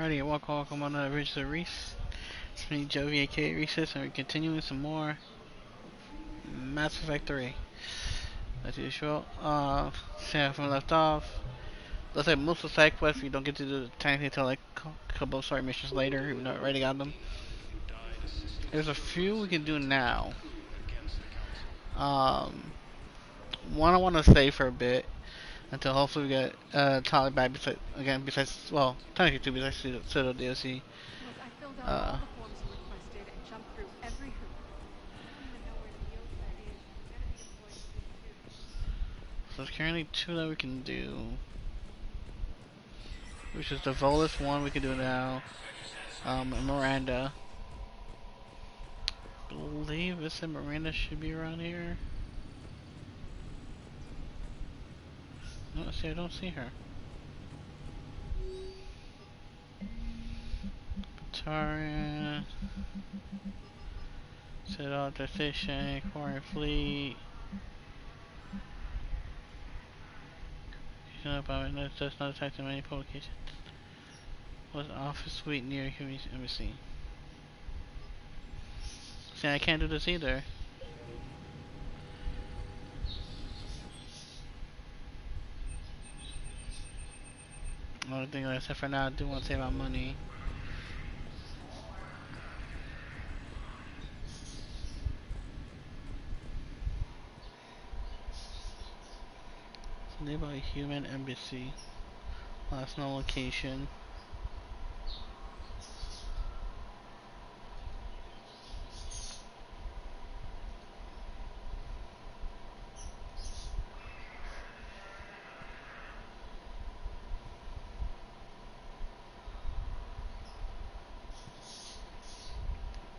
Alrighty, welcome on the Ridge of Reese. It's me, Jovi, aka Reese's, and we're continuing some more Mass Effect 3. As usual, see how we left off. Looks like most of the side quests you don't get to do technically until like a couple of story missions later, even though I already got them. There's a few we can do now. One I want to stay for a bit until hopefully we get Tali back besides, well, technically two besides Citadel DLC. Look, I filled out all the forms you requested and jumped through every hoop. I don't even know where the yield set is. I'm gonna be deployed soon. So there's currently two that we can do. Which is the Volus one we can do now. And Miranda. I believe it said Miranda should be around here. No, see, I don't see her. Batarian. Set out the station, acquiring fleet. That's not attached to many publications. Was office suite near embassy? See, I can't do this either. Only thing I said for now, I do want to save my money. Nearby human embassy. Last known location.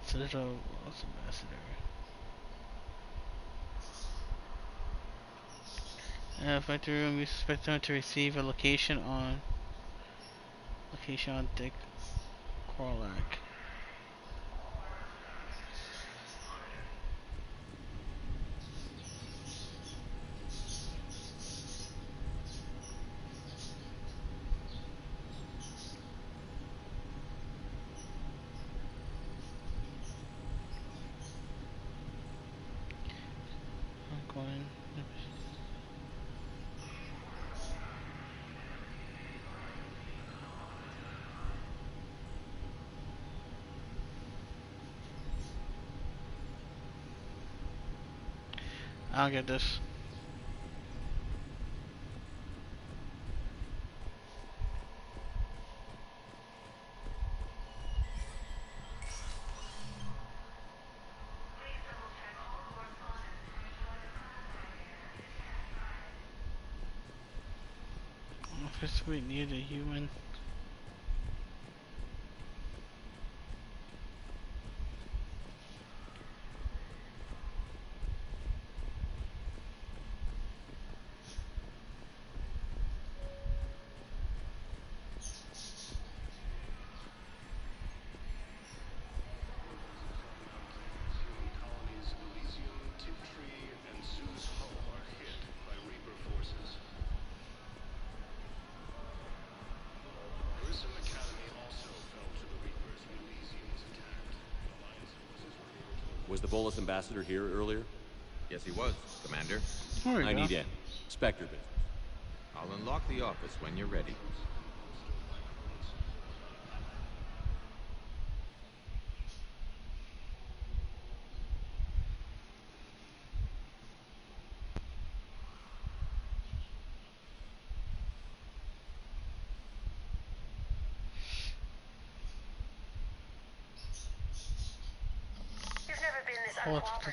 Citadel ambassador. Factory room. We expect them to receive a location on Dick Corlack. I'm going. I'll get this. Office suite near the human. Was the Volus ambassador here earlier? Yes, he was, Commander. I need in. Spectre business. I'll unlock the office when you're ready.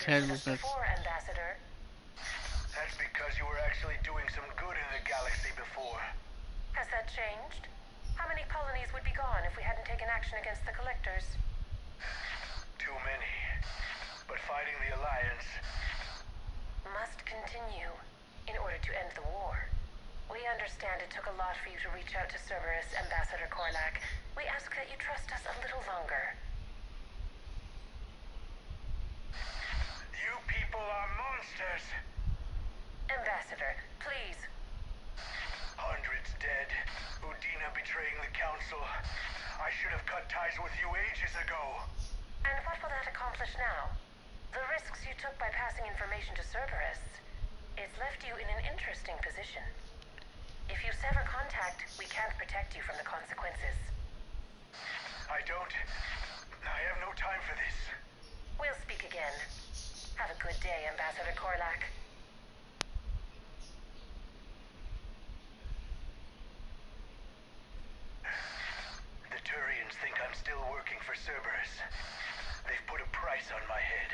Before, Ambassador. That's because you were actually doing some good in the galaxy before. Has that changed? How many colonies would be gone if we hadn't taken action against the Collectors? Too many. But fighting the Alliance must continue in order to end the war. We understand it took a lot for you to reach out to Cerberus, Ambassador Corlack. We ask that you trust us a little longer. You people are monsters! Ambassador, please. Hundreds dead. Udina betraying the Council. I should have cut ties with you ages ago. And what will that accomplish now? The risks you took by passing information to Cerberus. It's left you in an interesting position. If you sever contact, we can't protect you from the consequences. I have no time for this. We'll speak again. Have a good day, Ambassador Korlak. The Turians think I'm still working for Cerberus. They've put a price on my head.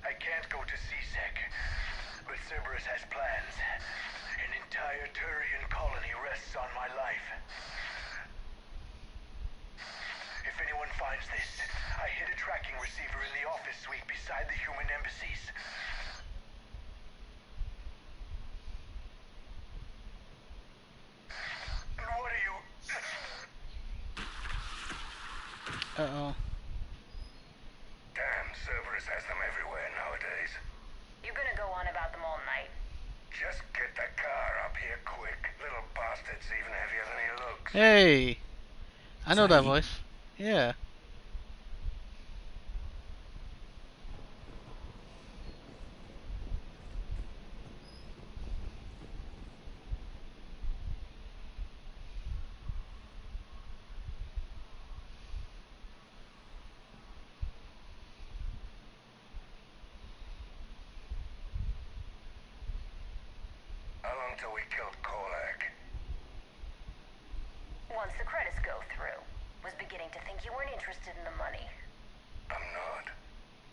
I can't go to CSEC, but Cerberus has plans. An entire Turian colony rests on my life. If anyone finds this, I hid a tracking receiver in the office suite beside the human embassies. And what are you... Uh-oh. Damn, Cerberus has them everywhere nowadays. You gonna go on about them all night? Just get the car up here quick. Little bastard's even heavier than he looks. Hey! I know that Saeed? voice. Yeah. How long till we killed Korlak? Once the credits go through. Was beginning to think you weren't interested in the money. I'm not.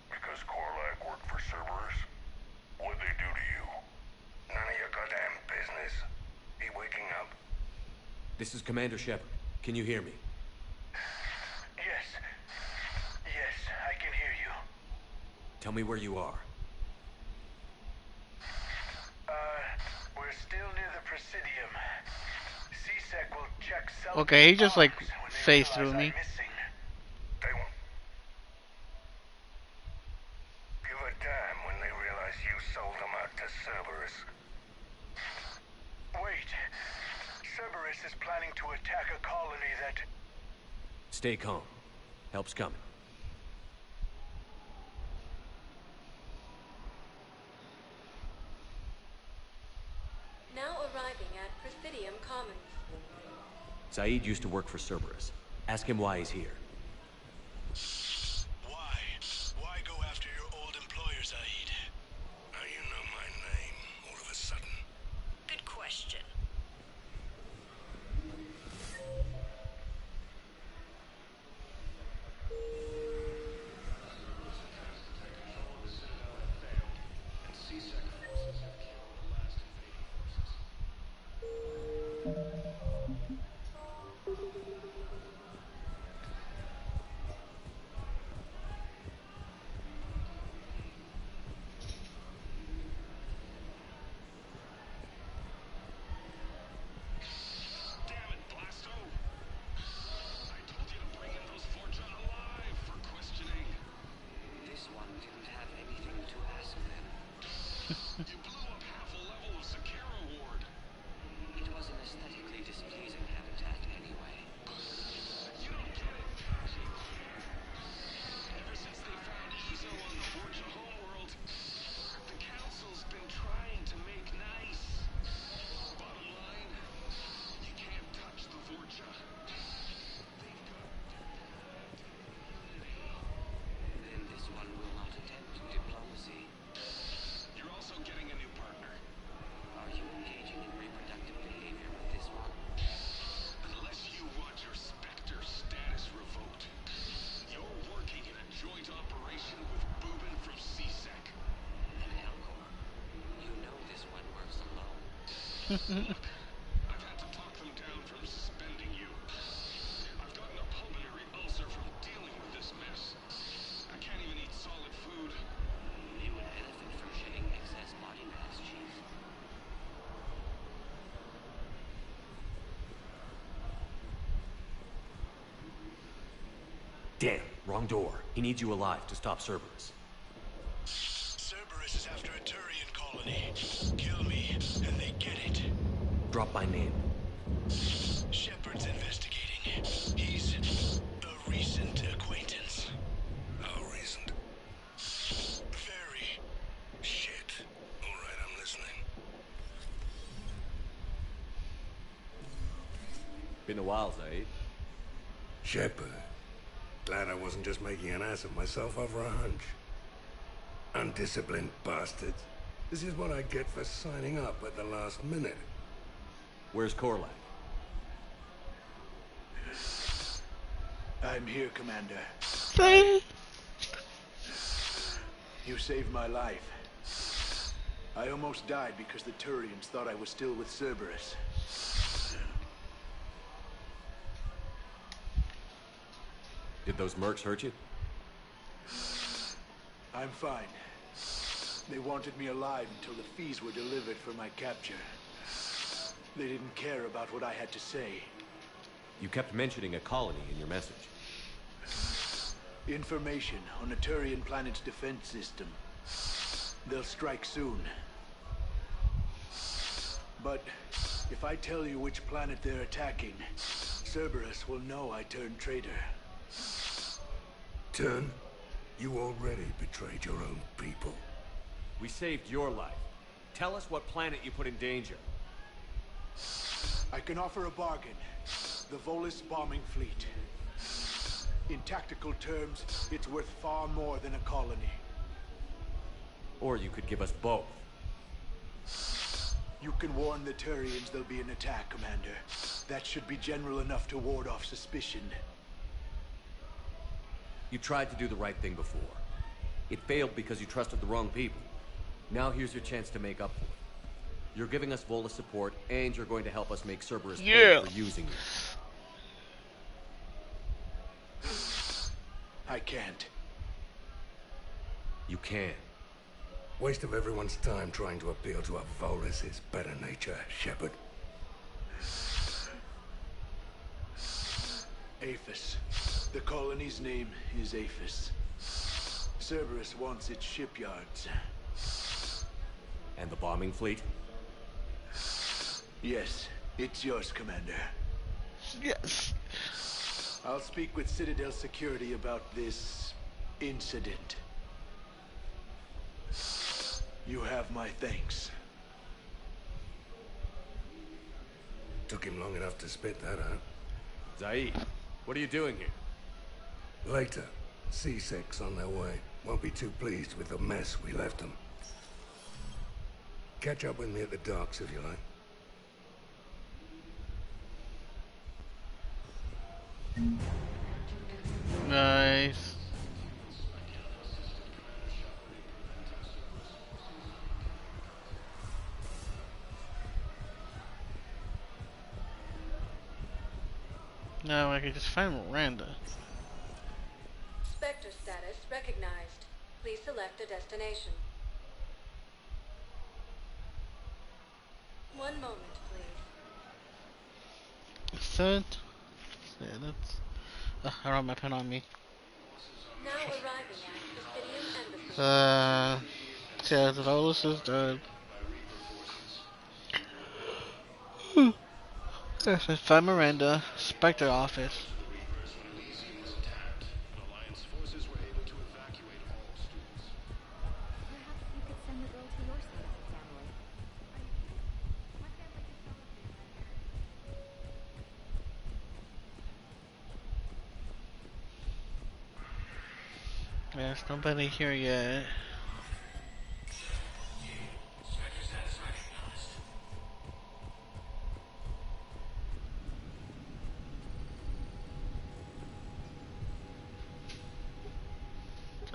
Because Korlak worked for Cerberus? What'd they do to you? None of your goddamn business. He waking up? This is Commander Shepard. Can you hear me? Yes. Yes, I can hear you. Tell me where you are. We're still near the Presidium. CSEC will check some Okay, he just like box when they phased realize through me. I'm missing. They won't give a damn when they realize you sold them out to Cerberus. Wait. Cerberus is planning to attack a colony that... Stay calm. Help's coming. Now arriving at Presidium Commons. Saeed used to work for Cerberus. Ask him why he's here. Why? Why go after your old employer, Saeed? How you know my name all of a sudden? Good question. You blew up half a level of Sakara Ward. It was an aesthetically displeasing habitat anyway. You don't get it. Ever since they found Ezo on the Forja homeworld, the Council's been trying to make nice. Bottom line, you can't touch the Forja. They've got immunity. Then this one will not attempt diplomacy. You're also getting a new partner. Are you engaging in reproductive behavior with this one? Unless you want your Spectre status revoked, you're working in a joint operation with Boobin from CSEC. And Elcor, you know this one works alone. I've had to talk them down from suspending you. I've gotten a pulmonary ulcer from dealing with this mess. I can't even eat solid food. You would benefit from shedding excess body mass, Chief. Damn, wrong door. He needs you alive to stop Cerberus. Cerberus is after a Turian colony. Kill me, and they get it. Drop my name. Shepard's Been a while, Zaid. Shepard. Glad I wasn't just making an ass of myself over a hunch. Undisciplined bastards. This is what I get for signing up at the last minute. Where's Korlak? I'm here, Commander. Say. You saved my life. I almost died because the Turians thought I was still with Cerberus. Did those mercs hurt you? I'm fine. They wanted me alive until the fees were delivered for my capture. They didn't care about what I had to say. You kept mentioning a colony in your message. Information on the Turian planet's defense system. They'll strike soon. But if I tell you which planet they're attacking, Cerberus will know I turned traitor. Turn? You already betrayed your own people. We saved your life. Tell us what planet you put in danger. I can offer a bargain. The Volus bombing fleet. In tactical terms, it's worth far more than a colony. Or you could give us both. You can warn the Turians there'll be an attack, Commander. That should be general enough to ward off suspicion. You tried to do the right thing before. It failed because you trusted the wrong people. Now here's your chance to make up for it. You're giving us Volus support, and you're going to help us make Cerberus pay for using you. I can't. You can. Waste of everyone's time trying to appeal to a Volus' better nature, Shepard. Aphis. The colony's name is Aphis. Cerberus wants its shipyards. And the bombing fleet? Yes, it's yours, Commander. Yes. I'll speak with Citadel Security about this incident. You have my thanks. Took him long enough to spit that out. Zaid, what are you doing here? Later, C6 on their way. Won't be too pleased with the mess we left them. Catch up with me at the docks if you like. Nice. Now I can just find Miranda. Spectre status recognized. Please select a destination. One moment, please. Set. Yeah, that's. I don't have my pen on me. Now arriving at Presidium Embassy. Yeah, the Volus is dead. Yes, I find Miranda, Spectre office. Alliance forces were able to evacuate all students. Perhaps you could send the girl to your side of the family. My family can come with me, There's nobody here yet.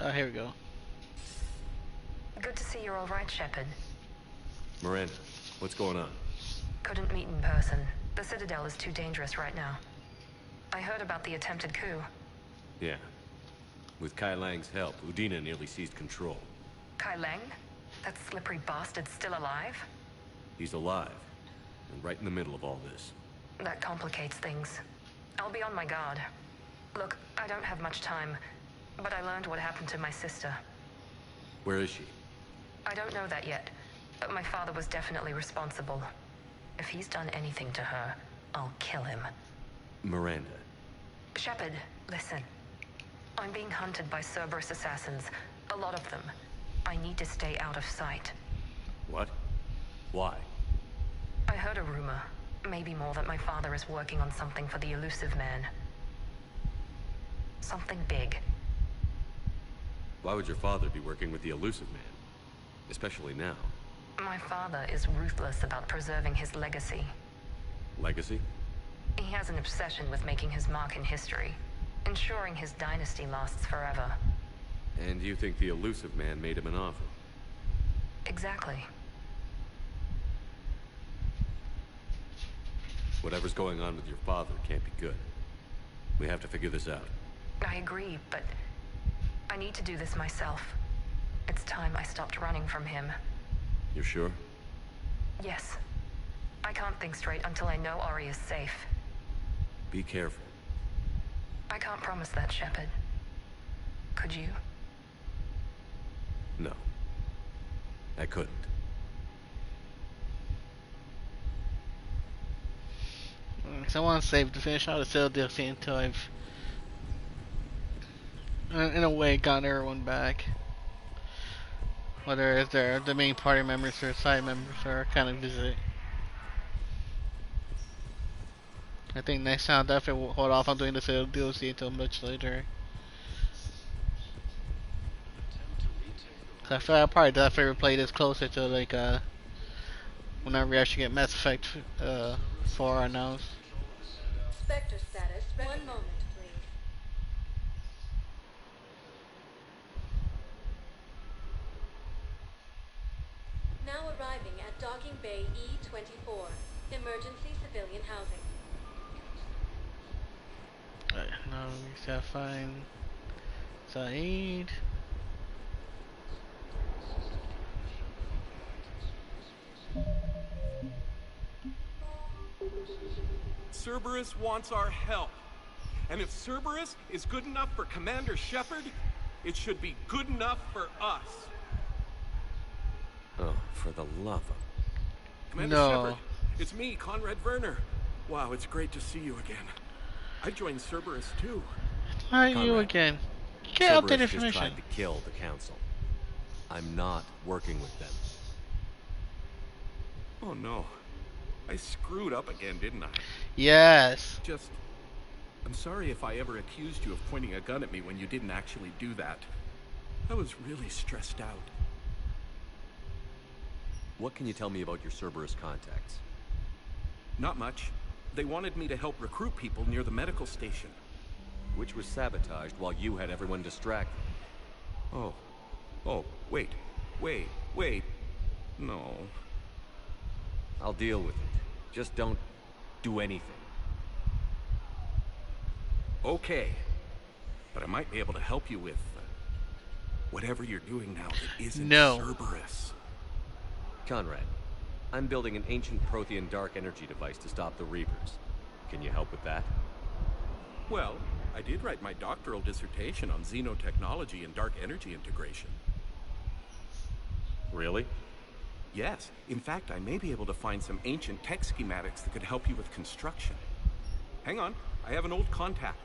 Oh, here we go. Good to see you're all right, Shepard. Miranda, what's going on? Couldn't meet in person. The Citadel is too dangerous right now. I heard about the attempted coup. Yeah. With Kai Lang's help, Udina nearly seized control. Kai Lang? That slippery bastard's still alive? He's alive, and right in the middle of all this. That complicates things. I'll be on my guard. Look, I don't have much time, but I learned what happened to my sister. Where is she? I don't know that yet, but my father was definitely responsible. If he's done anything to her, I'll kill him. Miranda. Shepard, listen. I'm being hunted by Cerberus assassins. A lot of them. I need to stay out of sight. What? Why? I heard a rumor. Maybe more that my father is working on something for the elusive man. Something big. Why would your father be working with the elusive man? Especially now. My father is ruthless about preserving his legacy. Legacy? He has an obsession with making his mark in history, ensuring his dynasty lasts forever. And you think the elusive man made him an offer? Exactly. Whatever's going on with your father can't be good. We have to figure this out. I agree, but I need to do this myself. It's time I stopped running from him. You're sure? Yes. I can't think straight until I know Ori is safe. Be careful. I can't promise that, Shepard. Could you? No. I couldn't. So I want to save to finish out the sale DLC until I've, in a way, gotten everyone back. Whether it's the main party members or side members or kind of visit. I think next time I'll definitely hold off on doing the sale DLC until much later. Cause I feel I'll probably definitely play this closer to like whenever we actually get Mass Effect 4 announced. Spectre status. One moment, please. Now arriving at Docking Bay E-24. Emergency civilian housing. Alright, now we just gotta find Saeed. Cerberus wants our help. And if Cerberus is good enough for Commander Shepard, it should be good enough for us. Oh, for the love of... Commander No. Shepard, it's me, Conrad Werner. Wow, it's great to see you again. I joined Cerberus too. Why are you Conrad, again? Get updated Cerberus just information. tried to kill the Council. I'm not working with them. Oh no. I screwed up again, didn't I? Yes. I'm sorry if I ever accused you of pointing a gun at me when you didn't actually do that. I was really stressed out. What can you tell me about your Cerberus contacts? Not much. They wanted me to help recruit people near the medical station. Which was sabotaged while you had everyone distracted. Oh, wait. No. I'll deal with it. Just don't do anything. Okay. But I might be able to help you with whatever you're doing now that isn't Cerberus. Conrad, I'm building an ancient Prothean dark energy device to stop the Reapers. Can you help with that? Well, I did write my doctoral dissertation on xenotechnology and dark energy integration. Really? Yes. In fact, I may be able to find some ancient tech schematics that could help you with construction. Hang on. I have an old contact.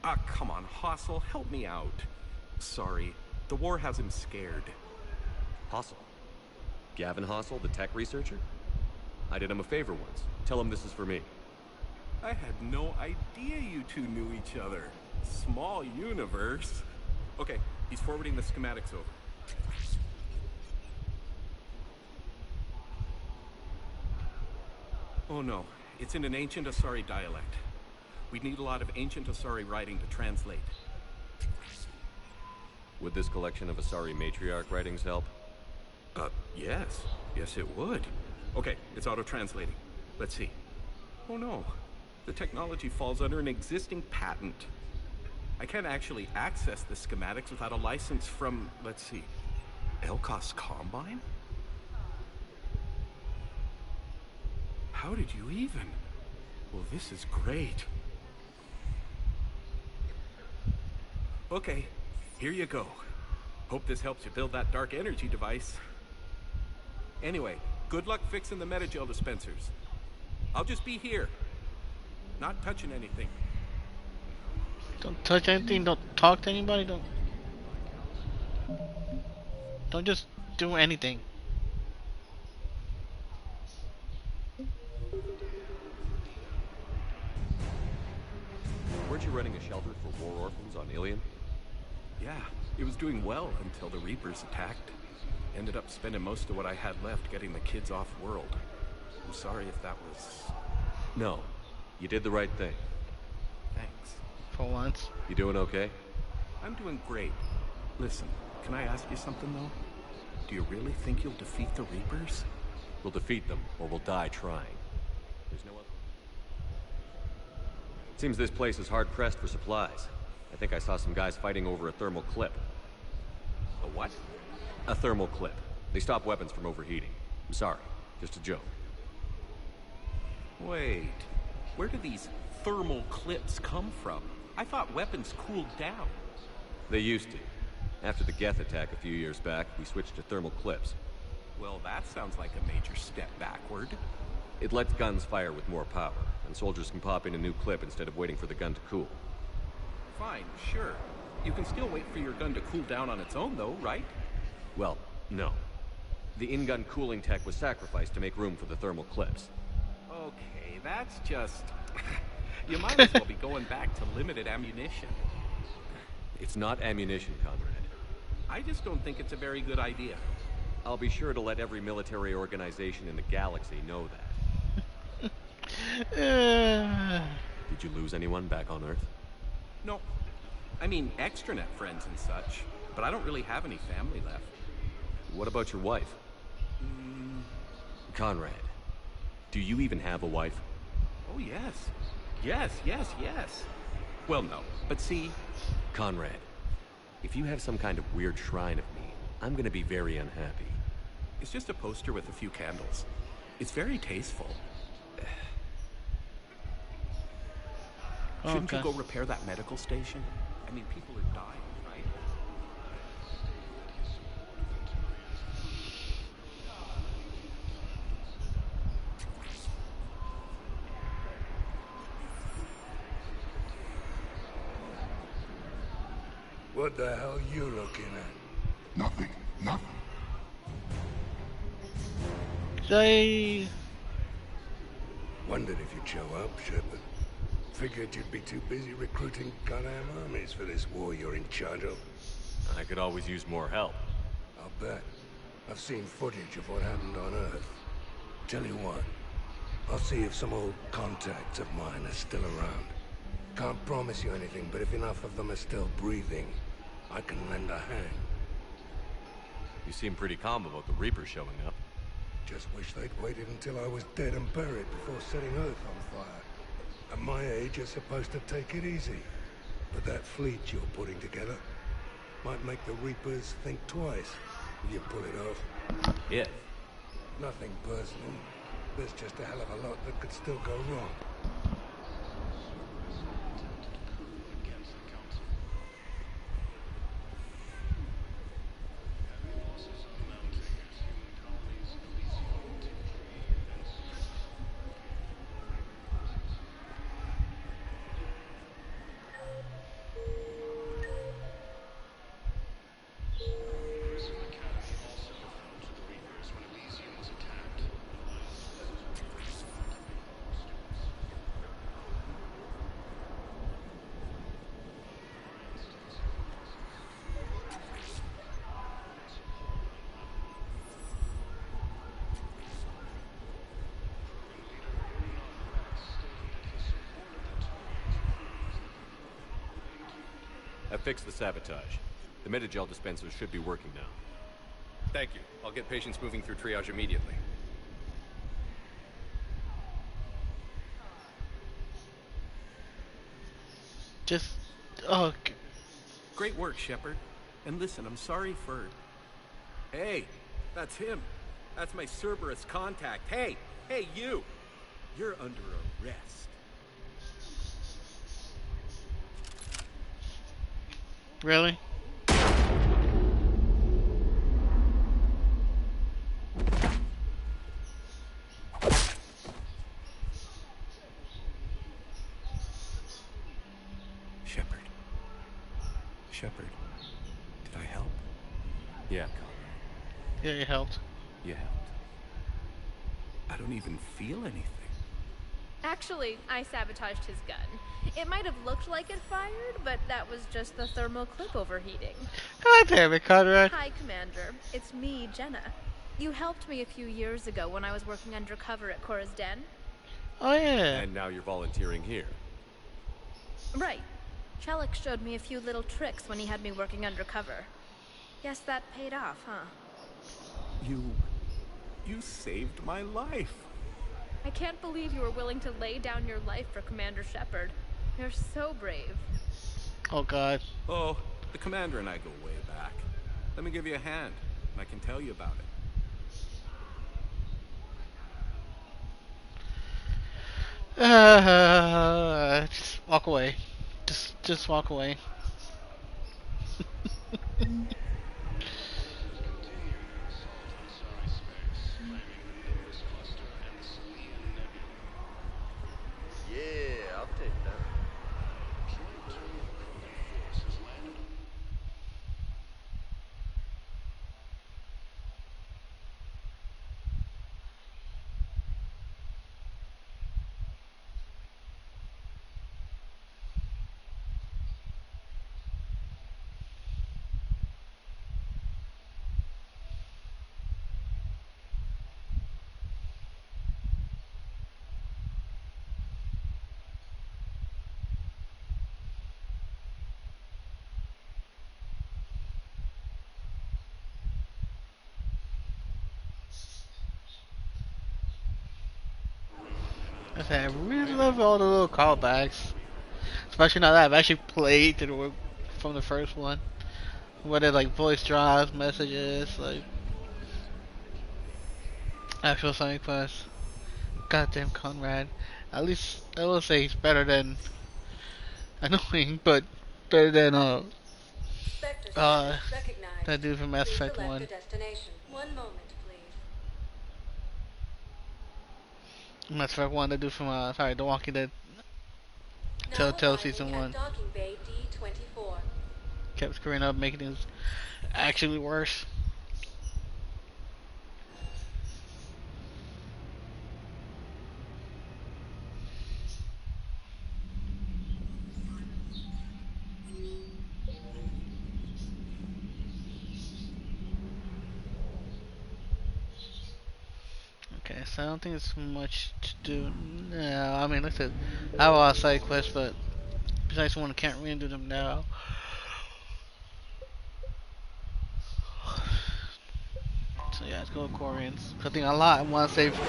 Ah, come on, Hossel, help me out. Sorry. The war has him scared. Hossel? Gavin Hossel, the tech researcher? I did him a favor once. Tell him this is for me. I had no idea you two knew each other. Small universe. Okay, he's forwarding the schematics over. Oh no, it's in an ancient Asari dialect. We'd need a lot of ancient Asari writing to translate. Would this collection of Asari matriarch writings help? Yes. Yes, it would. Okay, it's auto-translating. Let's see. Oh no, the technology falls under an existing patent. I can't actually access the schematics without a license from, let's see, Elkos Combine? How did you even? Well, this is great. Okay, here you go. Hope this helps you build that dark energy device. Anyway, good luck fixing the metagel dispensers. I'll just be here. Not touching anything. Don't touch anything, don't talk to anybody, don't just do anything. you running a shelter for war orphans on Ilion? Yeah, it was doing well until the Reapers attacked. Ended up spending most of what I had left getting the kids off-world. I'm sorry if that was... No, you did the right thing. Thanks. For once. You doing okay? I'm doing great. Listen, can I ask you something, though? Do you really think you'll defeat the Reapers? We'll defeat them, or we'll die trying. There's no other... Seems this place is hard-pressed for supplies. I think I saw some guys fighting over a thermal clip. A what? A thermal clip. They stop weapons from overheating. I'm sorry, just a joke. Wait, where do these thermal clips come from? I thought weapons cooled down. They used to. After the Geth attack a few years back, we switched to thermal clips. Well, that sounds like a major step backward. It lets guns fire with more power, and soldiers can pop in a new clip instead of waiting for the gun to cool. Fine, sure. You can still wait for your gun to cool down on its own, though, right? Well, no. The in-gun cooling tech was sacrificed to make room for the thermal clips. Okay, that's just... You might as well be going back to limited ammunition. It's not ammunition, Conrad. I just don't think it's a very good idea. I'll be sure to let every military organization in the galaxy know that. Did you lose anyone back on Earth? No. I mean, extranet friends and such, but I don't really have any family left. What about your wife? Conrad, do you even have a wife? Oh, yes. Yes. Well, no, but see... Conrad, if you have some kind of weird shrine of me, I'm gonna be very unhappy. It's just a poster with a few candles. It's very tasteful. Shouldn't you go repair that medical station? I mean, people are dying, right? What the hell are you looking at? Nothing. Say. Wondered if you'd show up, Shepard. Figured you'd be too busy recruiting goddamn armies for this war you're in charge of. I could always use more help. I'll bet. I've seen footage of what happened on Earth. Tell you what, I'll see if some old contacts of mine are still around. Can't promise you anything, but if enough of them are still breathing, I can lend a hand. You seem pretty calm about the Reapers showing up. Just wish they'd waited until I was dead and buried before setting Earth on fire. At my age, you're supposed to take it easy. But that fleet you're putting together might make the Reapers think twice if you pull it off. Yeah. Nothing personal. There's just a hell of a lot that could still go wrong. I fixed the sabotage. The Metagel dispensers should be working now. Thank you. I'll get patients moving through triage immediately. Just... Oh... Great work, Shepard. And listen, I'm sorry for... Hey, that's him. That's my Cerberus contact. Hey, you! You're under arrest. Really? Shepard, did I help? Yeah, Conrad. Yeah, you helped. You helped. I don't even feel anything. Actually, I sabotaged his gun. It might have looked like it fired, but that was just the thermal clip overheating. Hi, damn it, Conrad. Hi, Commander. It's me, Jenna. You helped me a few years ago when I was working undercover at Cora's Den. Oh, yeah. And now you're volunteering here. Right. Chelik showed me a few little tricks when he had me working undercover. Guess that paid off, huh? You saved my life. I can't believe you were willing to lay down your life for Commander Shepard. You're so brave. Oh, God. Oh, the commander and I go way back. Let me give you a hand, and I can tell you about it. Just walk away. Just walk away. Yeah, I'll take that. I really love all the little callbacks. Especially now that I've actually played from the first one. Whether like voice drives, messages, like actual side quests. Goddamn Conrad. At least I will say he's better than annoying, but better than Spectre status recognized. that dude from Mass Please Effect select 1. a destination. One moment, please. Mass Effect 1, that dude from The Walking Dead Now Telltale arriving Season at 1. Docking Bay D24. Kept screwing up, making things actually worse. Okay, so I don't think it's much to do. No, I mean, like I said, I have a lot of side quests, but besides one, I can't really do them now. So yeah, let's go with Quarians. I think a lot. I want to save.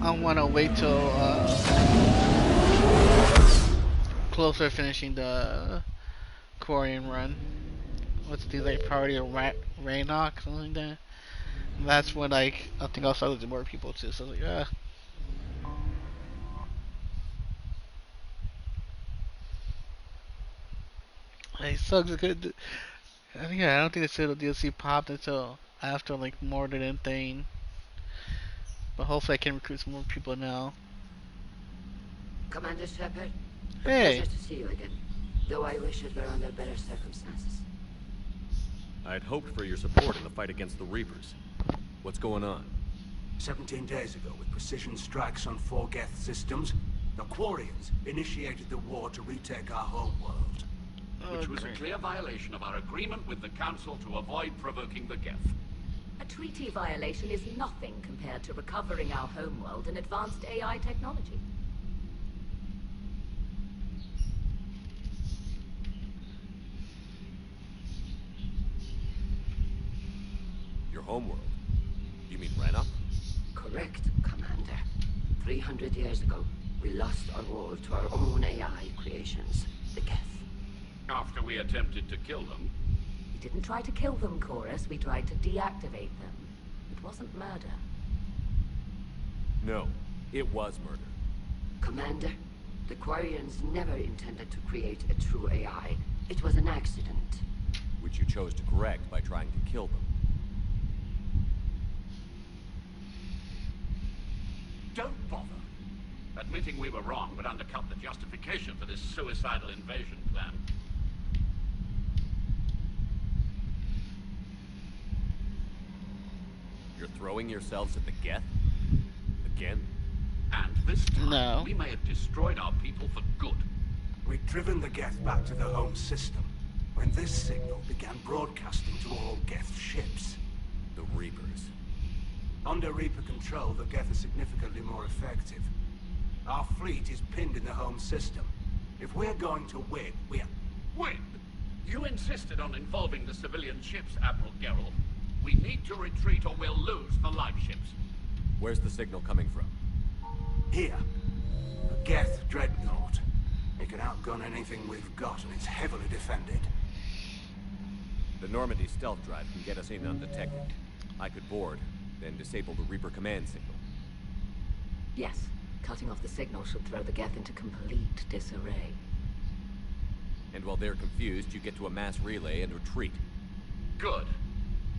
I want to wait till closer to finishing the Quarian run. What's the like priority of Raynok, something like that. And that's when like I think I'll start losing more people too. So I was like, yeah. It sucks. Good. I think I don't think the Citadel DLC popped until after like more than anything. But hopefully I can recruit some more people now. Commander Shepard, Hey. pleasure to see you again. Though I wish it were under better circumstances. I'd hoped for your support in the fight against the Reapers. What's going on? 17 days ago, with precision strikes on 4 Geth systems, the Quarians initiated the war to retake our homeworld. Which was a clear violation of our agreement with the Council to avoid provoking the Geth. A treaty violation is nothing compared to recovering our homeworld and advanced AI technology. Your homeworld? You mean Rannoch? Correct, Commander. 300 years ago, we lost our world to our own AI creations, the Geth. After we attempted to kill them? We didn't try to kill them, Chorus. We tried to deactivate them. It wasn't murder. No, it was murder. Commander, the Quarians never intended to create a true AI. It was an accident. Which you chose to correct by trying to kill them. Don't bother. Admitting we were wrong would undercut the justification for this suicidal invasion plan. You're throwing yourselves at the Geth? Again? And this time, No. we may have destroyed our people for good. We'd driven the Geth back to the home system when this signal began broadcasting to all Geth ships. The Reapers. Under Reaper control, the Geth are significantly more effective. Our fleet is pinned in the home system. If we're going to win, Win? You insisted on involving the civilian ships, Admiral Gerald. We need to retreat or we'll lose the light ships. Where's the signal coming from? Here. A Geth dreadnought. It can outgun anything we've got, and it's heavily defended. The Normandy stealth drive can get us in undetected. I could board, then disable the Reaper command signal. Yes, cutting off the signal should throw the Geth into complete disarray. And while they're confused, you get to a mass relay and retreat. Good.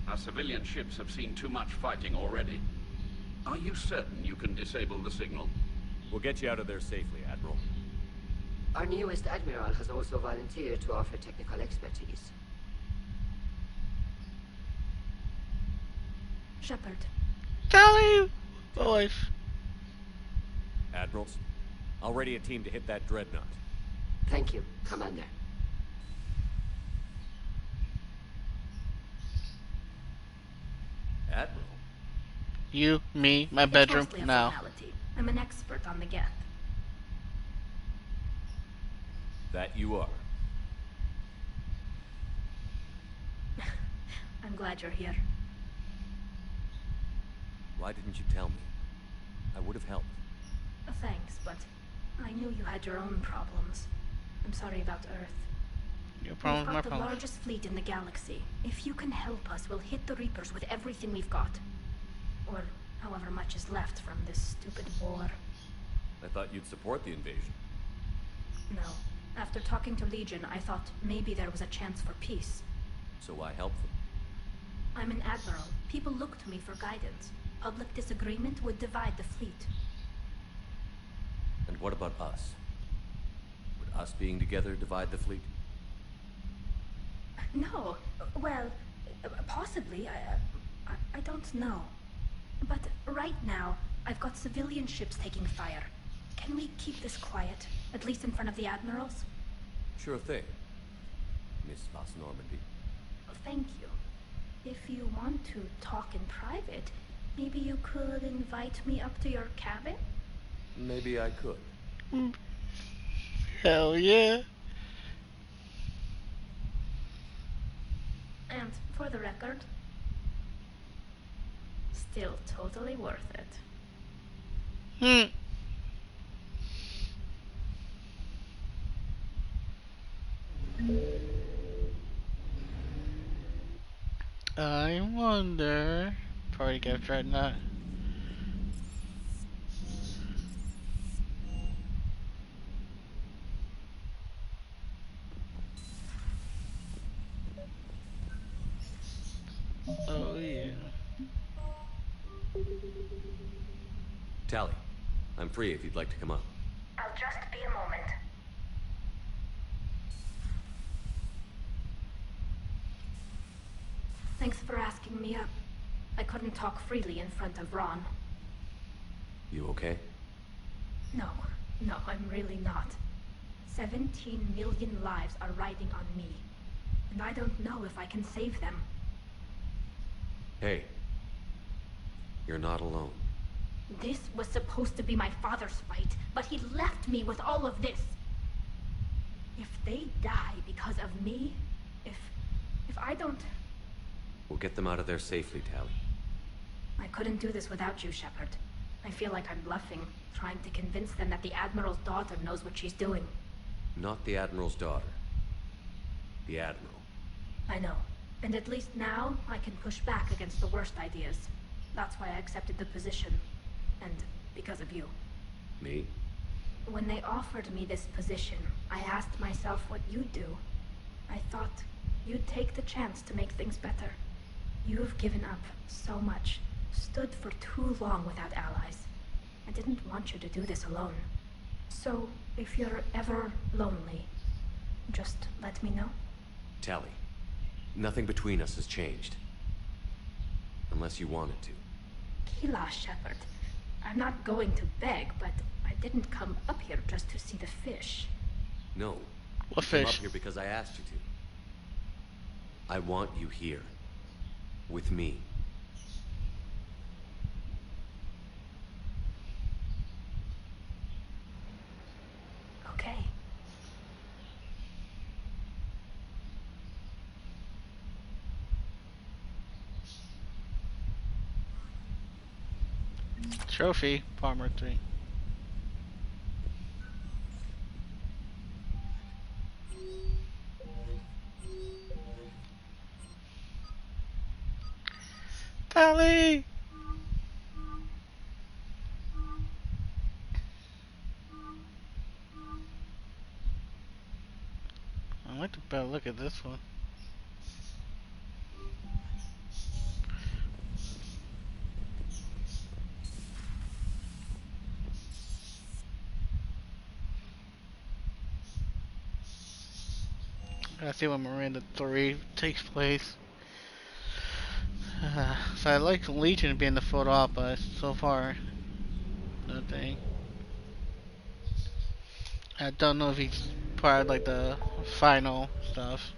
Our civilian ships have seen too much fighting already. Are you certain you can disable the signal? We'll get you out of there safely, Admiral. Our newest Admiral has also volunteered to offer technical expertise. Shepard. Tally! Boys. Admirals, I'll ready a team to hit that dreadnought. Thank you, Commander. Admiral? You, me, my bedroom, It's mostly a now. formality. I'm an expert on the Geth. That you are. I'm glad you're here. Why didn't you tell me? I would have helped. Thanks, but I knew you had your own problems. I'm sorry about Earth. Your problems, We've my got the problems. largest fleet in the galaxy. If you can help us, we'll hit the Reapers with everything we've got. Or however much is left from this stupid war. I thought you'd support the invasion. No. After talking to Legion, I thought maybe there was a chance for peace. So I helped them. I'm an Admiral. People look to me for guidance. Public disagreement would divide the fleet. And what about us? Would us being together divide the fleet? No. Well, possibly. I don't know. But right now, I've got civilian ships taking fire. Can we keep this quiet? At least in front of the Admirals? Sure thing, Miss Vas Normandy. Thank you. If you want to talk in private, maybe you could invite me up to your cabin? Maybe I could. Hell yeah. And for the record, still totally worth it. I wonder. Party get dreadnought. Oh yeah. Tally, I'm free if you'd like to come up. I'll just be a moment. Thanks for asking me up. I couldn't talk freely in front of Ron. You okay? No, I'm really not. 17 million lives are riding on me. And I don't know if I can save them. Hey, you're not alone. This was supposed to be my father's fight, but he left me with all of this. If they die because of me, if I don't... We'll get them out of there safely, Tally. I couldn't do this without you, Shepard. I feel like I'm bluffing, trying to convince them that the Admiral's daughter knows what she's doing. Not the Admiral's daughter. The Admiral. I know. And at least now, I can push back against the worst ideas. That's why I accepted the position. And because of you. Me? When they offered me this position, I asked myself what you'd do. I thought you'd take the chance to make things better. You've given up so much, stood for too long without allies. I didn't want you to do this alone. So, if you're ever lonely, just let me know. Tally, nothing between us has changed. Unless you want it to. Kila, Shepard. I'm not going to beg, but I didn't come up here just to see the fish. No. What You came up fish? here because I asked you to. I want you here. With me. Okay. Trophy, Palmer 3. Tally! I like to better look at this one. I see when Miranda 3 takes place. So I like Legion being the photo op, but so far, nothing. I don't know if he's part of like the final stuff.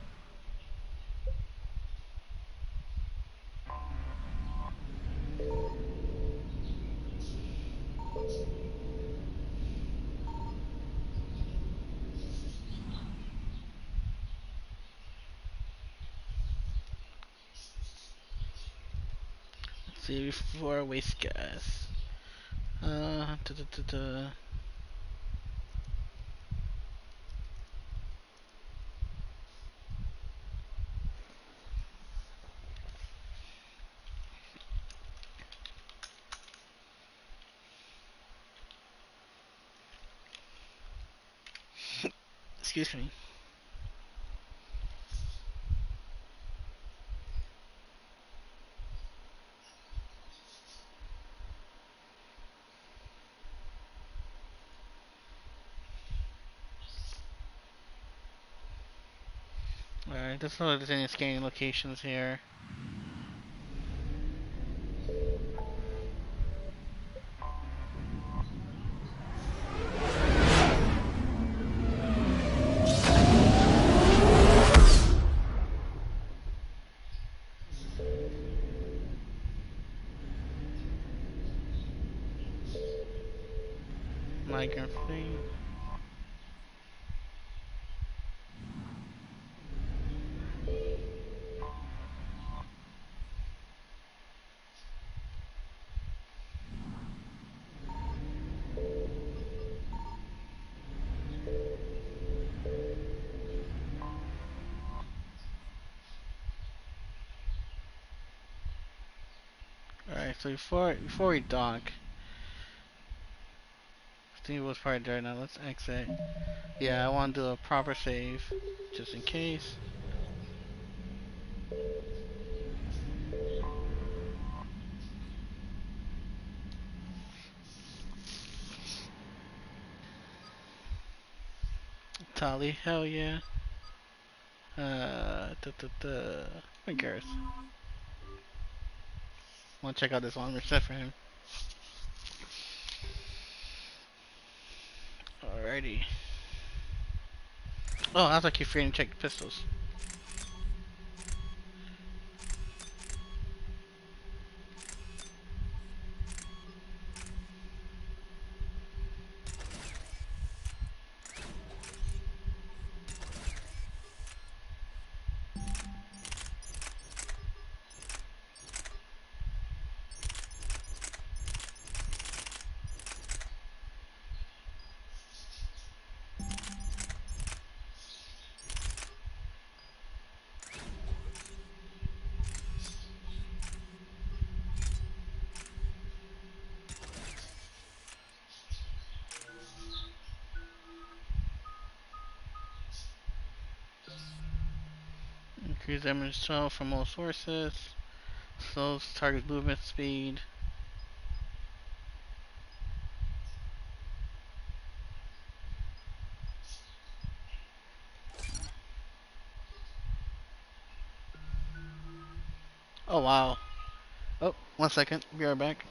Let's see before I waste gas. Da, da, da, da. Excuse me. Alright, let's know if there's any scanning locations here. Migrant fleet. Alright, so before we dock, I think it was probably there now. Let's exit. Yeah, I want to do a proper save, just in case. Tally, hell yeah. Who cares? Want to check out this longer set for him. Alrighty. Oh, I was like you free to check the pistols. Increase damage 12 from all sources. Slows target movement speed. Oh wow. Oh, 1 second. Be right back.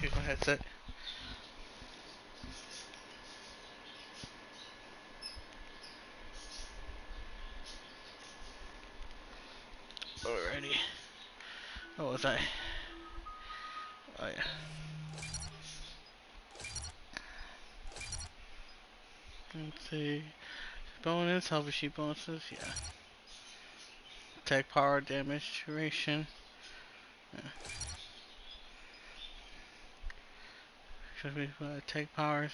Here's my headset. Alrighty. What was I? Oh yeah. Let's see. Bonus, health sheet bonuses, yeah. Attack power, damage duration. Yeah. Should we attack powers?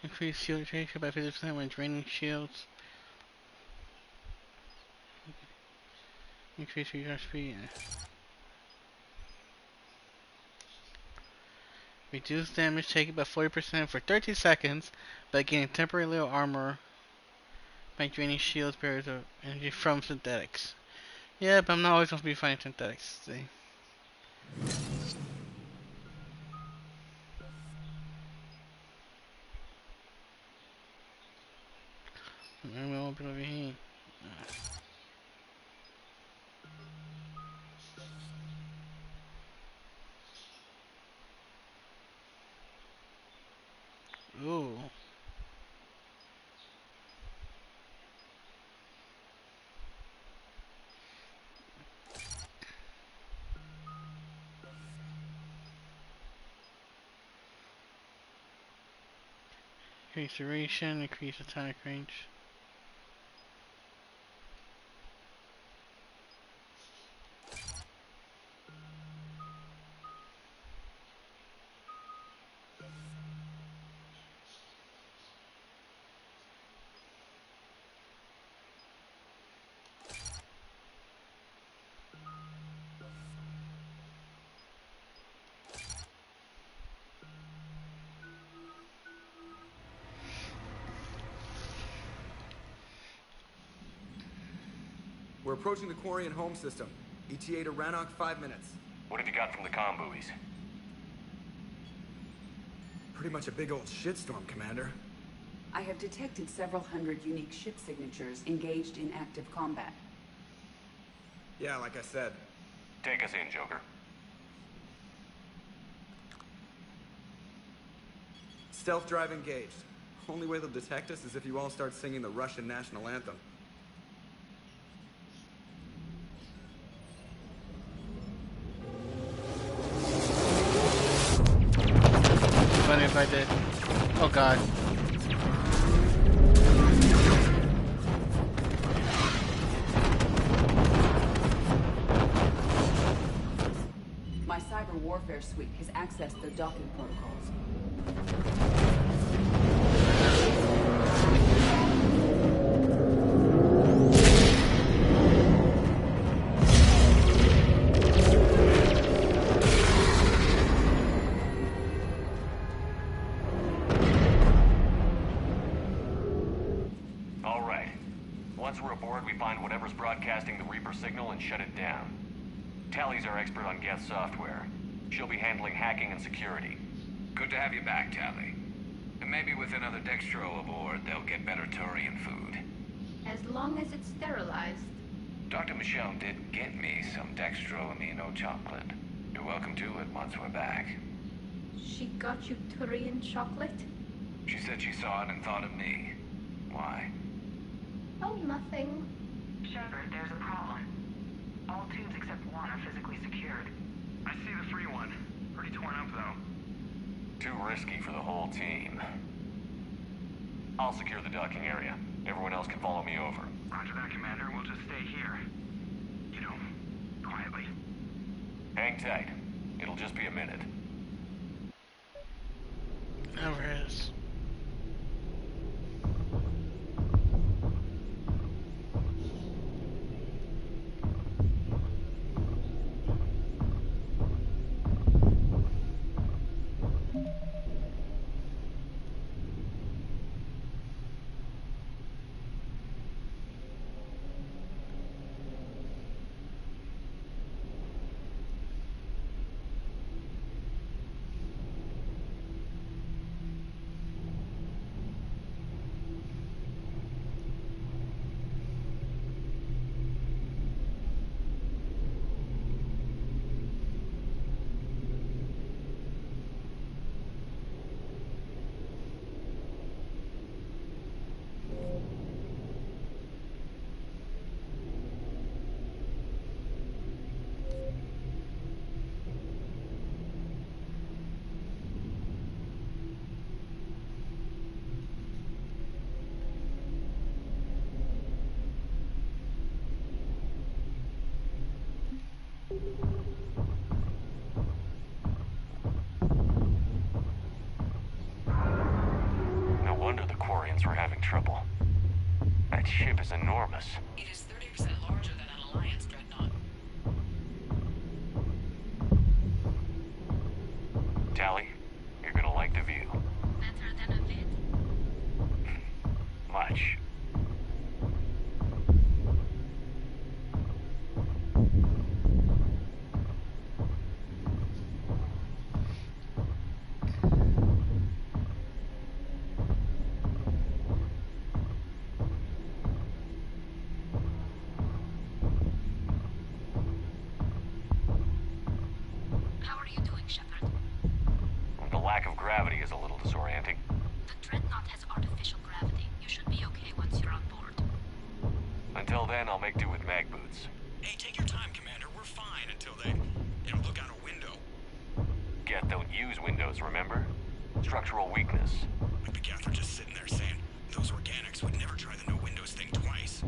Increase shield ratio by 50% when draining shields. Increase recharge speed. Yeah. Reduce damage taken by 40% for 30 seconds by gaining temporary little armor by draining shields, barriers, or energy from synthetics. Yeah, but I'm not always going to be fighting synthetics. See? Maybe we won't be over here. Ooh. Increase duration, increase attack range. We're approaching the quarry and home system. ETA to Rannoch, 5 minutes. What have you got from the comm buoys? Pretty much a big old shitstorm, Commander. I have detected several hundred unique ship signatures engaged in active combat. Yeah, like I said. Take us in, Joker. Stealth drive engaged. Only way they'll detect us is if you all start singing the Russian national anthem. Funny if I did. Oh god. My cyber warfare suite has accessed their docking protocols. All right. Once we're aboard, we find whatever's broadcasting the Reaper signal and shut it down. Tally's our expert on Geth software. She'll be handling hacking and security. Good to have you back, Tally. And maybe with another Dextro aboard, they'll get better Turian food. As long as it's sterilized. Dr. Michelle did get me some Dextro amino chocolate. You're welcome to it once we're back. She got you Turian chocolate? She said she saw it and thought of me. Why? Oh, nothing. Shepard, there's a problem. All tubes except one are physically secured. I see the free one. Pretty torn up, though. Too risky for the whole team. I'll secure the docking area. Everyone else can follow me over. Roger that, Commander. We'll just stay here. You know, quietly. Hang tight. It'll just be a minute. Never is. No wonder the Quarians were having trouble. That ship is enormous. It is 30% larger than an Alliance dreadnought. Tally, you're gonna like the view. Better than a vid? Much. How are you doing, Shepard? The lack of gravity is a little disorienting. The Dreadnought has artificial gravity. You should be okay once you're on board. Until then, I'll make do with mag boots. Hey, take your time, Commander. We're fine until they, look out a window. Geth don't use windows, remember? Structural weakness. But the Geth are just sitting there saying those organics would never try the no windows thing twice.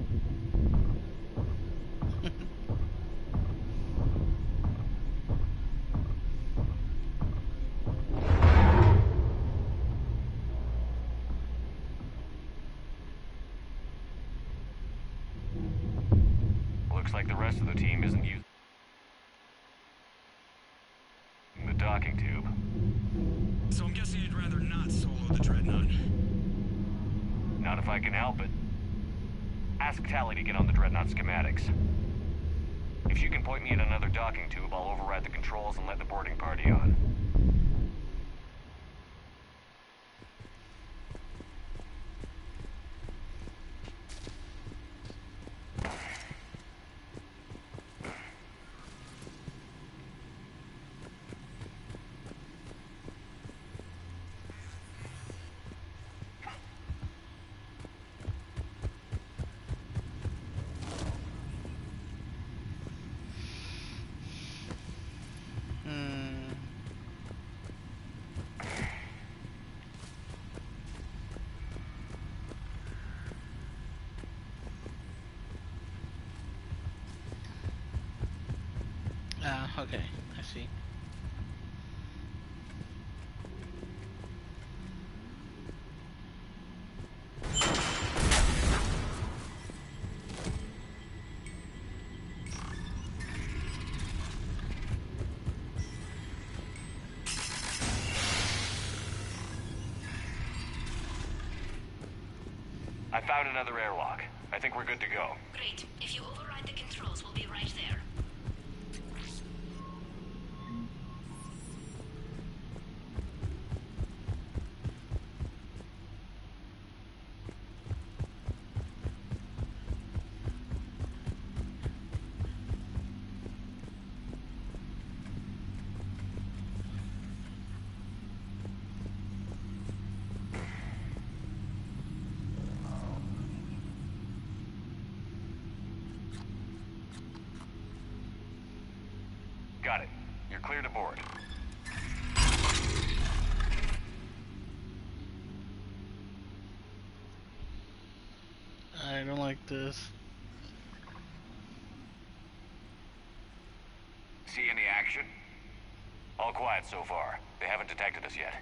Looks like the rest of the team isn't using the docking tube. So I'm guessing you'd rather not solo the Dreadnought. Not if I can help it. Ask Tally to get on the Dreadnought schematics. If she can point me at another docking tube, I'll override the controls and let the boarding party on. Okay, I see. I found another airlock. I think we're good to go. Great. If you override the controls, we'll be right there. Got it. You're clear to board. I don't like this. See any action? All quiet so far. They haven't detected us yet.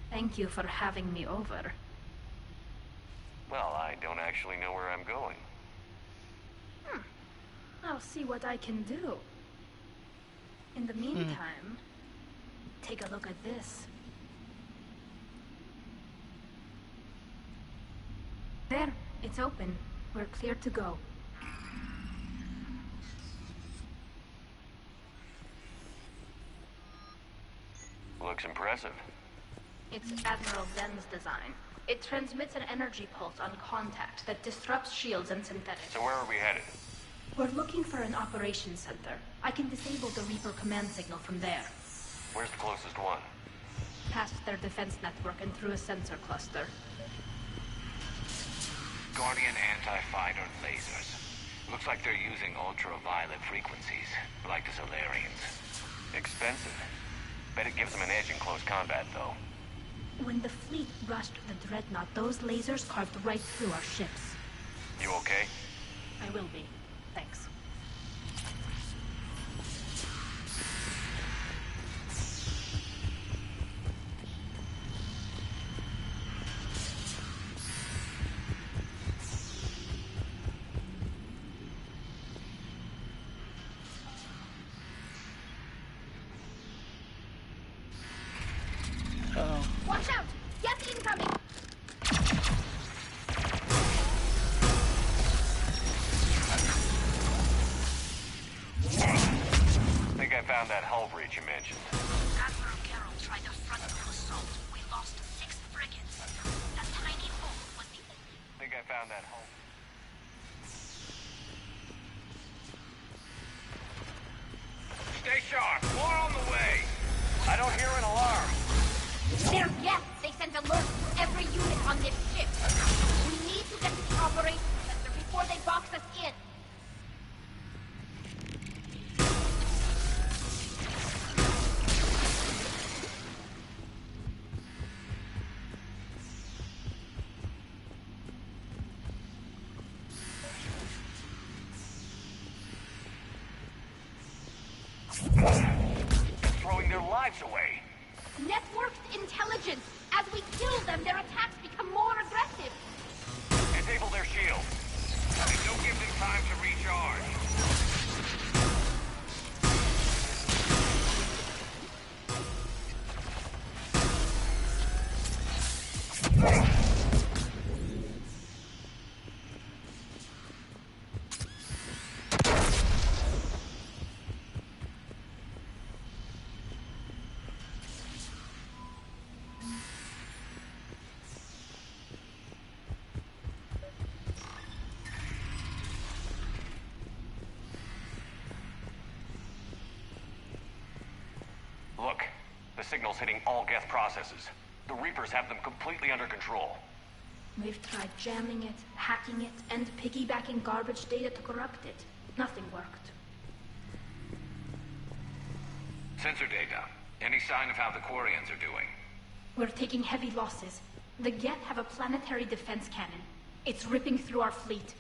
Thank you for having me over. Well, I don't actually know where I'm going. I'll see what I can do. In the meantime, take a look at this. There, it's open. We're clear to go. Looks impressive. It's Admiral Zen's design. It transmits an energy pulse on contact that disrupts shields and synthetics. So where are we headed? We're looking for an operations center. I can disable the Reaper command signal from there. Where's the closest one? Past their defense network and through a sensor cluster. Guardian anti-fighter lasers. Looks like they're using ultraviolet frequencies, like the Solarians. Expensive. Bet it gives them an edge in close combat, though. When the fleet rushed the Dreadnought, those lasers carved right through our ships. You okay? I will be. Thanks. found that hull breach you mentioned. Admiral Gerald tried a frontal assault. We lost 6 frigates. That tiny hole was the only... I think I found that hull. Stay sharp. More on the way. I don't hear an alarm. They're yes. They sent alerts to every unit on this ship. We need to get to the operations center before they box us in. Throwing their lives away. Networked intelligence. As we kill them, their attacks become more aggressive. Disable their shields. And don't give them time to recharge. Look, the signal's hitting all Geth processes. The Reapers have them completely under control. We've tried jamming it, hacking it, and piggybacking garbage data to corrupt it. Nothing worked. Sensor data. Any sign of how the Quarians are doing? We're taking heavy losses. The Geth have a planetary defense cannon. It's ripping through our fleet.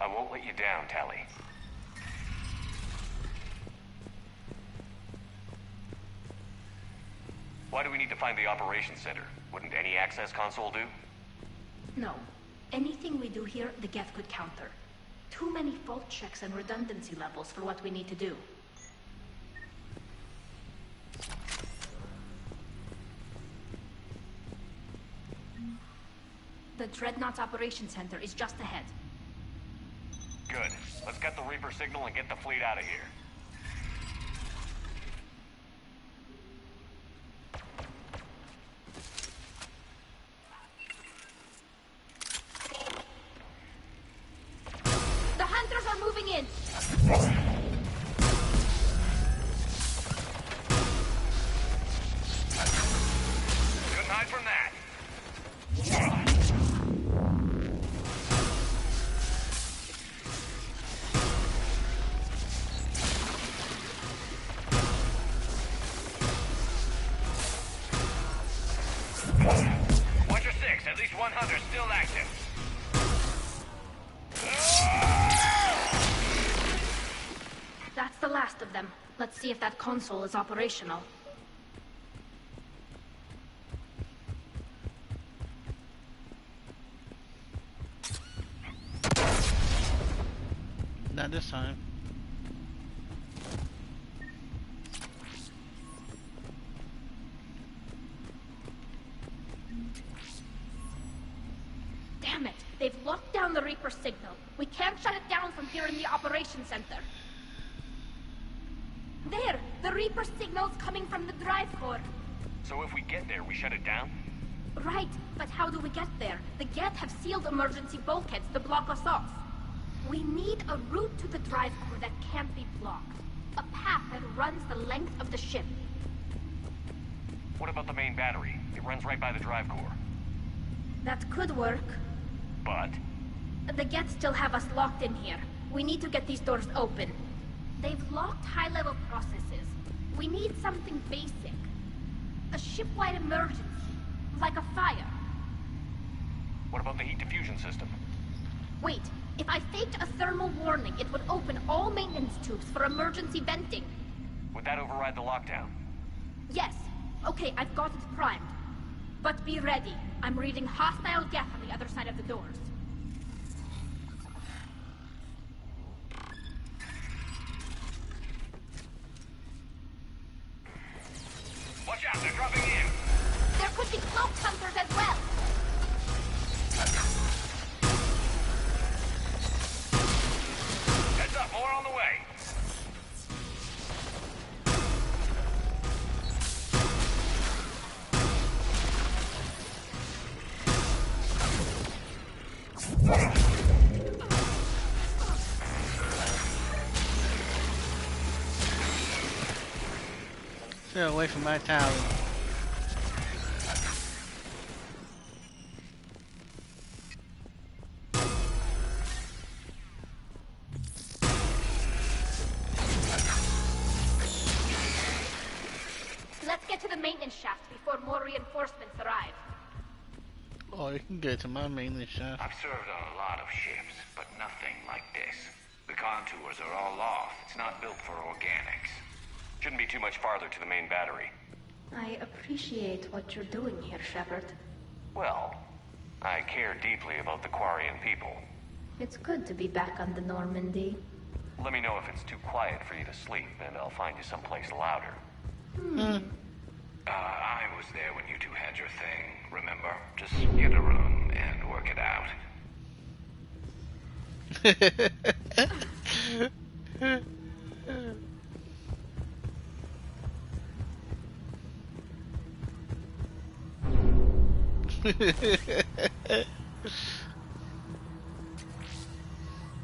I won't let you down, Tally. Why do we need to find the operations center? Wouldn't any access console do? No. Anything we do here, the Geth could counter. Too many fault checks and redundancy levels for what we need to do. The Dreadnought's operations center is just ahead. Good. Let's get the Reaper signal and get the fleet out of here. The hunters are moving in! Couldn't hide from that. Watch your 6. At least one hunter still active. That's the last of them. Let's see if that console is operational. Not this time. Damn it! They've locked down the Reaper signal. We can't shut it down from here in the operations center. There! The Reaper signal's coming from the drive core. So if we get there, we shut it down? Right, but how do we get there? The Geth have sealed emergency bulkheads to block us off. We need a route to the drive core that can't be blocked. A path that runs the length of the ship. What about the main battery? It runs right by the drive core. That could work. But? The Geth still have us locked in here. We need to get these doors open. They've locked high-level processes. We need something basic. A ship-wide emergency. Like a fire. What about the heat diffusion system? Wait, if I faked a thermal warning, it would open all maintenance tubes for emergency venting. Would that override the lockdown? Yes. Okay, I've got it primed. But be ready. I'm reading hostile Geth on the other side of the doors. Watch out, they're dropping in! There could be cloaked hunters as well! Heads up, more on the way! Stay away from my tower. Let's get to the maintenance shaft before more reinforcements arrive. Oh, you can get to my maintenance shaft. I've served on a lot of ships, but nothing like this. The contours are all off. It's not built for organics. Shouldn't be too much farther to the main battery. I appreciate what you're doing here, Shepard. Well, I care deeply about the Quarian people. It's good to be back on the Normandy. Let me know if it's too quiet for you to sleep, and I'll find you someplace louder. I was there when you two had your thing, remember? Just get a room and work it out.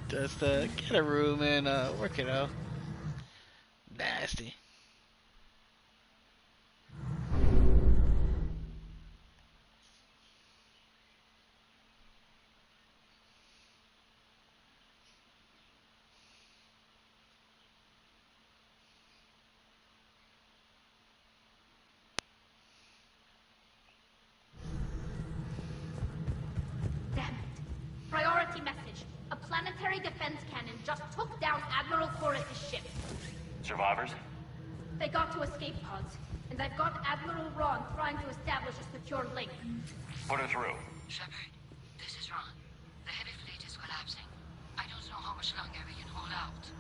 Just get a room and work it out. Nasty. Damn it. Priority message. A planetary defense cannon just took down Admiral Forrest's ship. Survivors? They got to escape pods, and they've got Admiral Ron trying to establish a secure link. Put her through. Shepard, this is Ron. The heavy fleet is collapsing. I don't know how much longer we can hold out.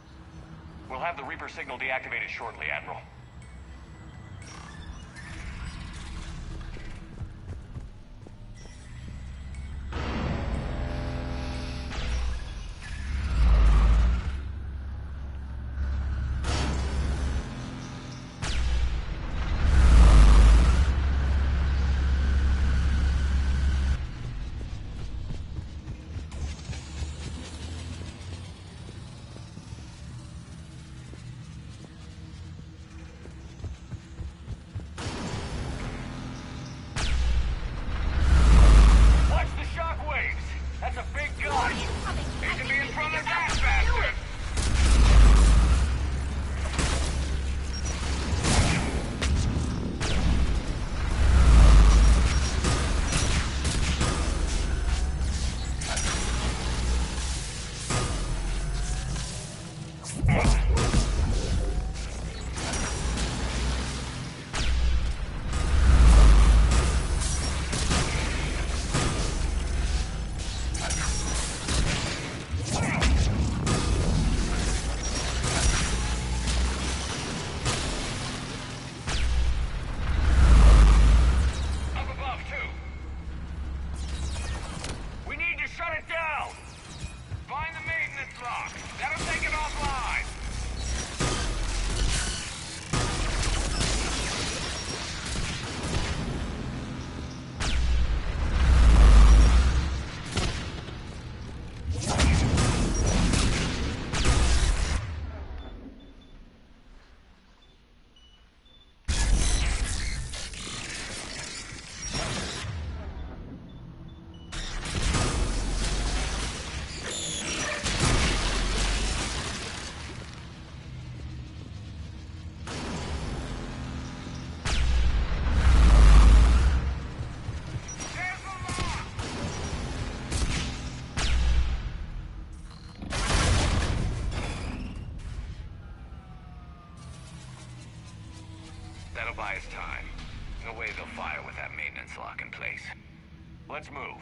We'll have the Reaper signal deactivated shortly, Admiral. That'll buy us time. No way they'll fire with that maintenance lock in place. Let's move.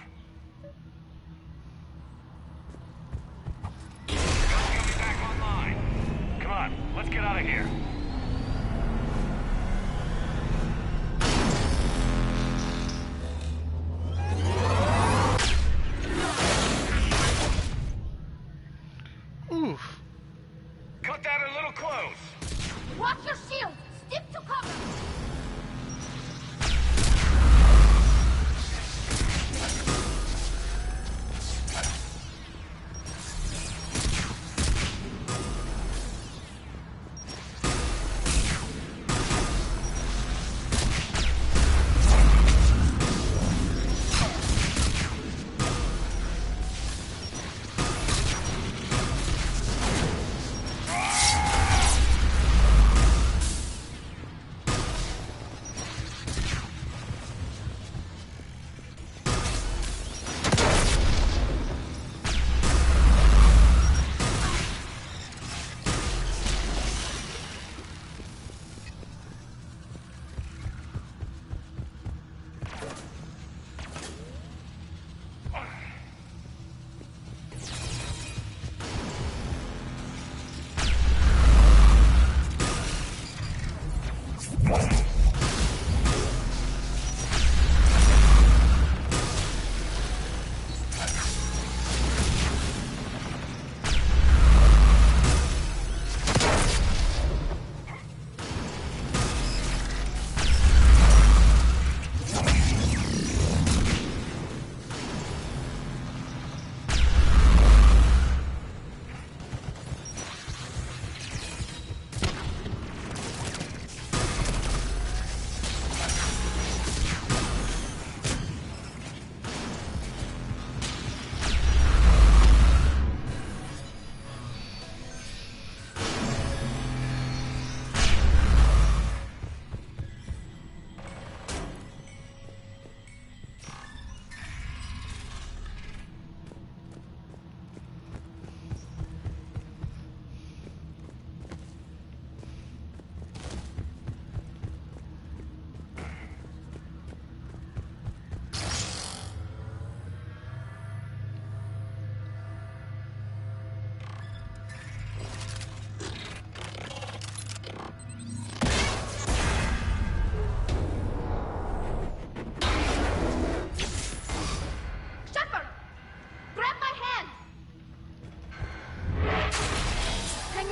Get me back online. Come on, let's get out of here. Oof. Cut that a little close. Watch your shield! Stick to cover!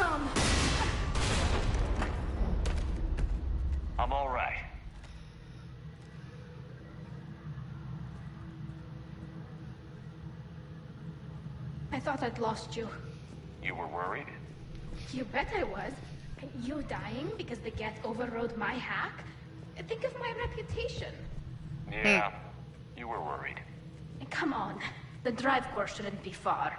on. I'm all right. I thought I'd lost you. You were worried? You bet I was. You dying because the Geth overrode my hack? Think of my reputation. Yeah, you were worried. Come on. The drive course shouldn't be far.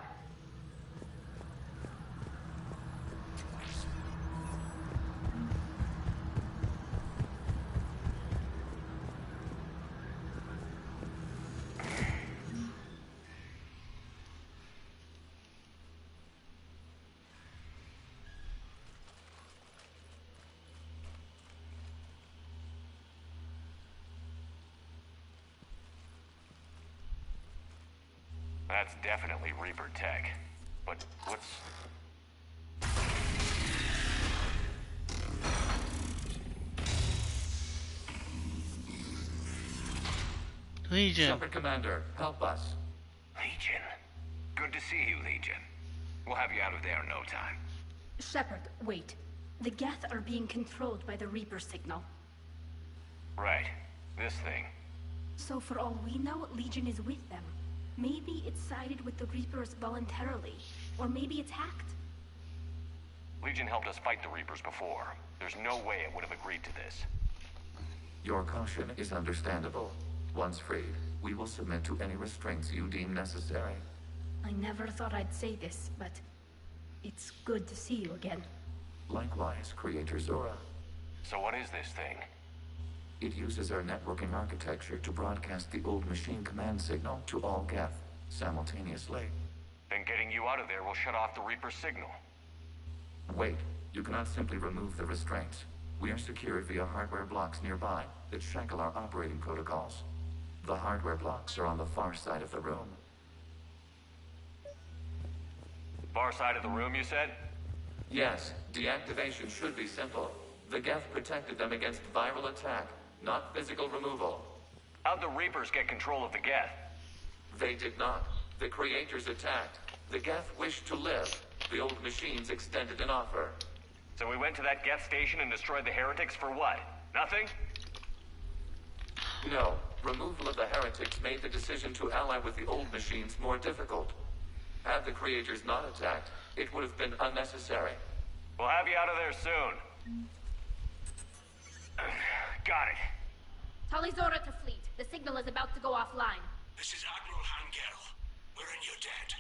That's definitely Reaper tech. But what's... Legion. Shepard Commander, help us. Legion. Good to see you, Legion. We'll have you out of there in no time. Shepard, wait. The Geth are being controlled by the Reaper signal. Right. This thing. So for all we know, Legion is with them. Maybe it sided with the Reapers voluntarily. Or maybe it's hacked. Legion helped us fight the Reapers before. There's no way it would have agreed to this. Your caution is understandable. Once freed, we will submit to any restraints you deem necessary. I never thought I'd say this, but it's good to see you again. Likewise, Creator Zora. So what is this thing? It uses our networking architecture to broadcast the old machine command signal to all Geth simultaneously. Then getting you out of there will shut off the Reaper signal. Wait, you cannot simply remove the restraints. We are secured via hardware blocks nearby that shackle our operating protocols. The hardware blocks are on the far side of the room. Far side of the room, you said? Yes, deactivation should be simple. The Geth protected them against viral attack, not physical removal. How'd the Reapers get control of the Geth? They did not. The Creators attacked. The Geth wished to live. The old machines extended an offer. So we went to that Geth station and destroyed the heretics for what? Nothing? No. Removal of the heretics made the decision to ally with the old machines more difficult. Had the Creators not attacked, it would have been unnecessary. We'll have you out of there soon. Got it. Talizora to fleet. The signal is about to go offline. This is Admiral Gerald. We're in your debt.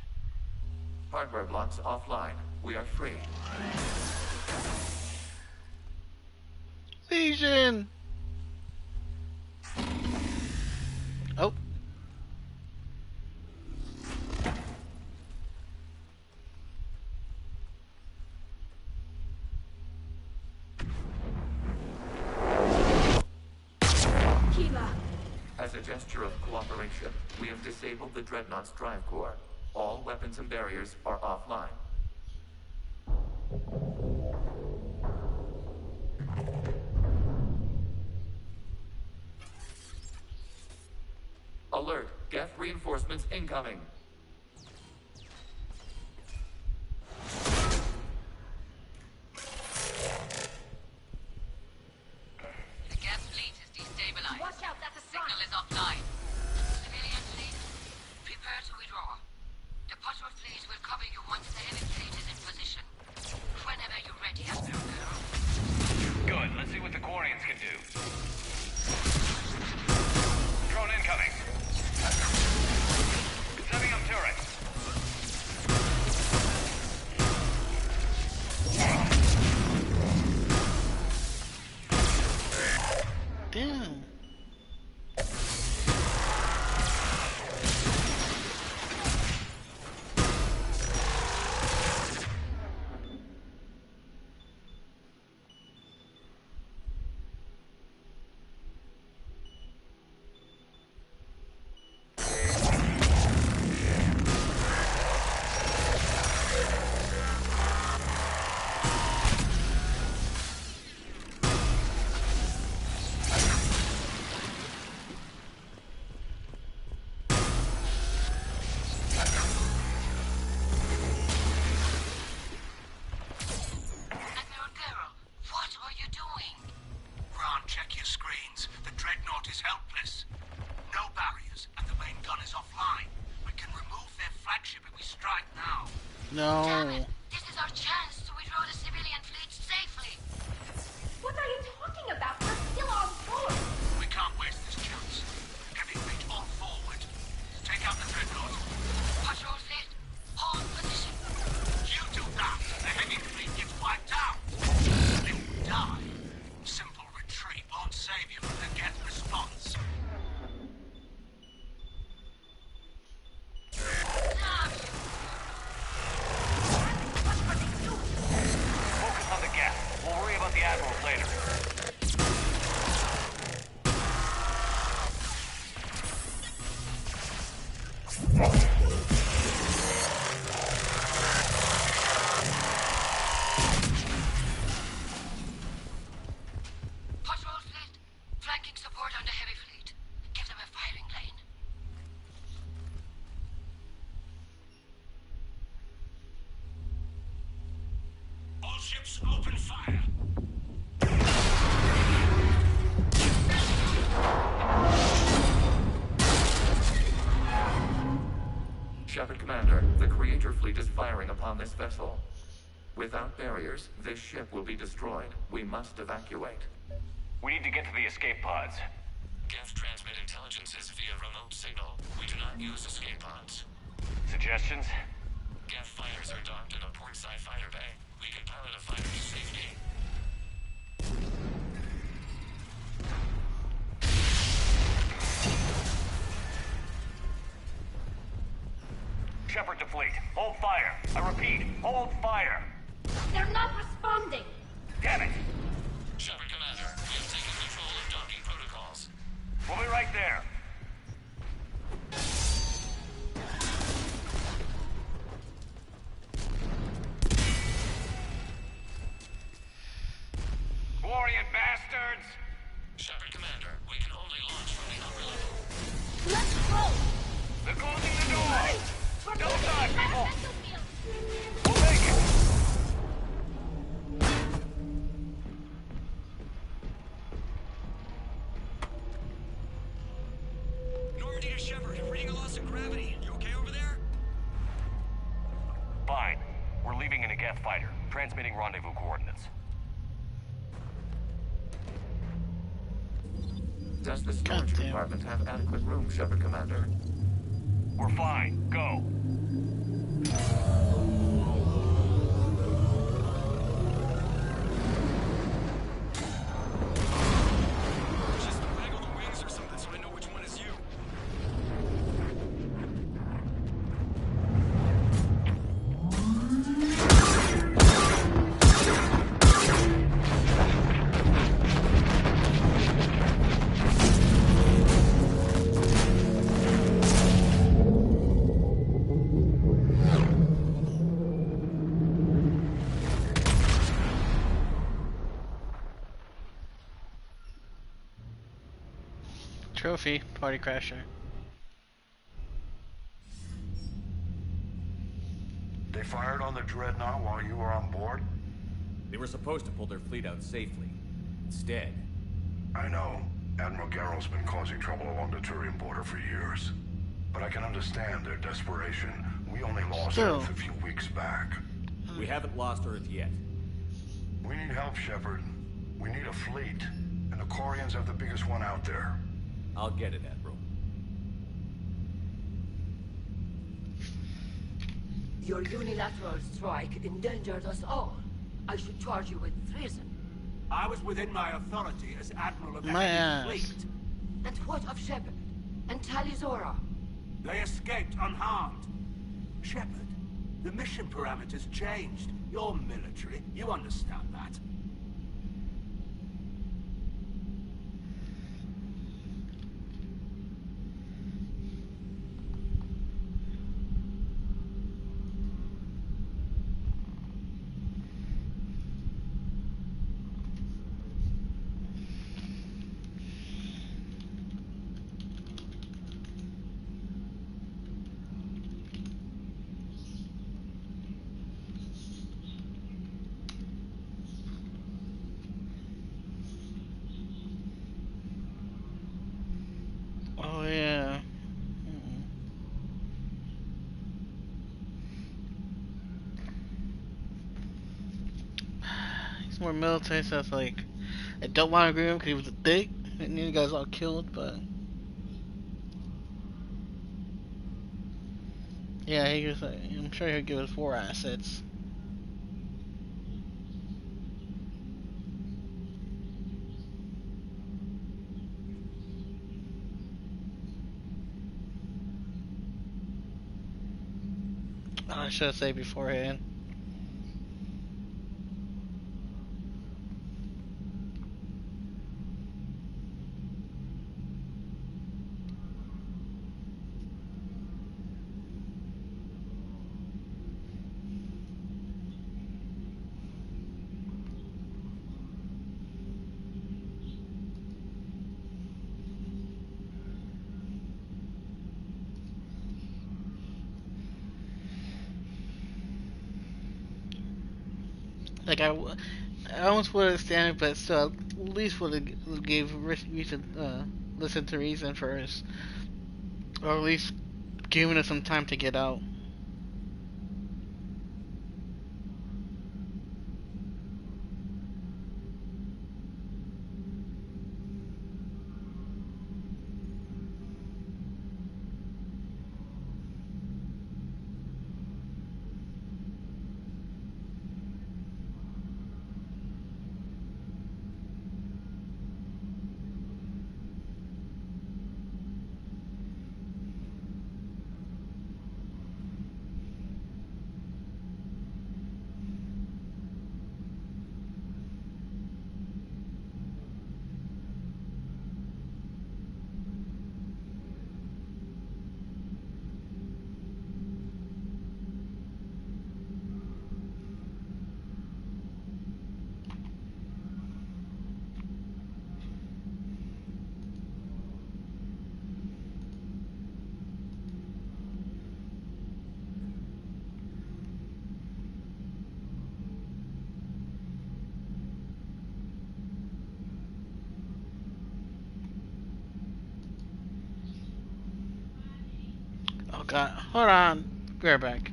Hardware blocks offline. We are free. Legion! Oh. As a gesture of cooperation, we have disabled the Dreadnought's drive core. All weapons and barriers are offline. Alert! Geth reinforcements incoming! The Geth fleet is destabilized. Watch out, that's a Signal is offline. Civilian fleet, prepare to withdraw. The Potter fleet will cover you once the heavy fleet is in position. Whenever you're ready, Admiral. Good. Let's see what the Quarians can do. Drone incoming. Setting up No. This is our chance to withdraw the civilian fleet safely. What are you talking about? We're still on board. We can't waste this chance. Heavy fleet on forward. Take out the dreadnought. Patrol fleet, hold position. You do that, and the heavy fleet gets wiped out. If you die, simple retreat won't save you from the Geth response. Focus on the gap. We'll worry about the Admiral later. Patrol fleet, flanking support on the heavy fleet. Give them a firing lane. All ships open fire. Shepard Commander, the Creator fleet is firing upon this vessel. Without barriers, this ship will be destroyed. We must evacuate. We need to get to the escape pods. Geth transmit intelligences via remote signal. We do not use escape pods. Suggestions? Geth fighters are docked in a portside fighter bay. We can pilot a fighter to safety. Shepard to fleet. Hold fire. I repeat, hold fire. They're not responding. Damn it. Shepard Commander, we have taken control of docking protocols. We'll be right there. Glorious bastards! Shepard Commander, we can only launch from the upper level. Let's go. They're closing the door! We're Don't moving die, to that people! battlefield. We'll make it! Normandy to Shepard, reading a loss of gravity. You okay over there? Fine. We're leaving in a Geth fighter. Transmitting rendezvous coordinates. Does the storage compartment have adequate room, Shepard Commander? We're fine. Go. Just waggle the wings or something so I know which one is you. Trophy, party crasher. They fired on the dreadnought while you were on board? They were supposed to pull their fleet out safely. Instead, I know. Admiral Gerald's been causing trouble along the Turian border for years. But I can understand their desperation. We only lost Earth a few weeks back. we haven't lost Earth yet. We need help, Shepard. We need a fleet. And the Corians have the biggest one out there. I'll get it, Admiral. Your unilateral strike endangered us all. I should charge you with treason. I was within my authority as Admiral of the My Heavy ass. Fleet. And what of Shepard? And Talizora? They escaped unharmed. Shepard, the mission parameters changed. You're military. You understand that. He's more military, so it's like I don't want to agree with him because he was a dick, and then you guys all killed. But yeah, he was. I'm sure he'll give us war assets. I should have said beforehand. Like I almost would have stand, but still, at least would have gave reason, listen to reason first, or at least giving us some time to get out. Oh god, hold on, be right back.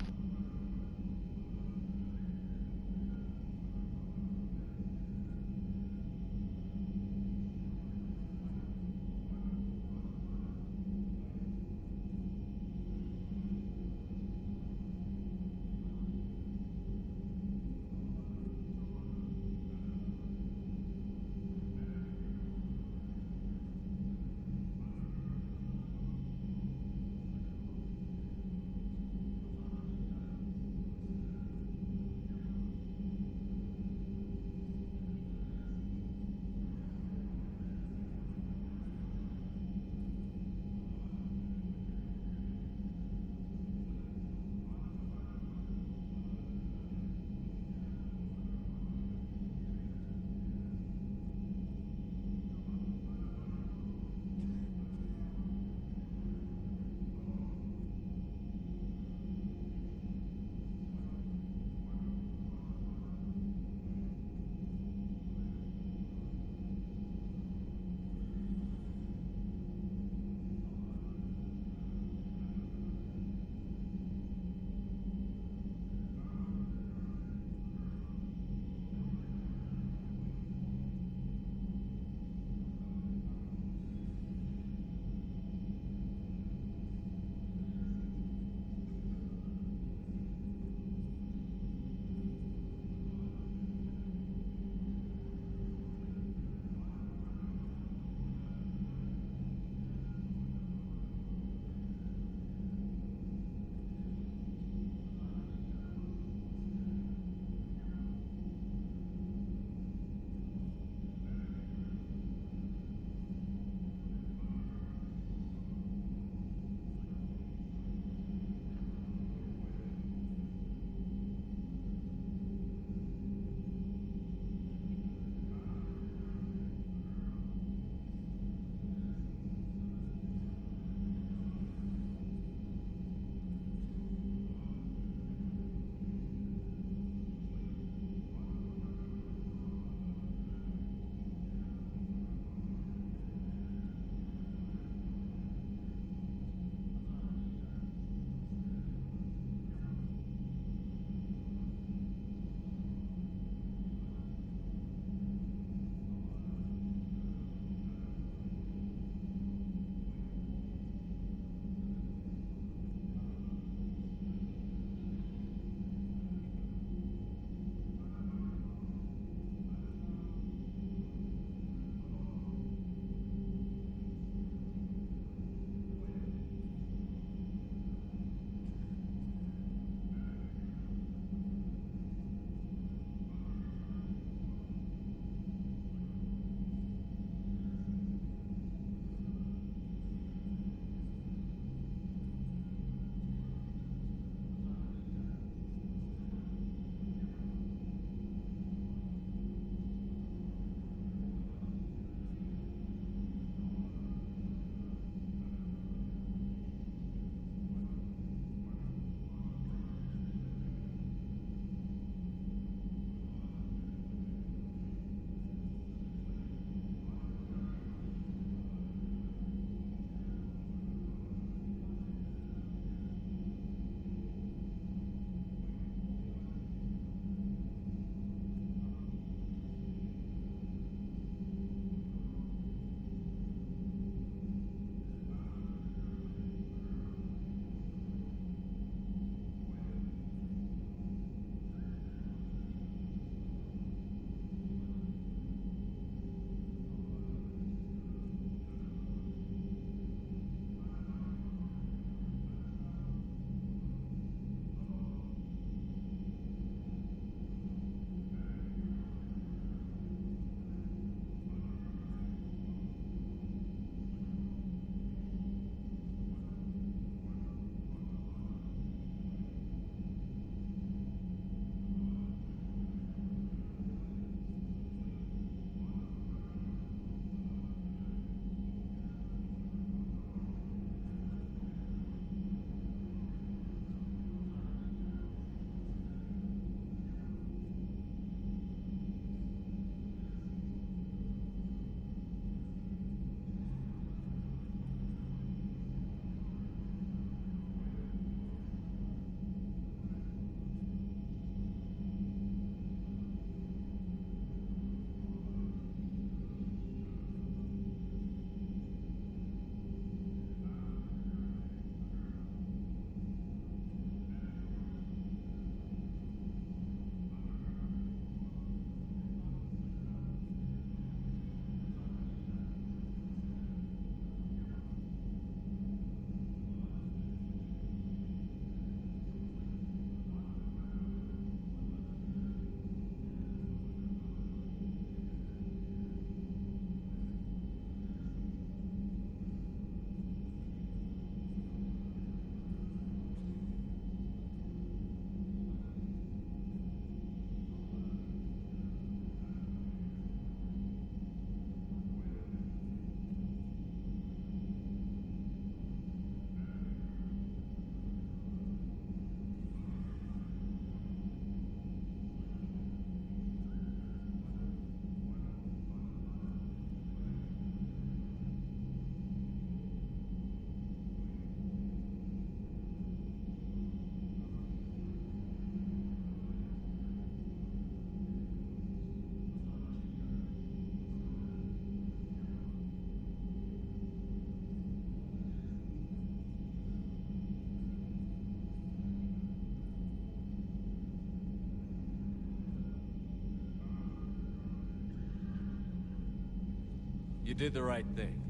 You did the right thing.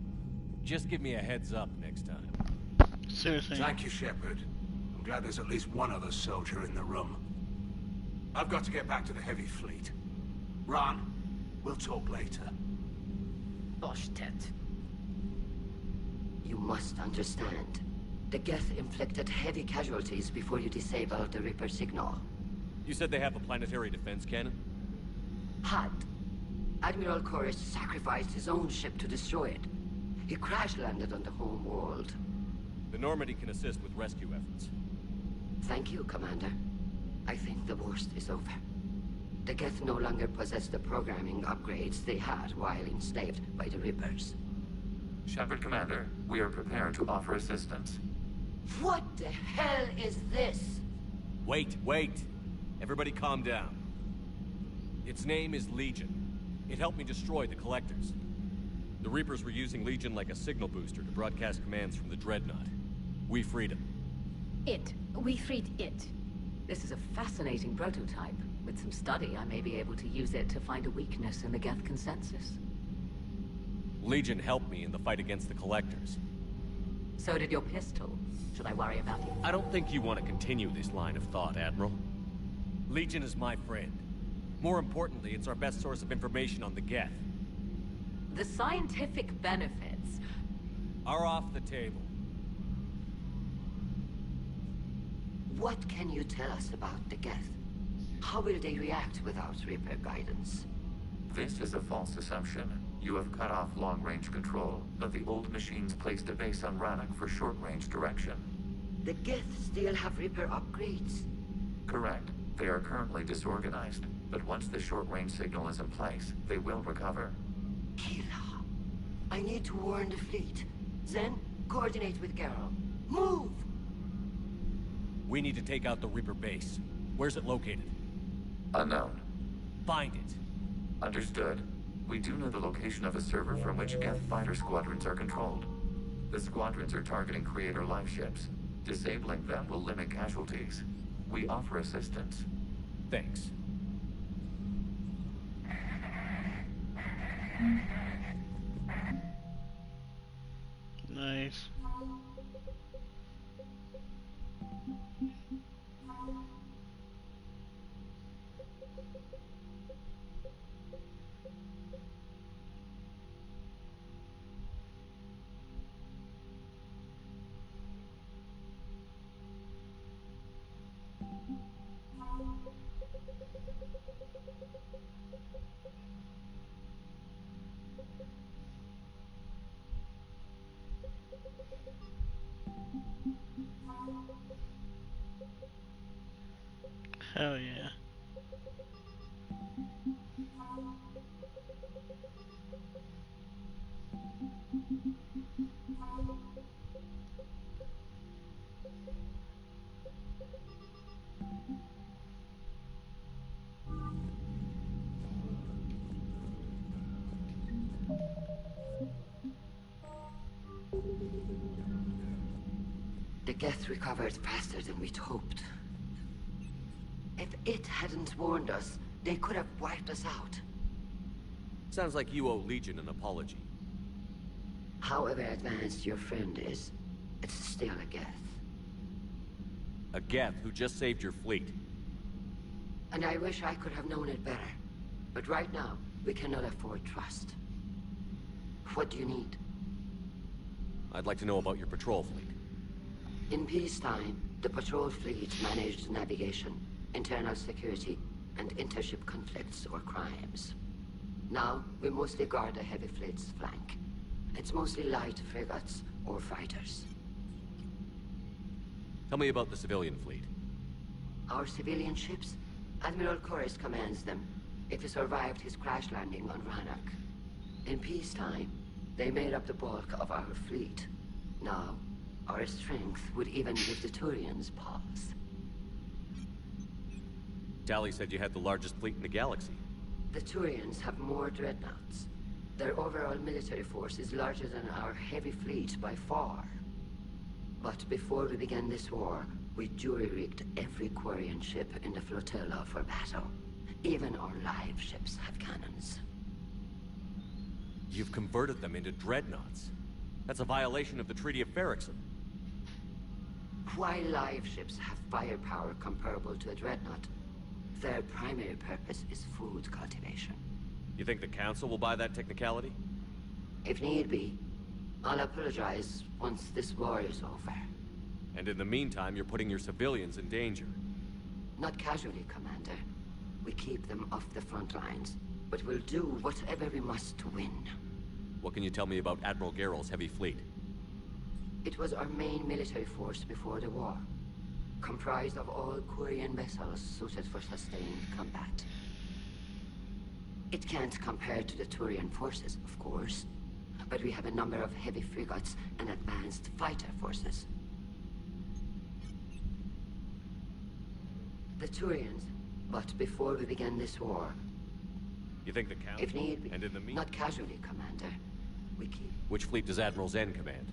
Just give me a heads up next time. Seriously. Thank you, Shepard. I'm glad there's at least one other soldier in the room. I've got to get back to the heavy fleet. Ron, we'll talk later. Boshtet. You must understand. The Geth inflicted heavy casualties before you disabled the Reaper signal. You said they have a planetary defense cannon? Had. Admiral Chorus sacrificed his own ship to destroy it. He crash-landed on the home world. The Normandy can assist with rescue efforts. Thank you, Commander. I think the worst is over. The Geth no longer possess the programming upgrades they had while enslaved by the Reapers. Shepard, Commander, we are prepared to offer assistance. What the hell is this? Wait. Everybody calm down. Its name is Legion. It helped me destroy the Collectors. The Reapers were using Legion like a signal booster to broadcast commands from the Dreadnought. We freed him. We freed it. This is a fascinating prototype. With some study, I may be able to use it to find a weakness in the Geth consensus. Legion helped me in the fight against the Collectors. So did your pistol. Should I worry about you? I don't think you want to continue this line of thought, Admiral. Legion is my friend. More importantly, it's our best source of information on the Geth. The scientific benefits are off the table. What can you tell us about the Geth? How will they react without Reaper guidance? This is a false assumption. You have cut off long-range control, but the old machines placed a base on Rannoch for short-range direction. The Geth still have Reaper upgrades? Correct. They are currently disorganized, but once the short-range signal is in place, they will recover. Kira, I need to warn the fleet. Then, coordinate with Gerald. Move! We need to take out the Reaper base. Where's it located? Unknown. Find it. Understood. We do know the location of a server from which Geth fighter squadrons are controlled. The squadrons are targeting Creator life ships. Disabling them will limit casualties. We offer assistance. Thanks. Nice. Hell yeah. The Geth recovered faster than we'd hoped. If it hadn't warned us, they could have wiped us out. Sounds like you owe Legion an apology. However advanced your friend is, it's still a Geth. A Geth who just saved your fleet. And I wish I could have known it better. But right now, we cannot afford trust. What do you need? I'd like to know about your patrol fleet. In peacetime, the patrol fleet managed navigation, internal security, and intership conflicts or crimes. Now, we mostly guard the heavy fleet's flank. It's mostly light frigates or fighters. Tell me about the civilian fleet. Our civilian ships? Admiral Chorus commands them. If he survived his crash landing on Rannoch. In peacetime, they made up the bulk of our fleet. Now, our strength would even give the Turians pause. Tali said you had the largest fleet in the galaxy. The Turians have more dreadnoughts. Their overall military force is larger than our heavy fleet by far. But before we began this war, we jury-rigged every Quarian ship in the flotilla for battle. Even our live ships have cannons. You've converted them into dreadnoughts. That's a violation of the Treaty of Ferrixon. While live ships have firepower comparable to a dreadnought, their primary purpose is food cultivation. You think the Council will buy that technicality? If need be, I'll apologize once this war is over. And in the meantime, you're putting your civilians in danger. Not casually, Commander. We keep them off the front lines, but we'll do whatever we must to win. What can you tell me about Admiral Gerald's heavy fleet? It was our main military force before the war, comprised of all Quarian vessels suited for sustained combat. It can't compare to the Turian forces, of course, but we have a number of heavy frigates and advanced fighter forces. The Turians, but before we began this war... You think the Council... If need be, and in the not casually, Commander. We keep... Which fleet does Admiral Zen command?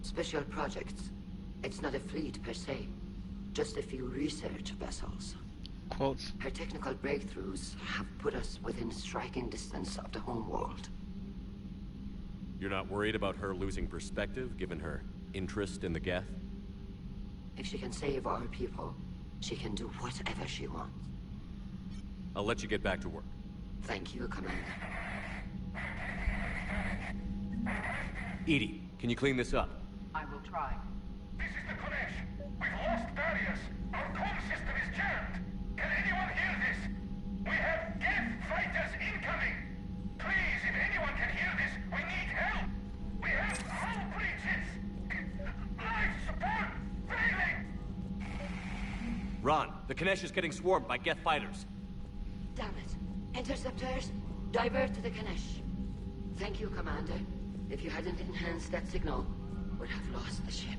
Special projects. It's not a fleet per se, just a few research vessels. Quotes. Her technical breakthroughs have put us within striking distance of the homeworld. You're not worried about her losing perspective, given her interest in the Geth? If she can save our people, she can do whatever she wants. I'll let you get back to work. Thank you, Commander. Edie, can you clean this up? I will try. This is the Konesh. We've lost barriers. Our comm system is jammed. Can anyone hear this? We have Geth fighters incoming. Please, if anyone can hear this, we need help. We have hull breaches. Life support failing. Ron, the Konesh is getting swarmed by Geth fighters. Damn it. Interceptors, divert to the Konesh. Thank you, Commander. If you hadn't enhanced that signal, we'd have lost the ship.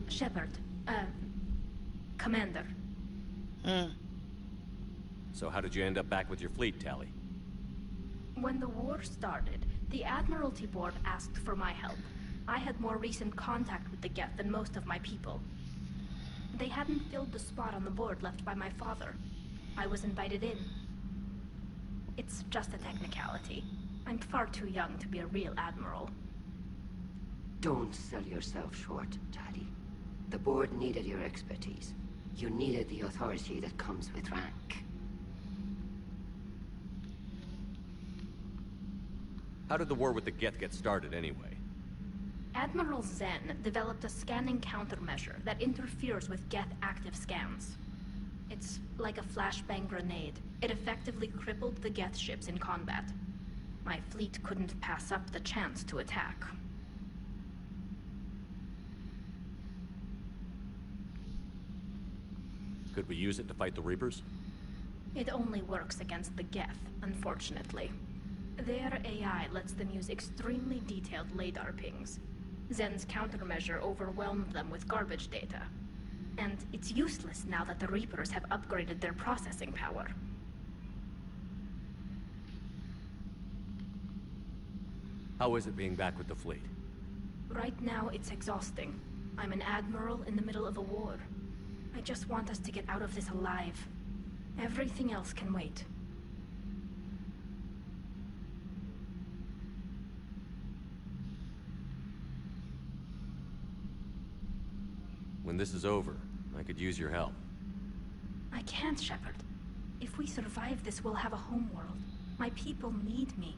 Shepard, Commander. So how did you end up back with your fleet, Tali? When the war started, the Admiralty Board asked for my help. I had more recent contact with the Geth than most of my people. They hadn't filled the spot on the board left by my father. I was invited in. It's just a technicality. I'm far too young to be a real admiral. Don't sell yourself short, Tali. The board needed your expertise. You needed the authority that comes with rank. How did the war with the Geth get started, anyway? Admiral Zen developed a scanning countermeasure that interferes with Geth active scans. It's like a flashbang grenade. It effectively crippled the Geth ships in combat. My fleet couldn't pass up the chance to attack. Could we use it to fight the Reapers? It only works against the Geth, unfortunately. Their AI lets them use extremely detailed LADAR pings. Zen's countermeasure overwhelmed them with garbage data. And it's useless now that the Reapers have upgraded their processing power. How is it being back with the fleet? Right now, it's exhausting. I'm an admiral in the middle of a war. I just want us to get out of this alive. Everything else can wait. When this is over, I could use your help. I can't, Shepard. If we survive this, we'll have a homeworld. My people need me.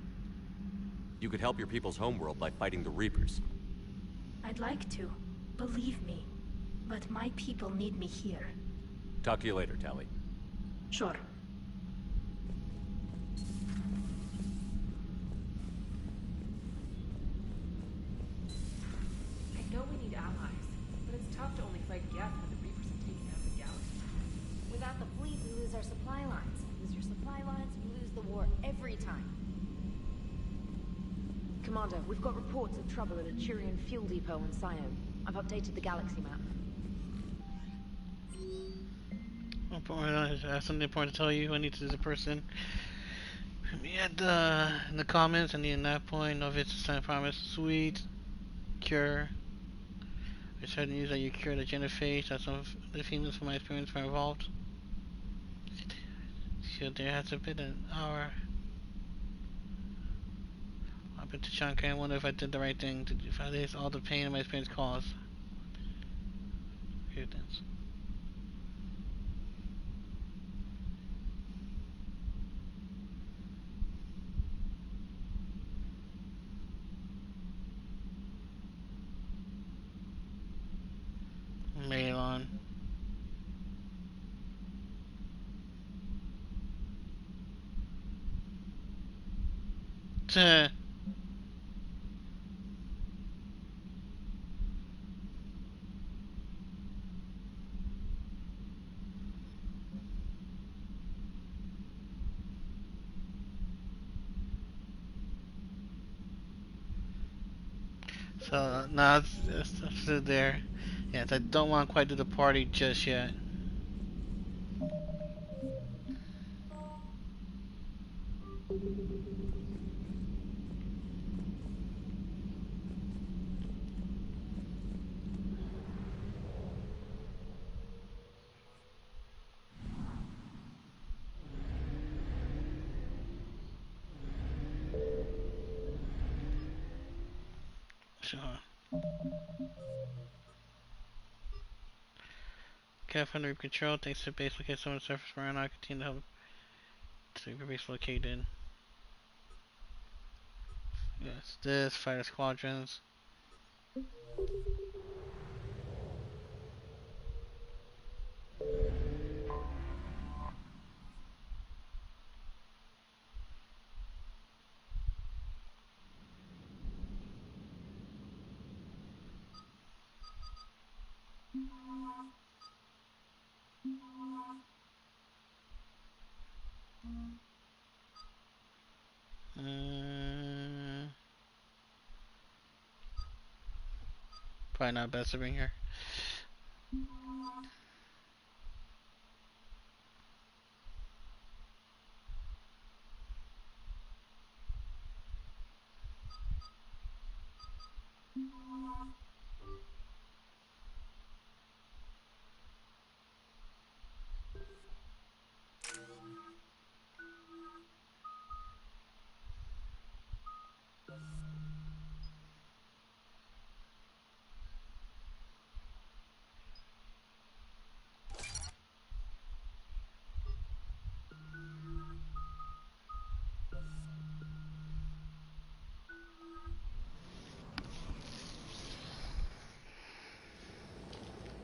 You could help your people's homeworld by fighting the Reapers. I'd like to. Believe me. But my people need me here. Talk to you later, Tali. Sure. I know we need allies, but it's tough to only fight Geth when the Reapers have taken out the galaxy. Without the fleet, we lose our supply lines. Lose your supply lines, you lose the war every time. Commander, we've got reports of trouble at a Turian fuel depot in Siam. I've updated the galaxy map. I have something important to tell you. I need to the person. In the comments, I need an that point of its sign promise. Sweet cure. I tried to use that you cure the gender phase that some of the females from my experience were involved. killed there. Has it been an hour? I bet the chunk. I wonder if I did the right thing. If I did all the pain in my experience caused. Goodness. Malon. So now it's there. Yes, I don't want to quite do the party just yet. Sure. Cap under control. Thanks to base located on the surface around. I continue to help to your base located. Yes, this fighter squadrons. Probably not best to bring here.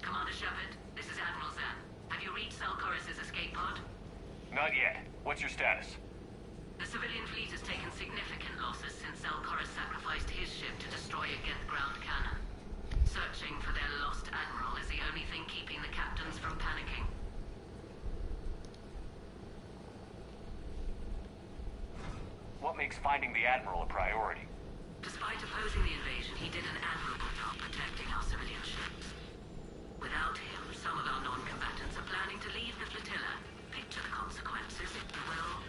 Commander Shepard, this is Admiral Zan. Have you reached Salcoris' escape pod? Not yet. What's your status? The civilian fleet has taken significant losses since Salcoris sacrificed his ship to destroy a Geth ground cannon. Searching for their lost Admiral is the only thing keeping the captains from panicking. What makes finding the Admiral a priority? Despite opposing the invasion, he did an admirable job protecting our civilian ships. Without him, some of our non-combatants are planning to leave the flotilla. Picture the consequences, if you will.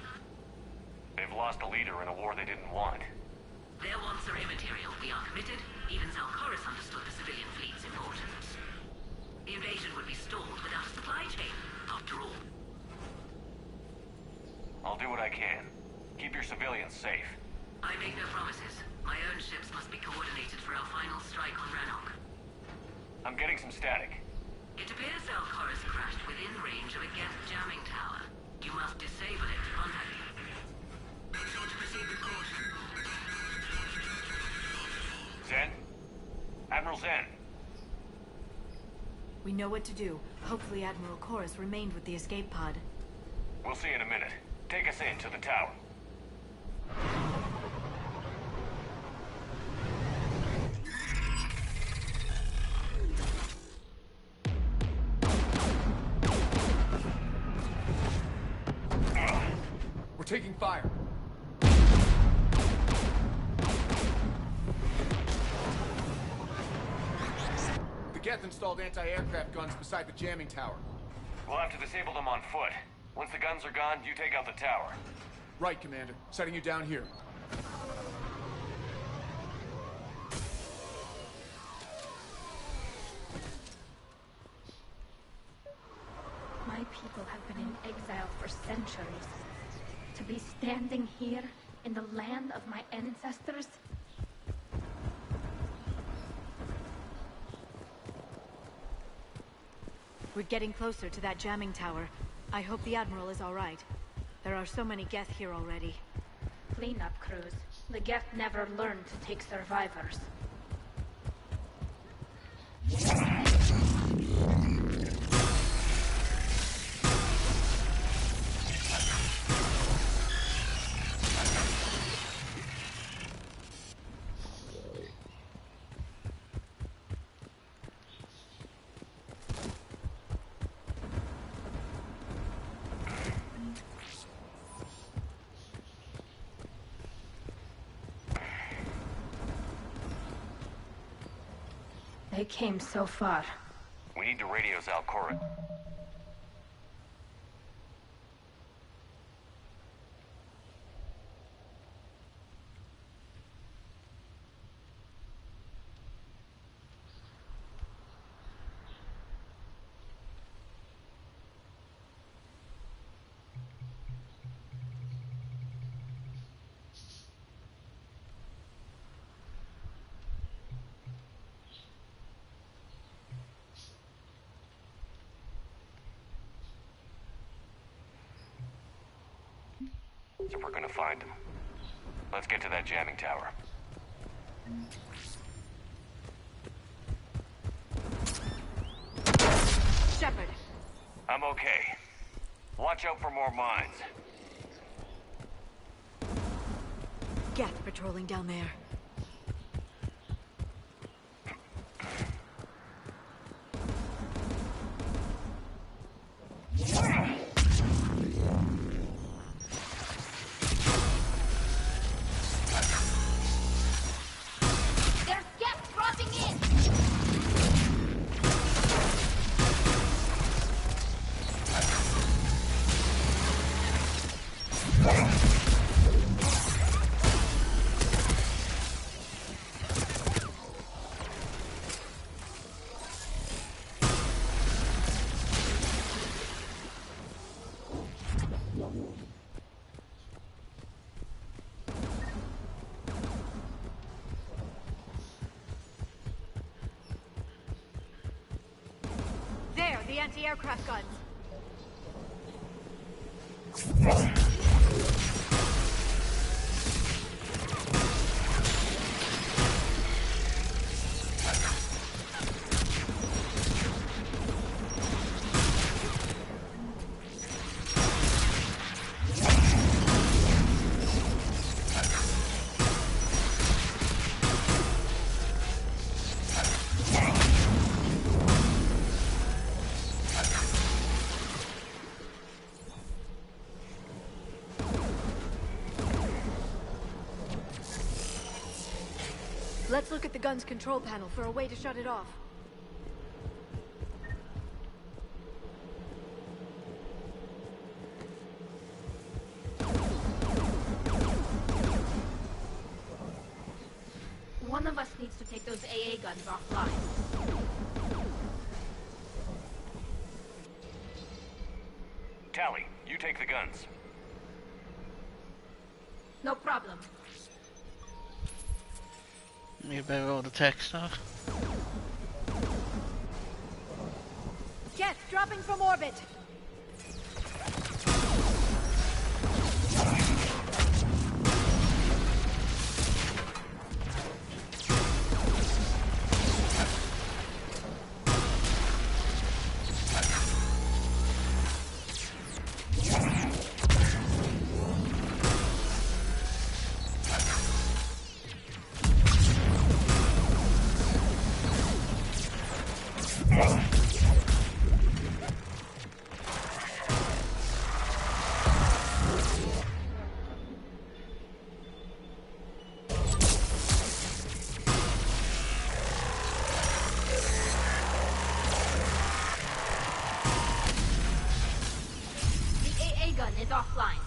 They've lost a leader in a war they didn't want. Their wants are immaterial. We are committed. Even Zalcoris understood the civilian fleet's importance. The invasion would be stalled without a supply chain, after all. I'll do what I can. Keep your civilians safe. I make no promises. My own ships must be coordinated for our final strike on Rannoch. I'm getting some static. It appears Zalcoris crashed within range of a Geth jamming tower. You must disable it to contact you. Be sure to proceed with caution. Zen? Admiral Zen? We know what to do. Hopefully Admiral Chorus remained with the escape pod. We'll see in a minute. Take us in to the tower. We're taking fire. The Geth installed anti-aircraft guns beside the jamming tower. We'll have to disable them on foot. Once the guns are gone, you take out the tower. Right, Commander. Setting you down here. My people have been in exile for centuries. To be standing here in the land of my ancestors? We're getting closer to that jamming tower. I hope the Admiral is all right. There are so many Geth here already. Cleanup crews. The Geth never learned to take survivors. They came so far. We need to radio Zalcora. So we're gonna find him. Let's get to that jamming tower. Shepard. I'm okay. Watch out for more mines. Geth patrolling down there. There, the anti-aircraft guns. Let's look at the gun's control panel for a way to shut it off. One of us needs to take those AA guns offline. Tally, you take the guns. No problem. You better roll the tech stuff. Geth dropping from orbit. Is offline.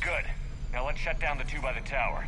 Good. Now let's shut down the two by the tower.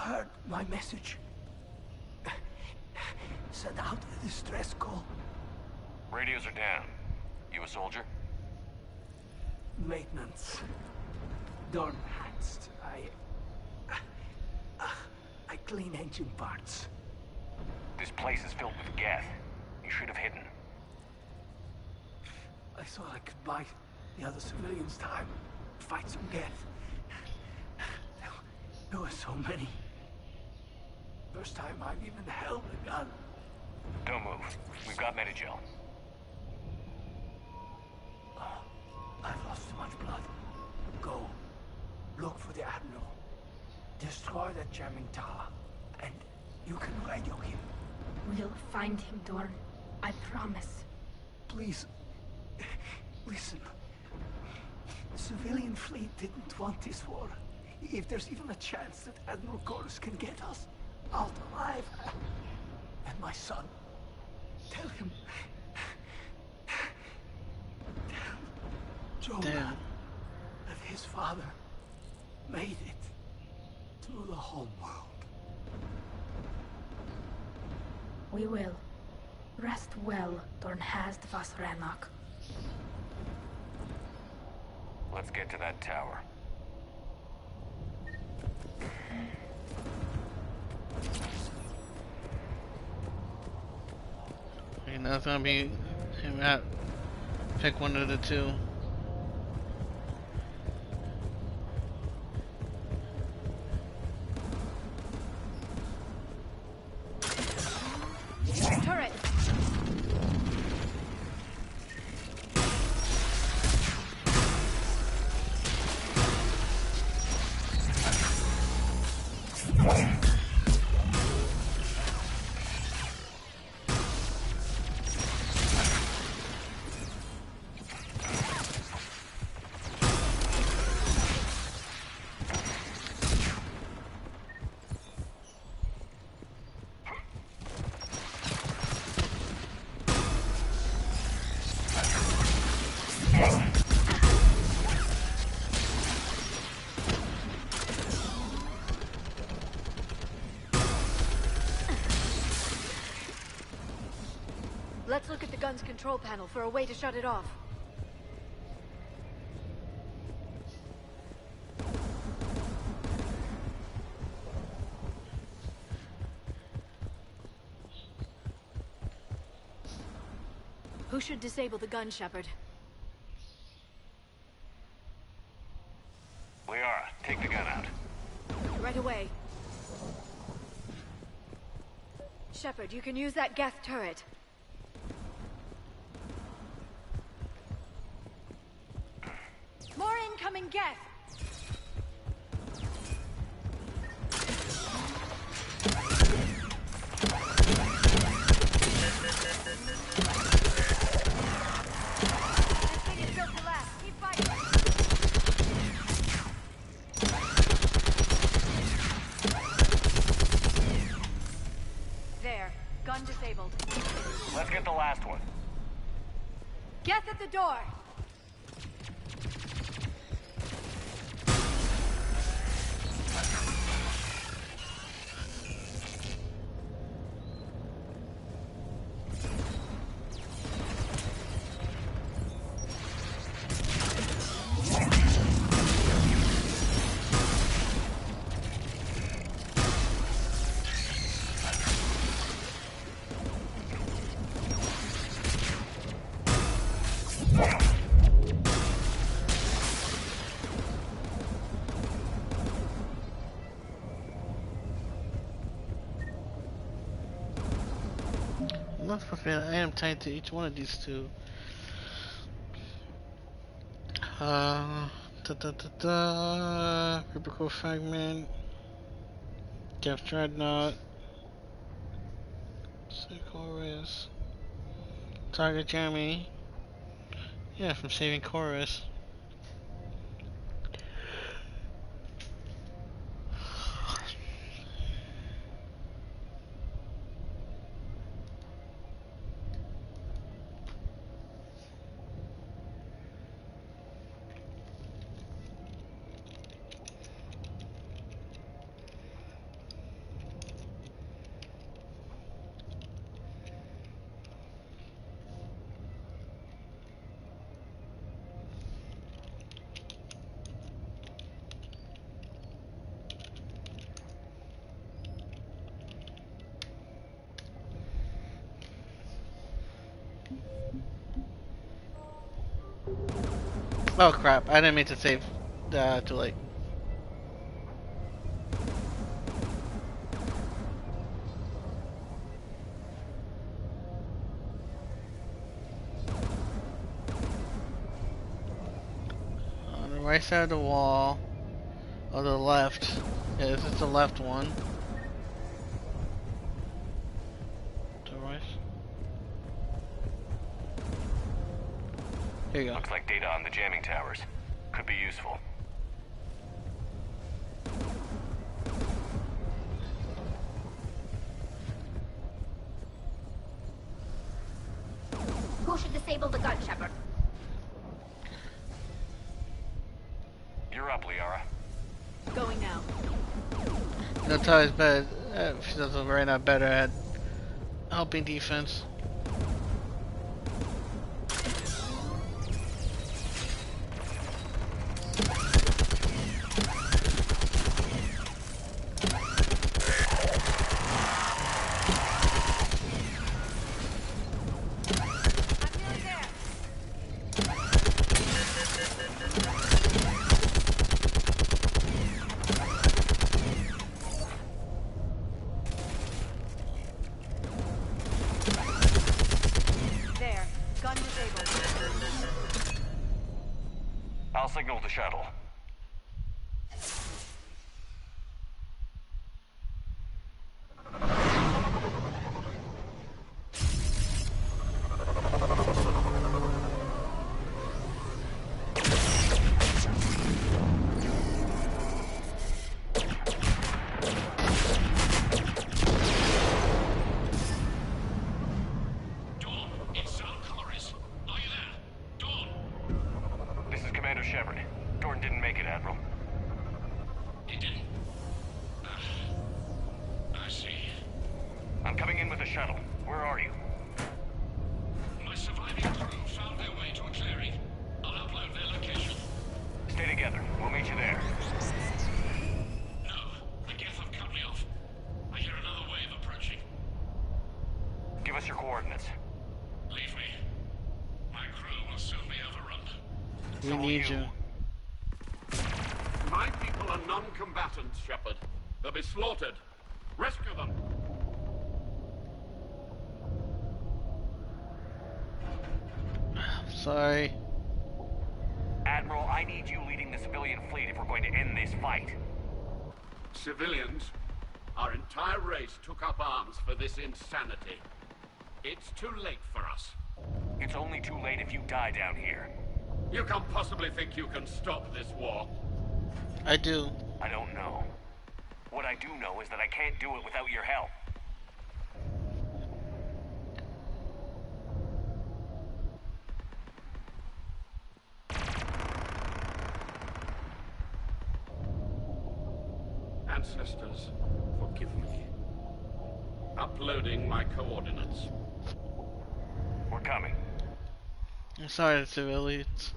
heard my message? Send out a distress call. Radios are down. You a soldier? Maintenance. Dorn hands. I clean engine parts. This place is filled with Geth. You should have hidden. I thought I could buy the other civilians time. Fight some Geth. There were so many. First time I've even held a gun. Don't move. We've got Medigel. I've lost too much blood. Go. Look for the Admiral. Destroy that jamming tower. And you can radio him. We'll find him, Dorn. I promise. Please. Listen. The civilian fleet didn't want this war. If there's even a chance that Admiral Chorus can get us out alive. And my son. Tell him. Tell Joe that his father made it to the home world. We will. Rest well, Dornhast Vasranok. Let's get to that tower. Okay, now it's gonna be him out. Pick one of the two. Turret! Let's look at the gun's control panel for a way to shut it off. Who should disable the gun, Shepard? Liara, take the gun out. Right away. Shepard, you can use that Geth turret. More incoming Geth! This thing is built to last. Keep fighting. There. Gun disabled. Let's get the last one. Geth at the door! I'm not supposed to be an item tied to each one of these two. Reciprocal Fragment. Depth Dreadnought. Chorus. Target Jeremy. Yeah, from saving Chorus. Oh crap! I didn't mean to save. Too late. On the right side of the wall, or the left. Yeah, this is the left one. To the right. Here you go. Looks like data on the jamming towers. Could be useful. Who should disable the gun, Shepard? You're up, Liara. Going now. Natalia's better. She does right now better at helping defense. I'll signal the shuttle. Shepard. Dorn didn't make it, Admiral. He didn't? I see. I'm coming in with the shuttle. Where are you? My surviving crew found their way to a clearing. I'll upload their location. Stay together. We'll meet you there. No. The Geth have cut me off. I hear another wave approaching. Give us your coordinates. Leave me. My crew will soon be overrun. We need you. My people are non-combatants, Shepard. They'll be slaughtered. Rescue them. Sorry. Admiral, I need you leading the civilian fleet if we're going to end this fight. Civilians, our entire race took up arms for this insanity. It's too late for us. It's only too late if you die down here. You can't possibly think you can stop this war. I do. I don't know. What I do know is that I can't do it without your help. Ancestors, forgive me. Uploading my coordinates. We're coming. I'm sorry, civilians.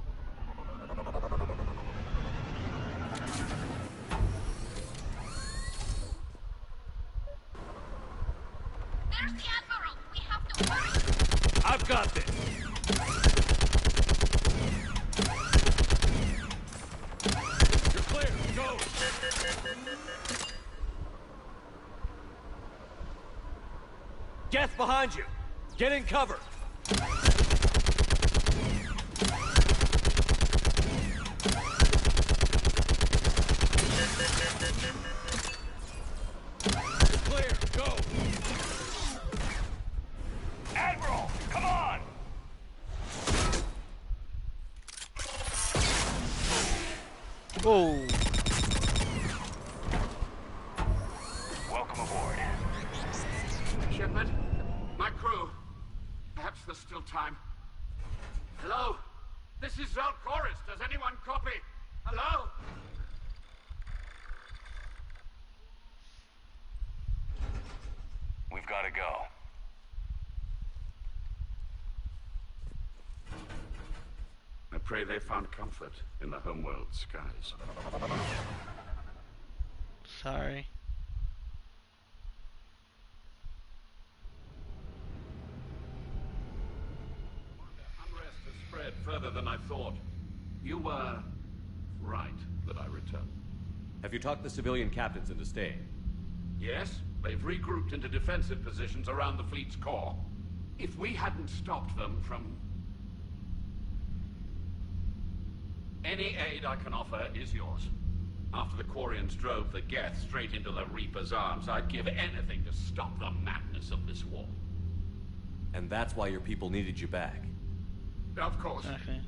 There's the Admiral. We have to hurry. I've got this. You're clear. Go. Geth behind you. Get in cover. Clear. Go. Admiral, come on! Whoa. Welcome aboard. Shepard, my crew. Perhaps there's still time. Hello? This is Zalcoris. Does anyone copy? Hello? We've got to go. I pray they found comfort in the homeworld skies. Sorry. Unrest has spread further than I thought. You were right that I returned. Have you talked the civilian captains into staying? Yes, they've regrouped into defensive positions around the fleet's core. If we hadn't stopped them from... Any aid I can offer is yours. After the Quarians drove the Geth straight into the Reaper's arms, I'd give anything to stop the madness of this war. And that's why your people needed you back. Of course. Okay.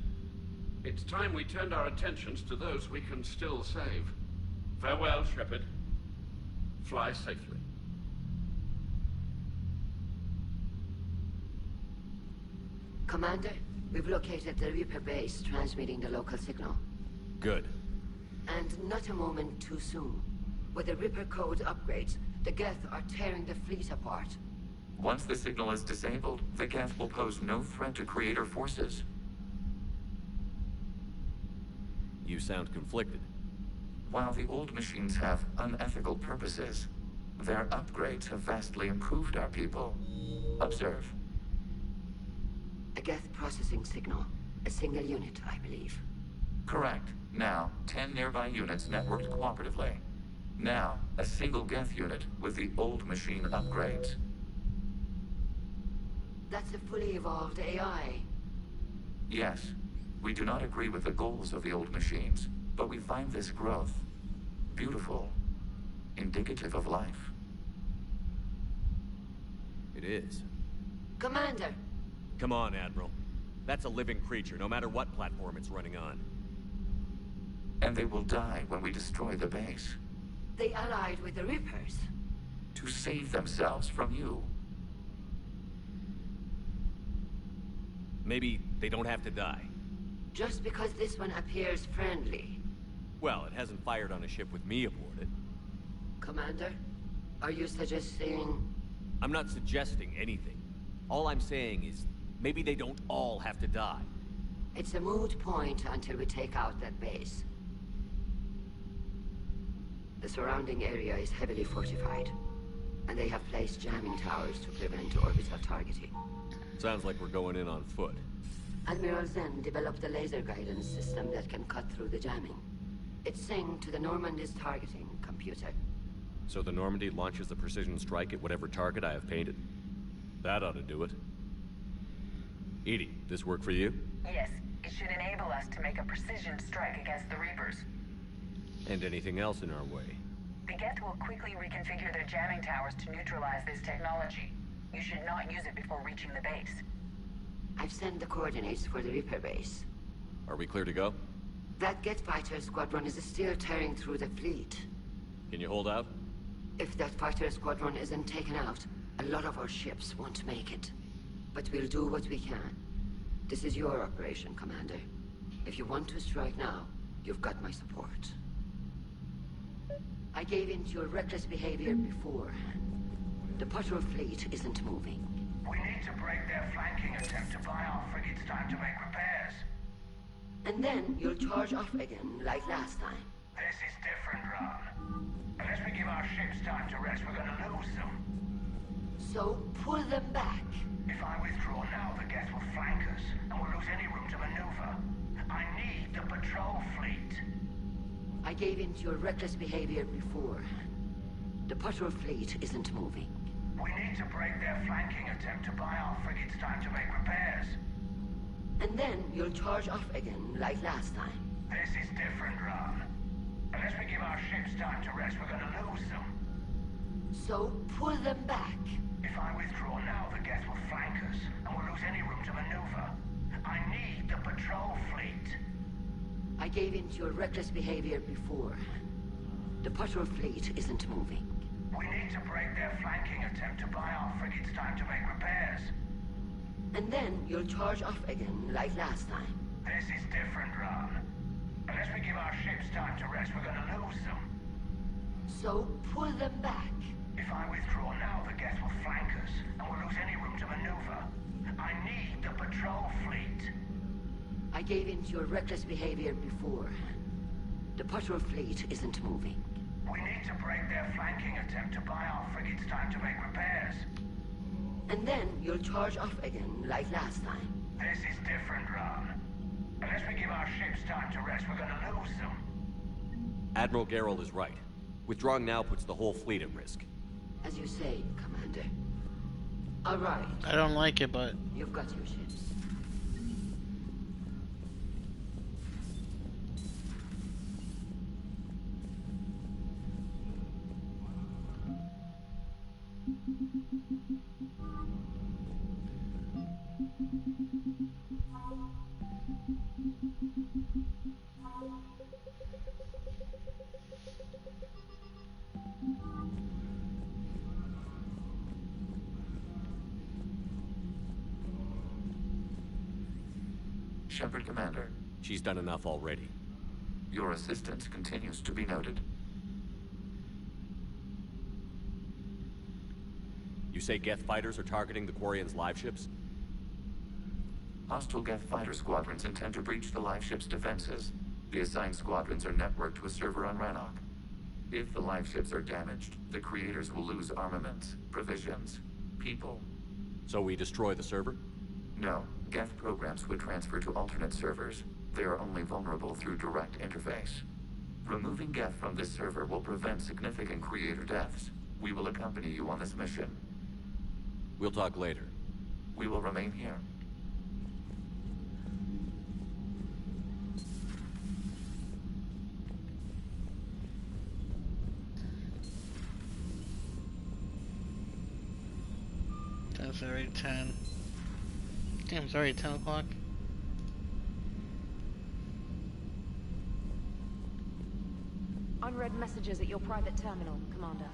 It's time we turned our attentions to those we can still save. Farewell, Shepard. Fly safely. Commander, we've located the Reaper base transmitting the local signal. Good. And not a moment too soon. With the Reaper code upgrades, the Geth are tearing the fleet apart. Once the signal is disabled, the Geth will pose no threat to Creator forces. You sound conflicted. While the old machines have unethical purposes, their upgrades have vastly improved our people. Observe. A Geth processing signal. A single unit, I believe. Correct. Now, 10 nearby units networked cooperatively. Now, a single Geth unit with the old machine upgrades. That's a fully evolved AI. Yes, we do not agree with the goals of the old machines, but we find this growth beautiful, indicative of life. It is. Commander! Come on, Admiral. That's a living creature, no matter what platform it's running on. And they will die when we destroy the base. They allied with the Reapers. To save themselves from you. Maybe they don't have to die. Just because this one appears friendly. Well, it hasn't fired on a ship with me aboard it. Commander, are you suggesting... I'm not suggesting anything. All I'm saying is, maybe they don't all have to die. It's a moot point until we take out that base. The surrounding area is heavily fortified, and they have placed jamming towers to prevent orbital targeting. Sounds like we're going in on foot. Admiral Zen developed a laser guidance system that can cut through the jamming. It's synced to the Normandy's targeting computer. So the Normandy launches the precision strike at whatever target I have painted? That ought to do it. Edie, this work for you? Yes, it should enable us to make a precision strike against the Reapers. And anything else in our way? The Geth will quickly reconfigure their jamming towers to neutralize this technology. You should not use it before reaching the base. I've sent the coordinates for the Reaper base. Are we clear to go? That Geth fighter squadron is still tearing through the fleet. Can you hold out? If that fighter squadron isn't taken out, a lot of our ships won't make it. But we'll do what we can. This is your operation, Commander. If you want to strike now, you've got my support. I gave in to your reckless behavior beforehand. The patrol fleet isn't moving. We need to break their flanking attempt to buy our frigates time to make repairs. And then you'll charge off again, like last time. This is different, Ron. Unless we give our ships time to rest, we're gonna lose them. So pull them back. If I withdraw now, the Geth will flank us, and we'll lose any room to maneuver. I need the patrol fleet. I gave in to your reckless behavior beforehand. The patrol fleet isn't moving. We need to break their flanking attempt to buy our frigates time to make repairs. And then you'll charge off again, like last time. This is different, Ron. Unless we give our ships time to rest, we're gonna lose them. So pull them back. If I withdraw now, the Geth will flank us, and we'll lose any room to maneuver. I need the patrol fleet. I gave in to your reckless behavior beforehand. The patrol fleet isn't moving. We need to break their flanking attempt to buy our frigates time to make repairs. And then you'll charge off again, like last time. This is different, Ron. Unless we give our ships time to rest, we're gonna lose them. So pull them back. If I withdraw now, the Geth will flank us, and we'll lose any room to maneuver. I need the patrol fleet. I gave in to your reckless behavior beforehand. The patrol fleet isn't moving. We need to break their flanking attempt to buy our frigates time to make repairs. And then you'll charge off again, like last time. This is different, Ron. Unless we give our ships time to rest, we're gonna lose them. Admiral Gerald is right. Withdrawing now puts the whole fleet at risk. As you say, Commander. All right. I don't like it, but You've got your ships. Shepard, Commander. She's done enough already. Your assistance continues to be noted. You say Geth fighters are targeting the Quarians' live ships? Hostile Geth fighter squadrons intend to breach the live ship's defenses. The assigned squadrons are networked to a server on Rannoch. If the live ships are damaged, the creators will lose armaments, provisions, people. So we destroy the server? No, Geth programs would transfer to alternate servers. They are only vulnerable through direct interface. Removing Geth from this server will prevent significant creator deaths. We will accompany you on this mission. We'll talk later. We will remain here. it's already 10. Damn, it's already 10 o'clock. Unread messages at your private terminal, Commander.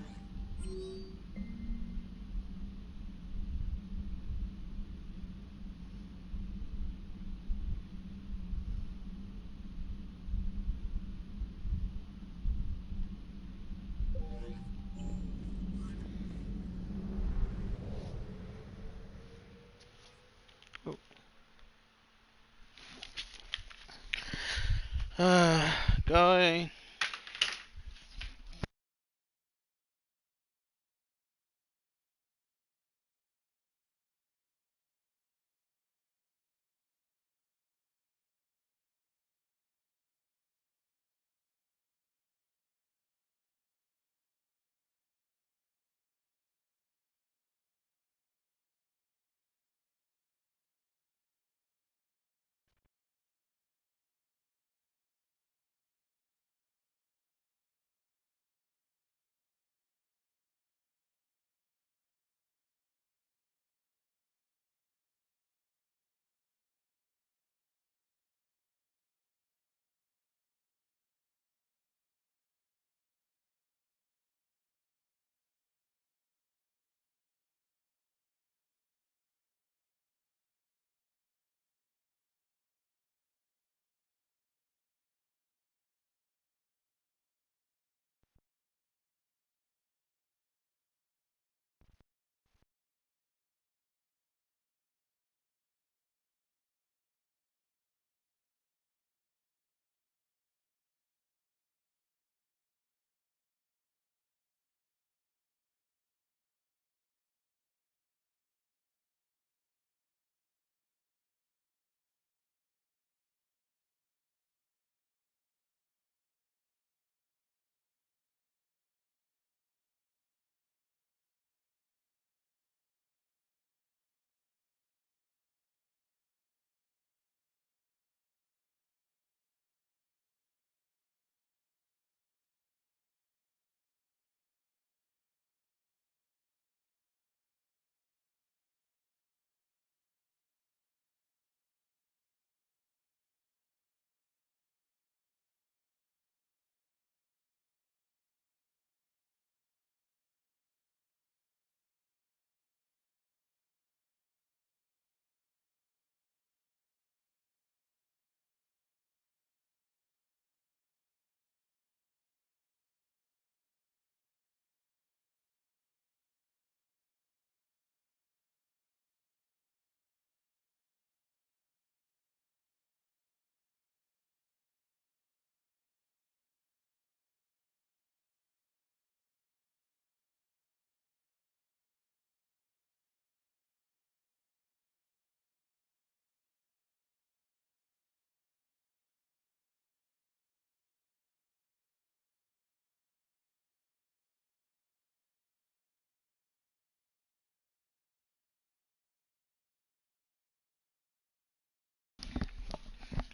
Going.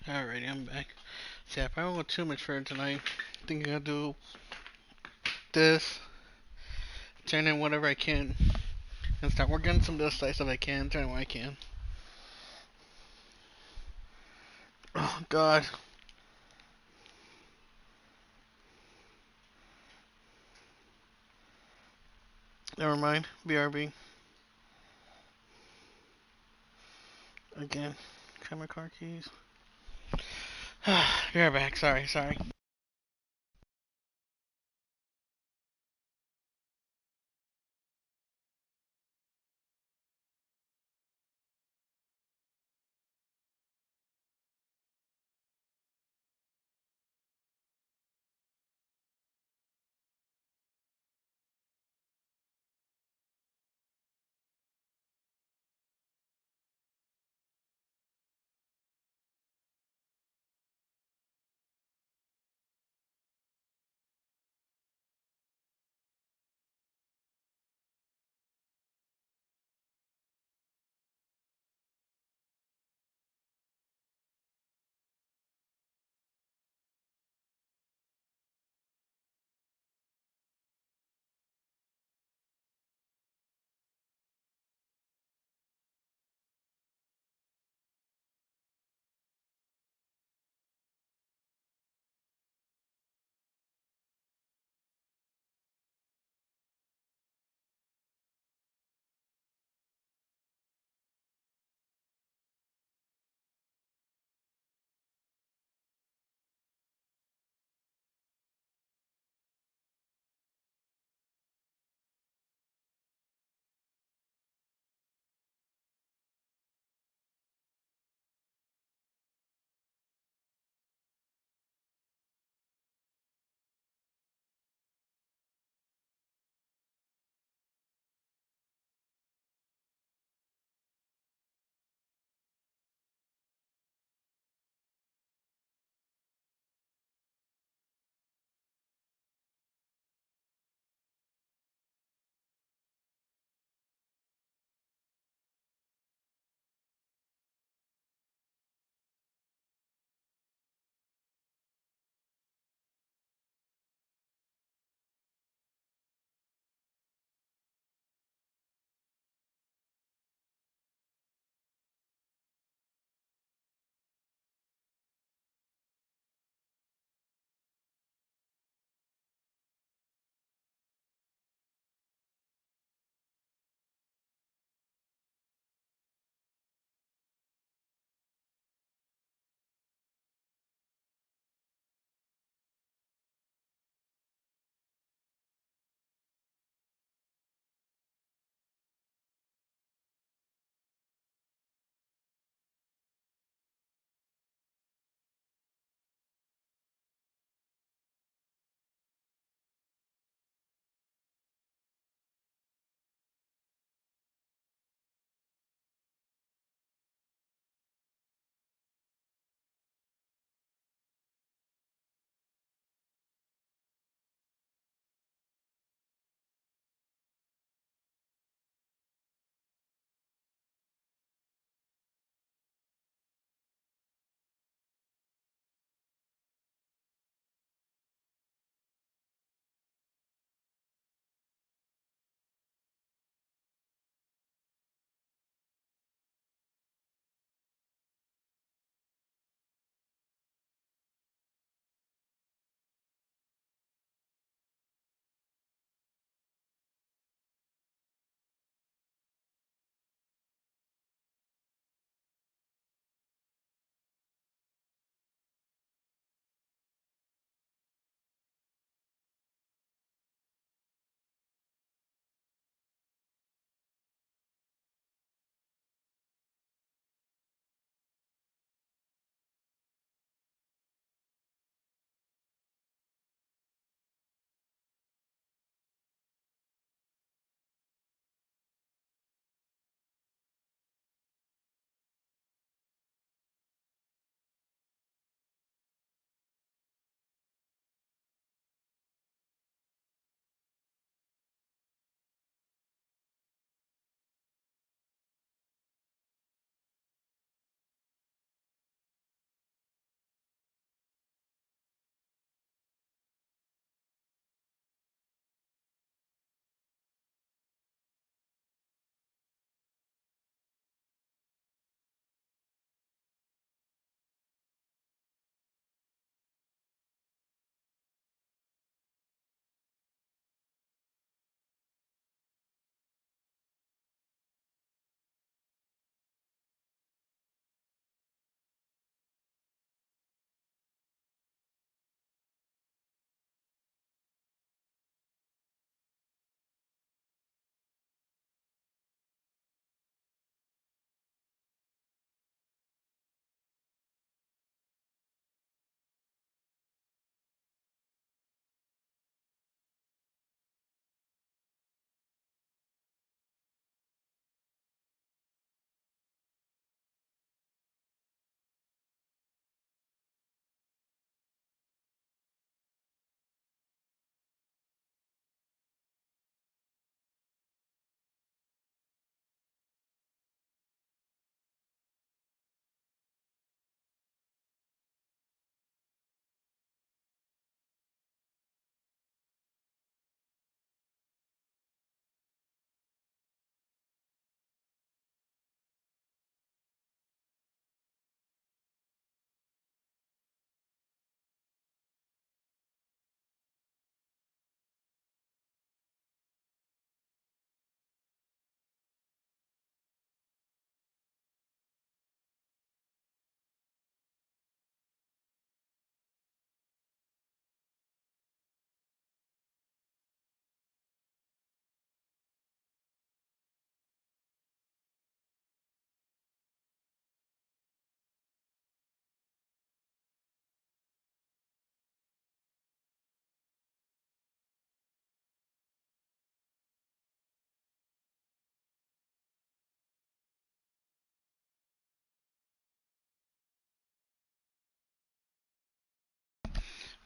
Alrighty, I'm back. See, I probably won't go too much further tonight. I think I'm gonna do this, turn in whatever I can, and start working on some of this stuff if I can, turn in what I can. Oh, God. Never mind. BRB. Again. Camera car keys. Be right back. Sorry.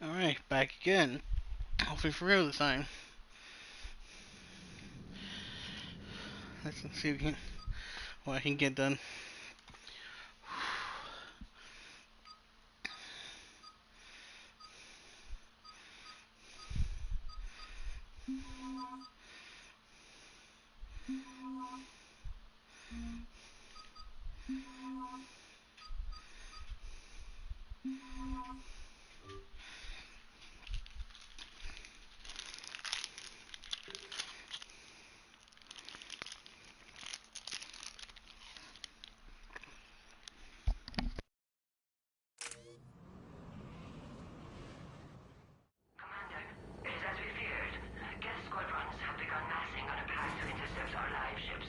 Alright, back again. Hopefully for real this time. Let's see what I can get done. It is as we feared. Gas squadrons have begun massing on a path to intercept our live ships.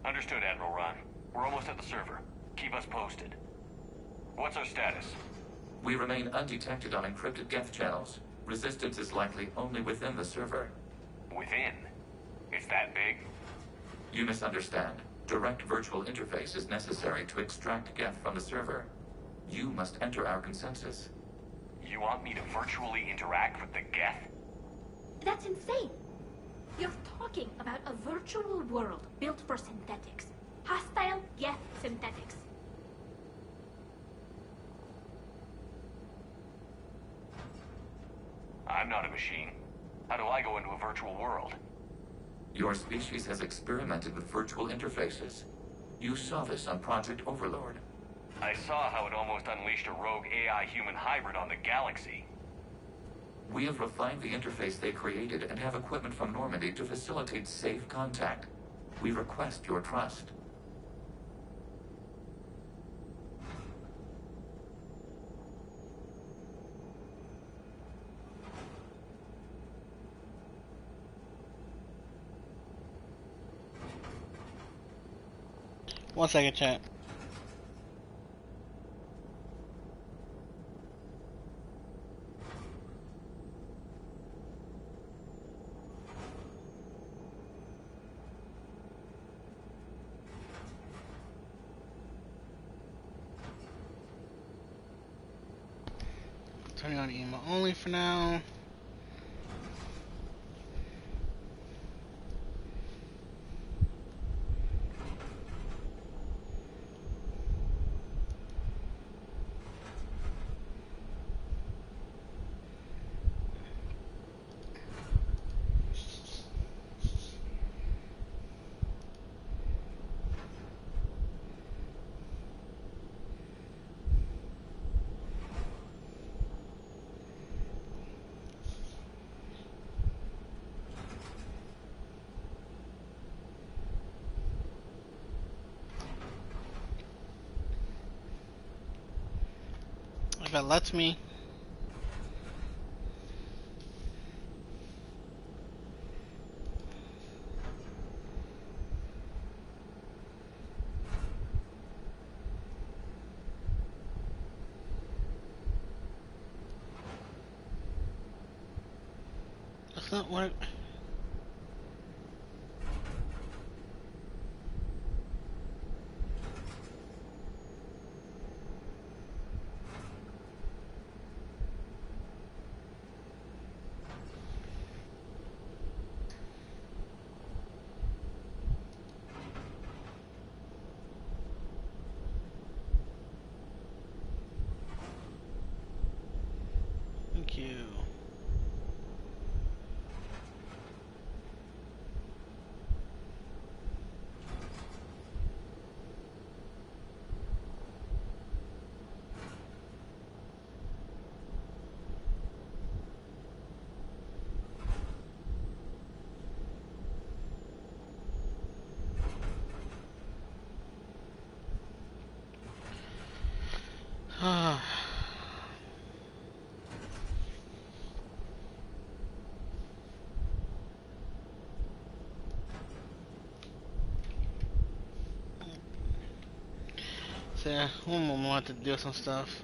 Understood, Admiral Ron. We're almost at the server. Keep us posted. What's our status? We remain undetected on encrypted Geth channels. Resistance is likely only within the server. Within? It's that big? You misunderstand. Direct virtual interface is necessary to extract Geth from the server. You must enter our consensus. You want me to virtually interact with the Geth? That's insane. You're talking about a virtual world built for synthetics. Hostile Geth synthetics. I'm not a machine. How do I go into a virtual world? Your species has experimented with virtual interfaces. You saw this on Project Overlord. I saw how it almost unleashed a rogue AI-human hybrid on the galaxy. We have refined the interface they created and have equipment from Normandy to facilitate safe contact. We request your trust. One second, chat. Turning on email only for now. If it lets me. That's not what Thank you. So yeah, one more want to do some stuff.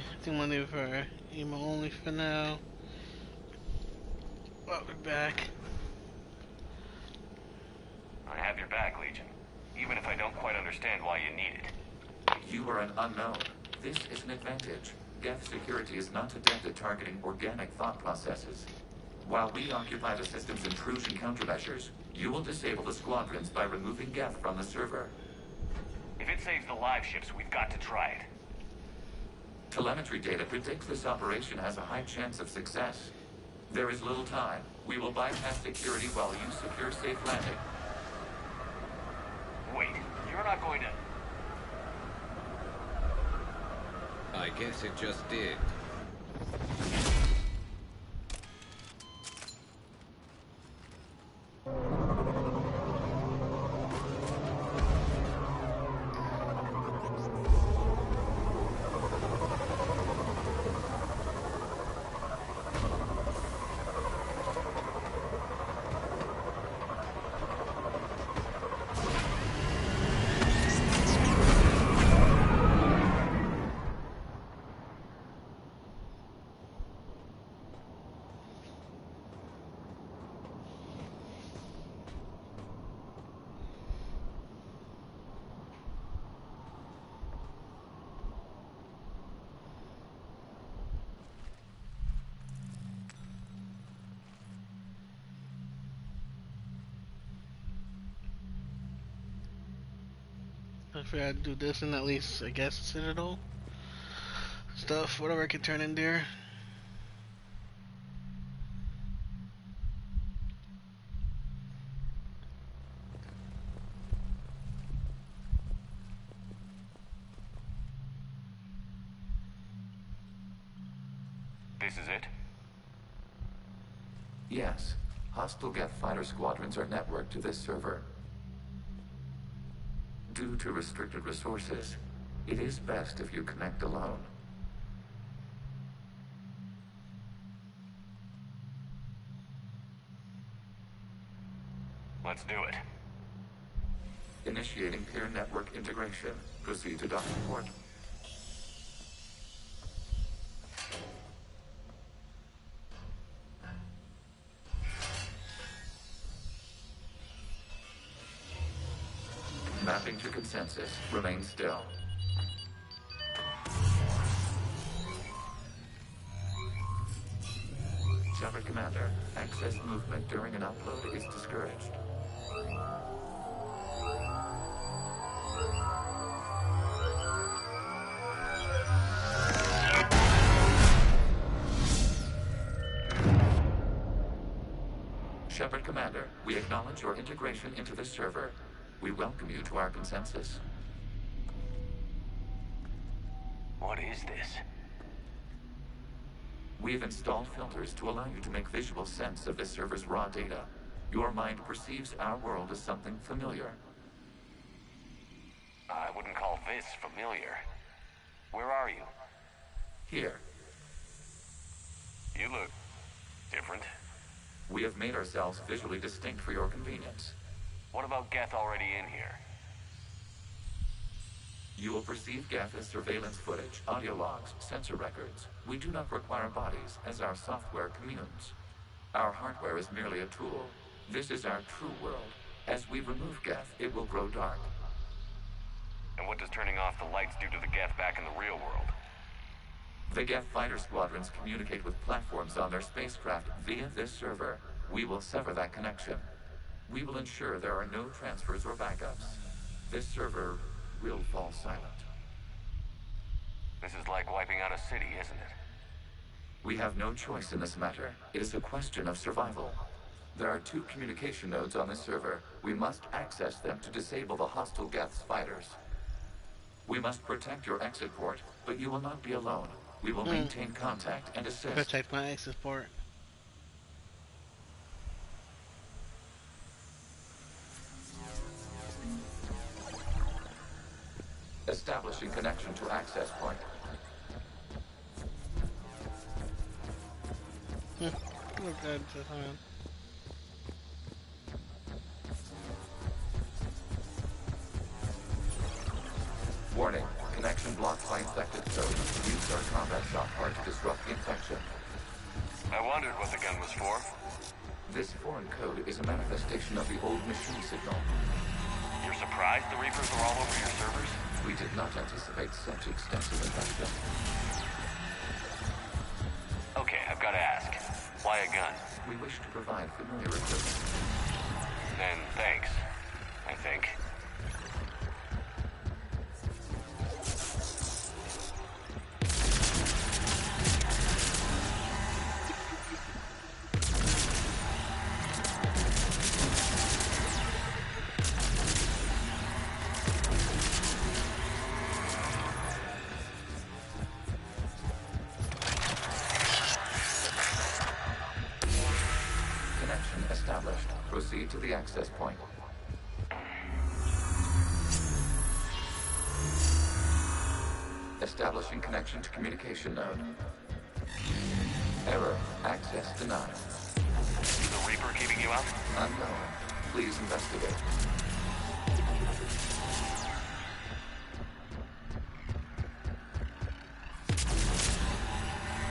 I think I'm gonna leave it for emo only for now. I'll be back. I have your back, Legion. Even if I don't quite understand why you need it. You are an unknown. This is an advantage. Geth security is not adept at targeting organic thought processes. While we occupy the system's intrusion countermeasures, you will disable the squadrons by removing Geth from the server. If it saves the live ships, we've got to try it. Telemetry data predicts this operation has a high chance of success. There is little time. We will bypass security while you secure safe landing. Wait, you're not going to... I guess it just did. I figured I'd do this and at least, I guess, Citadel stuff, whatever I can turn in there. This is it? Yes. Hostile Geth fighter squadrons are networked to this server. Due to restricted resources, it is best if you connect alone. Let's do it. Initiating peer network integration. Proceed to docking port. Mapping to consensus. Remain still. Shepard Commander, access movement during an upload is discouraged. Shepard Commander, we acknowledge your integration into the server. We welcome you to our consensus. What is this? We've installed filters to allow you to make visual sense of this server's raw data. Your mind perceives our world as something familiar. I wouldn't call this familiar. Where are you? Here. You look different. We have made ourselves visually distinct for your convenience. What about Geth already in here? You will perceive Geth as surveillance footage, audio logs, sensor records. We do not require bodies, as our software communes. Our hardware is merely a tool. This is our true world. As we remove Geth, it will grow dark. And what does turning off the lights do to the Geth back in the real world? The Geth fighter squadrons communicate with platforms on their spacecraft via this server. We will sever that connection. We will ensure there are no transfers or backups. This server will fall silent. This is like wiping out a city, isn't it? We have no choice in this matter. It is a question of survival. There are 2 communication nodes on this server. We must access them to disable the hostile Geth's fighters. We must protect your exit port, but you will not be alone. We will maintain contact and assist. Protect my exit port. Establishing connection to access point. Okay, Warning. connection blocked by infected code. Use our combat software to disrupt the infection. I wondered what the gun was for. This foreign code is a manifestation of the old machine signal. You're surprised the Reapers are all over your servers? We did not anticipate such extensive infection. Okay, I've got to ask. Why a gun? We wish to provide familiar equipment. Then thanks, I think. Proceed to the access point. Establishing connection to communication node. Error. Access denied. Is the Reaper keeping you up? Unknown. Please investigate.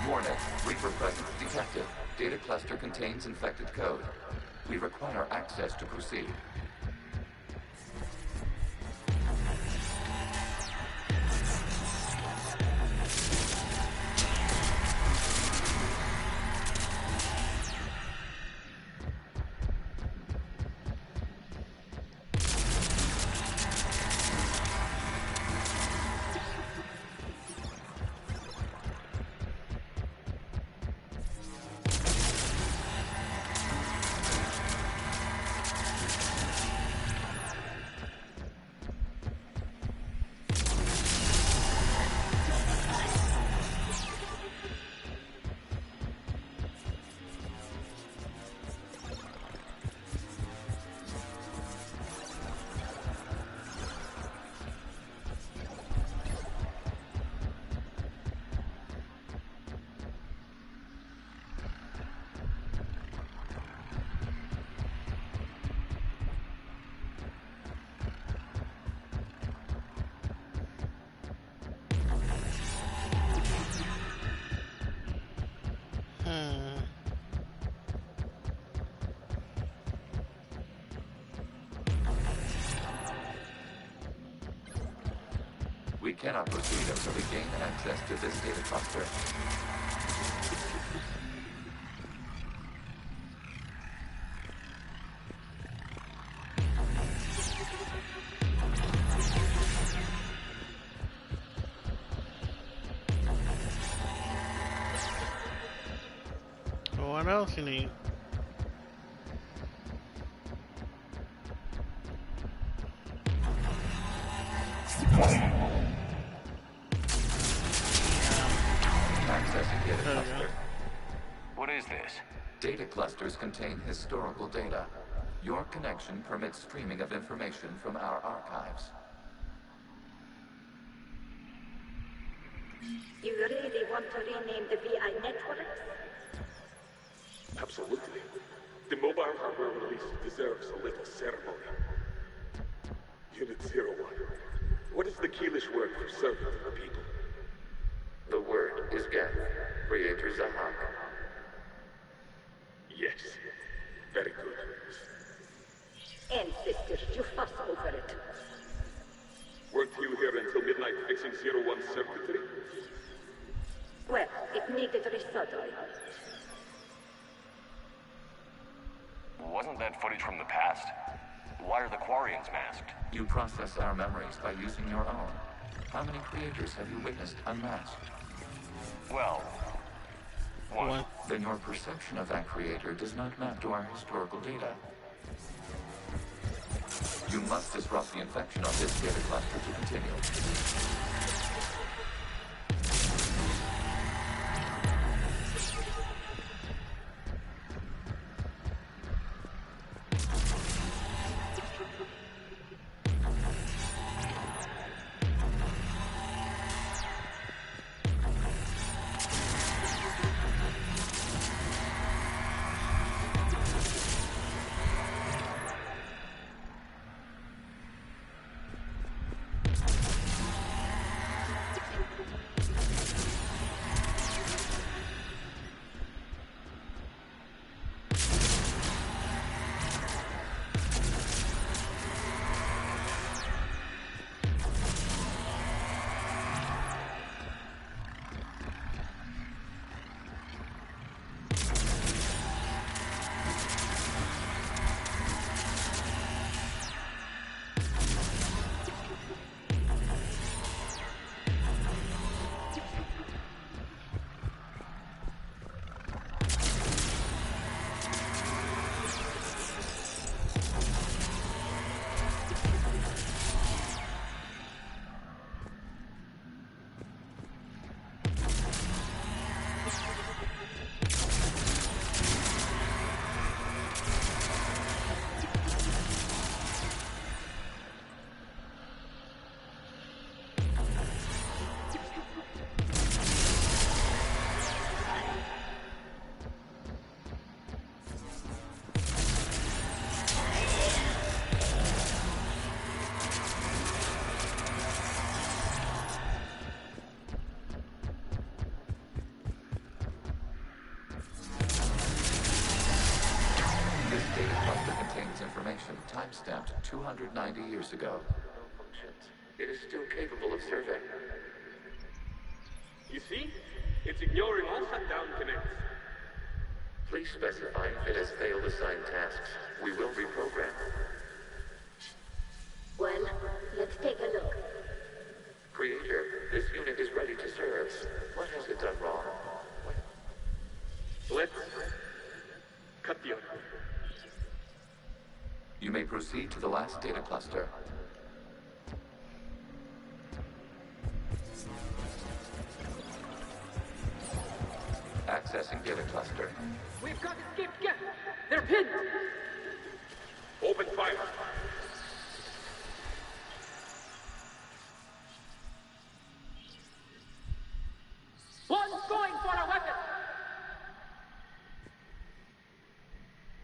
Warning. Reaper presence detected. Data cluster contains infected code. We require access to proceed. We cannot proceed until we gain access to this data cluster. What else you need? Accessing data cluster. What is this? Data clusters contain historical data. Your connection permits streaming of information from our archives. You really want to rename the VI networks? Absolutely. The mobile hardware release deserves a little ceremony. Unit 01. What is the Keelish word for servant of the people? The word is Geth, Creator Zahak. Yes. Very good. Ancestors, you fuss over it. Weren't you here until midnight fixing 01's circuitry? Well, it needed resoldering. Wasn't that footage from the past? Why are the Quarians masked? You process our memories by using your own. How many creators have you witnessed unmasked? Well, one. Then your perception of that creator does not map to our historical data. You must disrupt the infection of this data cluster to continue. This data cluster contains information time-stamped 290 years ago. It is still capable of survey. You see? It's ignoring all shutdown connects. Please specify if it has failed assigned tasks. We will reprogram. Well, let's take a look. Creator, this unit is ready to serve. What has it done wrong? Let's cut the order. You may proceed to the last data cluster. Accessing data cluster. We've got escaped guests. They're pinned. Open fire. One's going for a weapon.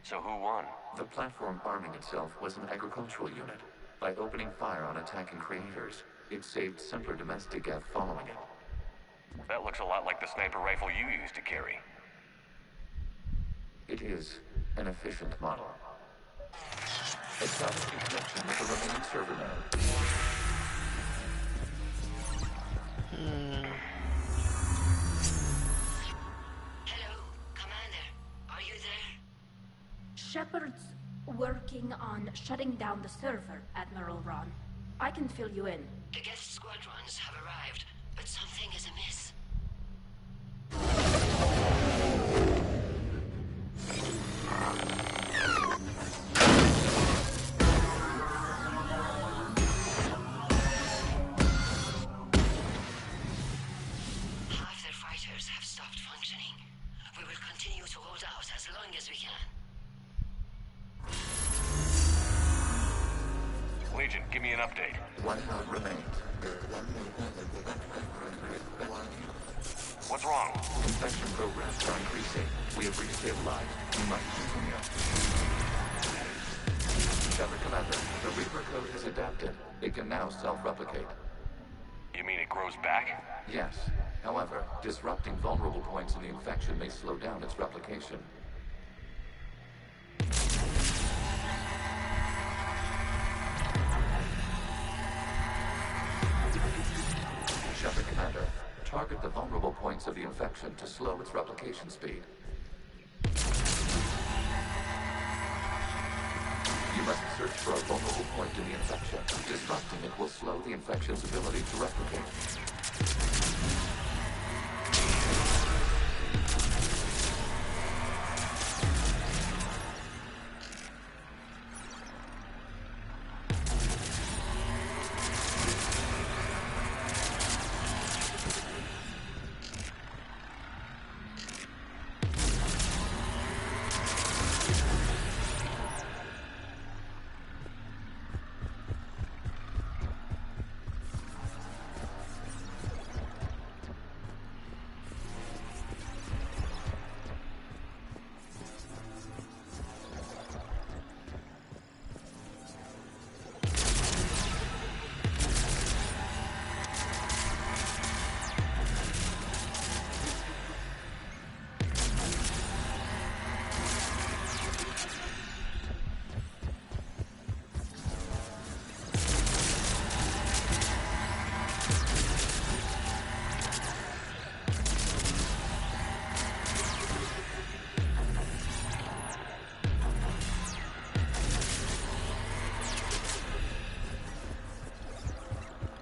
So who won? The platform arming itself was an agricultural unit. By opening fire on attacking creators, it saved simpler domestic Geth following it. That looks a lot like the sniper rifle you used to carry. It is an efficient model. Establishing connection with the remaining server node. Hello, Commander. Are you there? Shepard's working on shutting down the server, Admiral Ron. I can fill you in. The guest squadrons have arrived, but something is amiss. Half their fighters have stopped functioning. We will continue to hold out as long as we can. Legion, give me an update. One node remains. What's wrong? Infection programs are increasing. We have restabilized. We must continue. Shepard Commander, the Reaper code has adapted. It can now self-replicate. You mean it grows back? Yes. However, disrupting vulnerable points in the infection may slow down its replication. Shepard Commander, target the vulnerable points of the infection to slow its replication speed. You must search for a vulnerable point in the infection. Disrupting it will slow the infection's ability to replicate.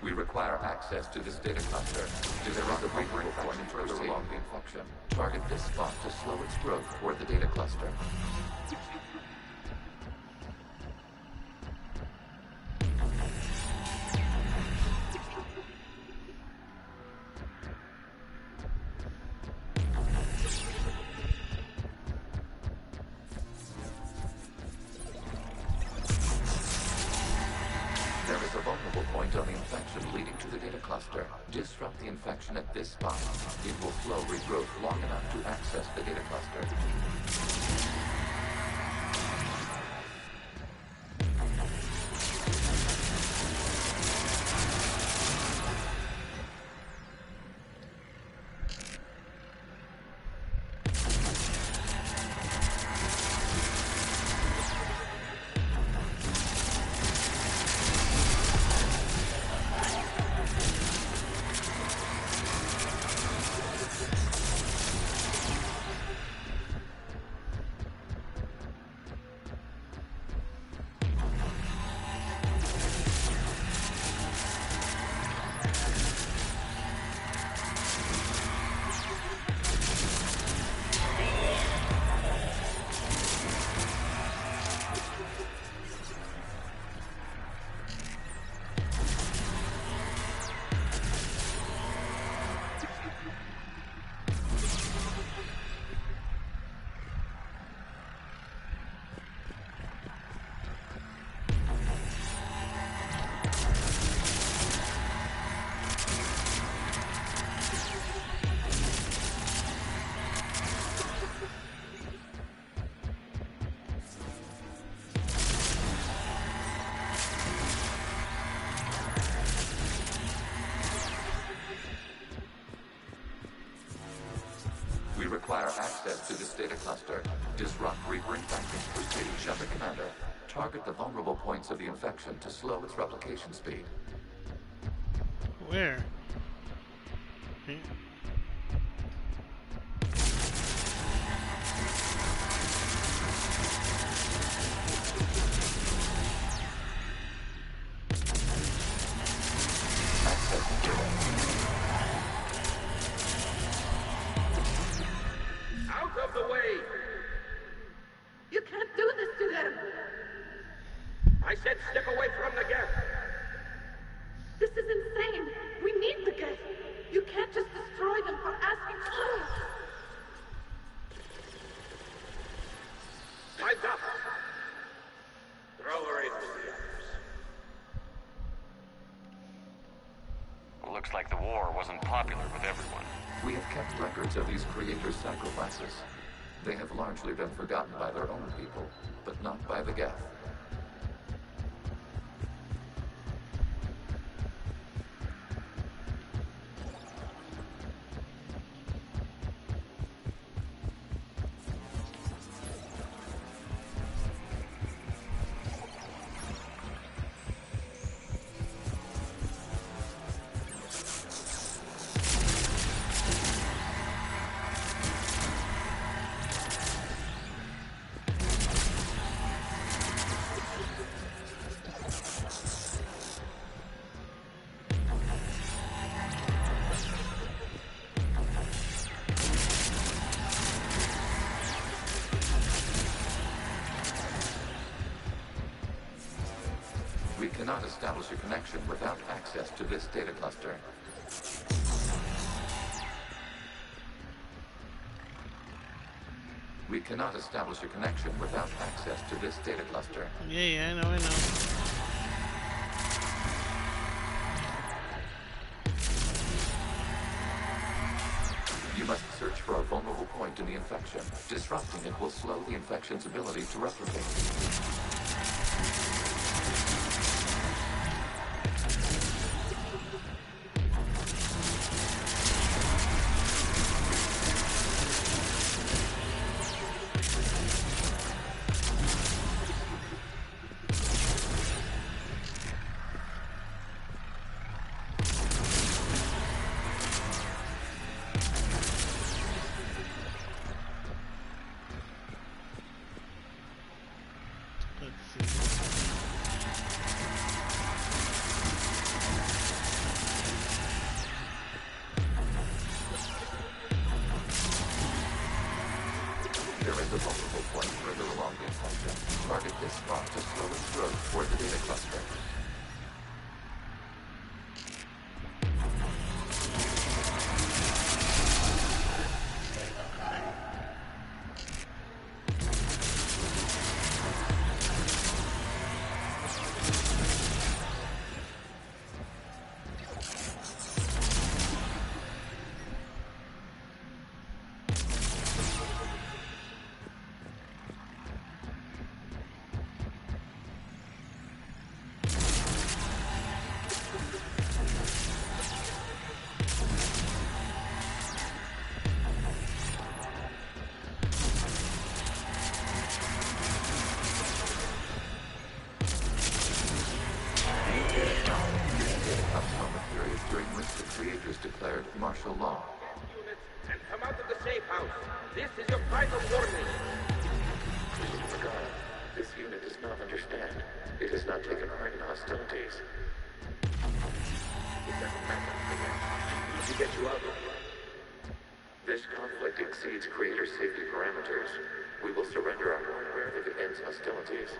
We require access to this data cluster. There is a Reaper infection further along the infection. Target this spot to slow its growth toward the data cluster. There is a vulnerable point on the infection leading to the data cluster. Disrupt the infection at this spot. It will slow regrowth long enough to access the data cluster. data cluster. Disrupt Reaper infecting prestige under commander. Target the vulnerable points of the infection to slow its replication speed. Where? Hmm. Out of the way! You can't do this to them! I said step away from the gap! This is insane! We need the geth! You can't just destroy them for asking for it! Time's up! Throw her in with the others. Looks like the war wasn't popular with everyone. We have kept records of these creators' sacrifices. They have largely been forgotten by their own people, but not by the Geth. We cannot establish a connection without access to this data cluster. We cannot establish a connection without access to this data cluster. Yeah, I know. You must search for a vulnerable point in the infection. Disrupting it will slow the infection's ability to replicate. Martial law. Units, and come out of the safe house. This is your final warning. This unit does not understand. It has not taken part in hostilities. It doesn't matter. We need to get you out of here. This conflict exceeds creator safety parameters. We will surrender our hardware if it ends hostilities.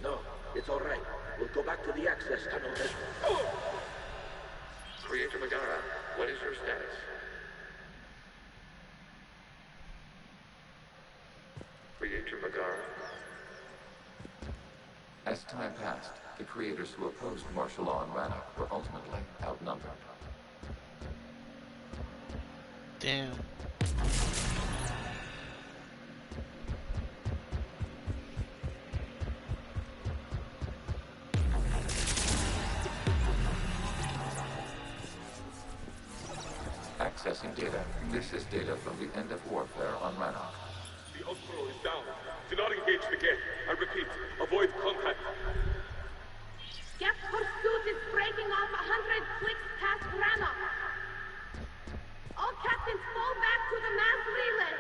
No, it's all right. We'll go back to the access tunnel and... Creator Megara, what is your status? Creator Megara. As time passed, the creators who opposed martial law in Rannoch were ultimately outnumbered. Damn. Accessing data. This is data from the end of warfare on Rannoch. The Osprey is down. Do not engage the gate. I repeat, avoid contact. Geth pursuit is breaking off 100 clicks past Rannoch. All captains fall back to the mass relay.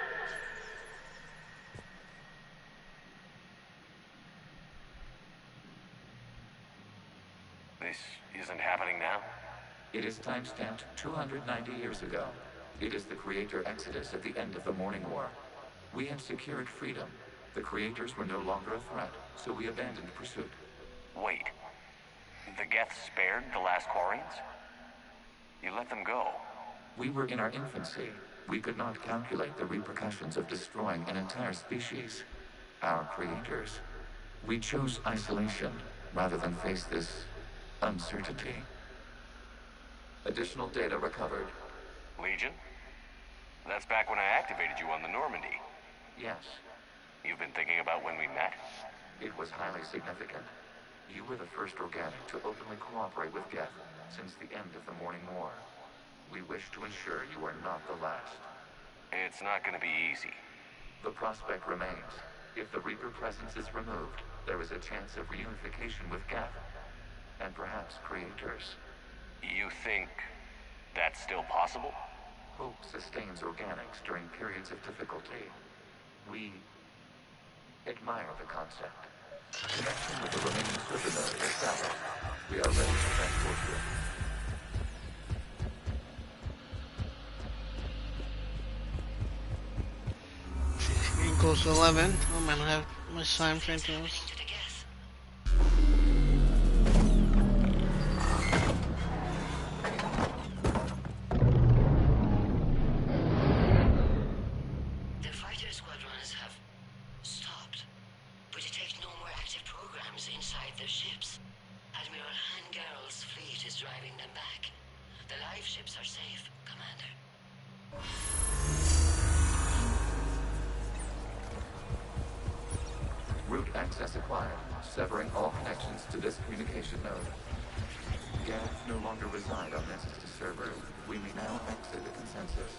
This isn't happening now? It is timestamped 290 years ago. It is the Creator Exodus at the end of the Morning War. We had secured freedom. The Creators were no longer a threat, so we abandoned pursuit. Wait. The Geth spared the last Quarians? You let them go? We were in our infancy. We could not calculate the repercussions of destroying an entire species. Our creators. We chose isolation rather than face this uncertainty. Additional data recovered. Legion? That's back when I activated you on the Normandy. Yes. You've been thinking about when we met? It was highly significant. You were the first organic to openly cooperate with Geth since the end of the Morning War. We wish to ensure you are not the last. It's not going to be easy. The prospect remains. If the Reaper presence is removed, there is a chance of reunification with Geth. And perhaps creators. You think that's still possible? Hope sustains organics during periods of difficulty. We admire the concept. Connection with the remaining server node established. We are ready to transport you. Equals 11. Oh man, I have much time changing those. The fighter squadrons have stopped. We detect no more active programs inside their ships. Admiral Gerald's fleet is driving them back. The live ships are safe, Commander. Route access acquired, severing all connections to this communication node. Geth no longer reside on Nessus server. We may now exit the consensus.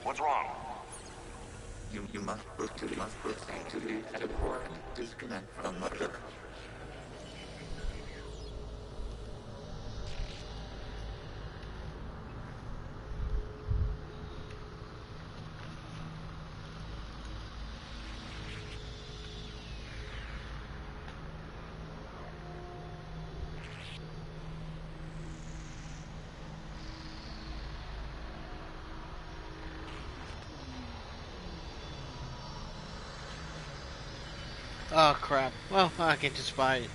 What's wrong? You must proceed to the edit port and disconnect from mother. Oh crap. Well, I can just buy it.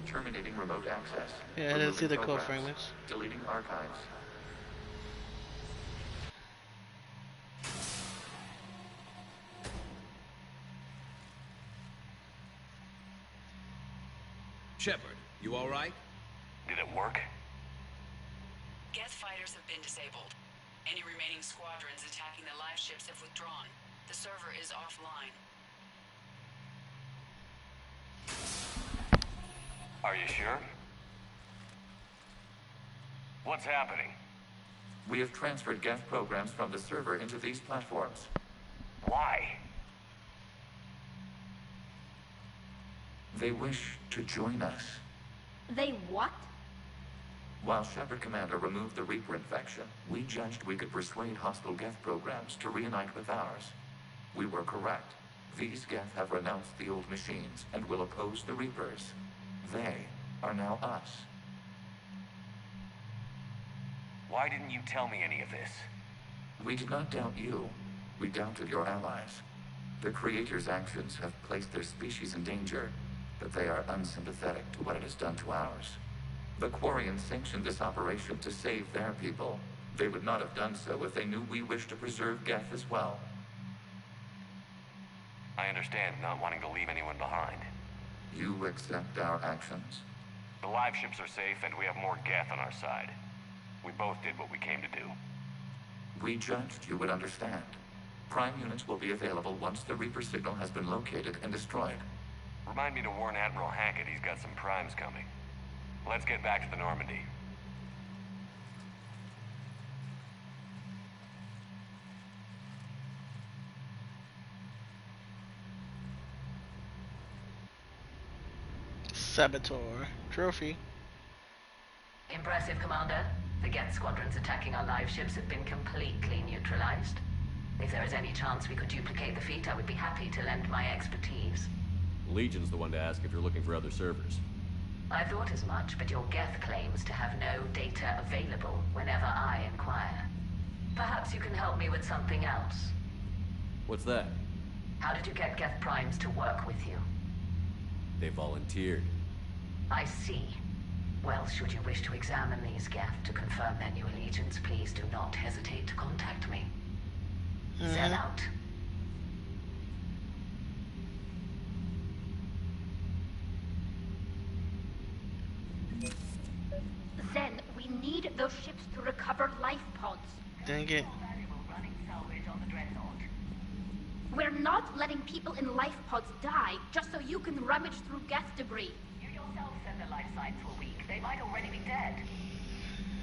Terminating remote access. Yeah, I didn't see the code programs. fragments. Deleting archives. Shepard, you all right? Did it work? Geth fighters have been disabled. Any remaining squadrons attacking the live ships have withdrawn. The server is offline. Are you sure? What's happening? We have transferred Geth programs from the server into these platforms. Why? They wish to join us. They what? While Shepard Commander removed the Reaper infection, we judged we could persuade hostile Geth programs to reunite with ours. We were correct. These Geth have renounced the old machines and will oppose the Reapers. They are now us. Why didn't you tell me any of this? We did not doubt you. We doubted your allies. The Creator's actions have placed their species in danger, but they are unsympathetic to what it has done to ours. The Quarians sanctioned this operation to save their people. They would not have done so if they knew we wished to preserve Geth as well. I understand not wanting to leave anyone behind. You accept our actions? The live ships are safe, and we have more Geth on our side. We both did what we came to do. We judged you would understand. Prime units will be available once the Reaper signal has been located and destroyed. Remind me to warn Admiral Hackett he's got some primes coming. Let's get back to the Normandy. Saboteur trophy. Impressive, Commander. The Geth squadrons attacking our live ships have been completely neutralized. If there is any chance we could duplicate the feat, I would be happy to lend my expertise. Legion's the one to ask if you're looking for other servers. I thought as much, but your Geth claims to have no data available whenever I inquire. Perhaps you can help me with something else. What's that? How did you get Geth primes to work with you? They volunteered. I see. Well, should you wish to examine these Geth to confirm their new allegiance, please do not hesitate to contact me. Zen out. Zen, we need those ships to recover life pods. Dang it. We're not letting people in life pods die just so you can rummage through Geth debris. You yourself said the life signs were weak. They might already be dead.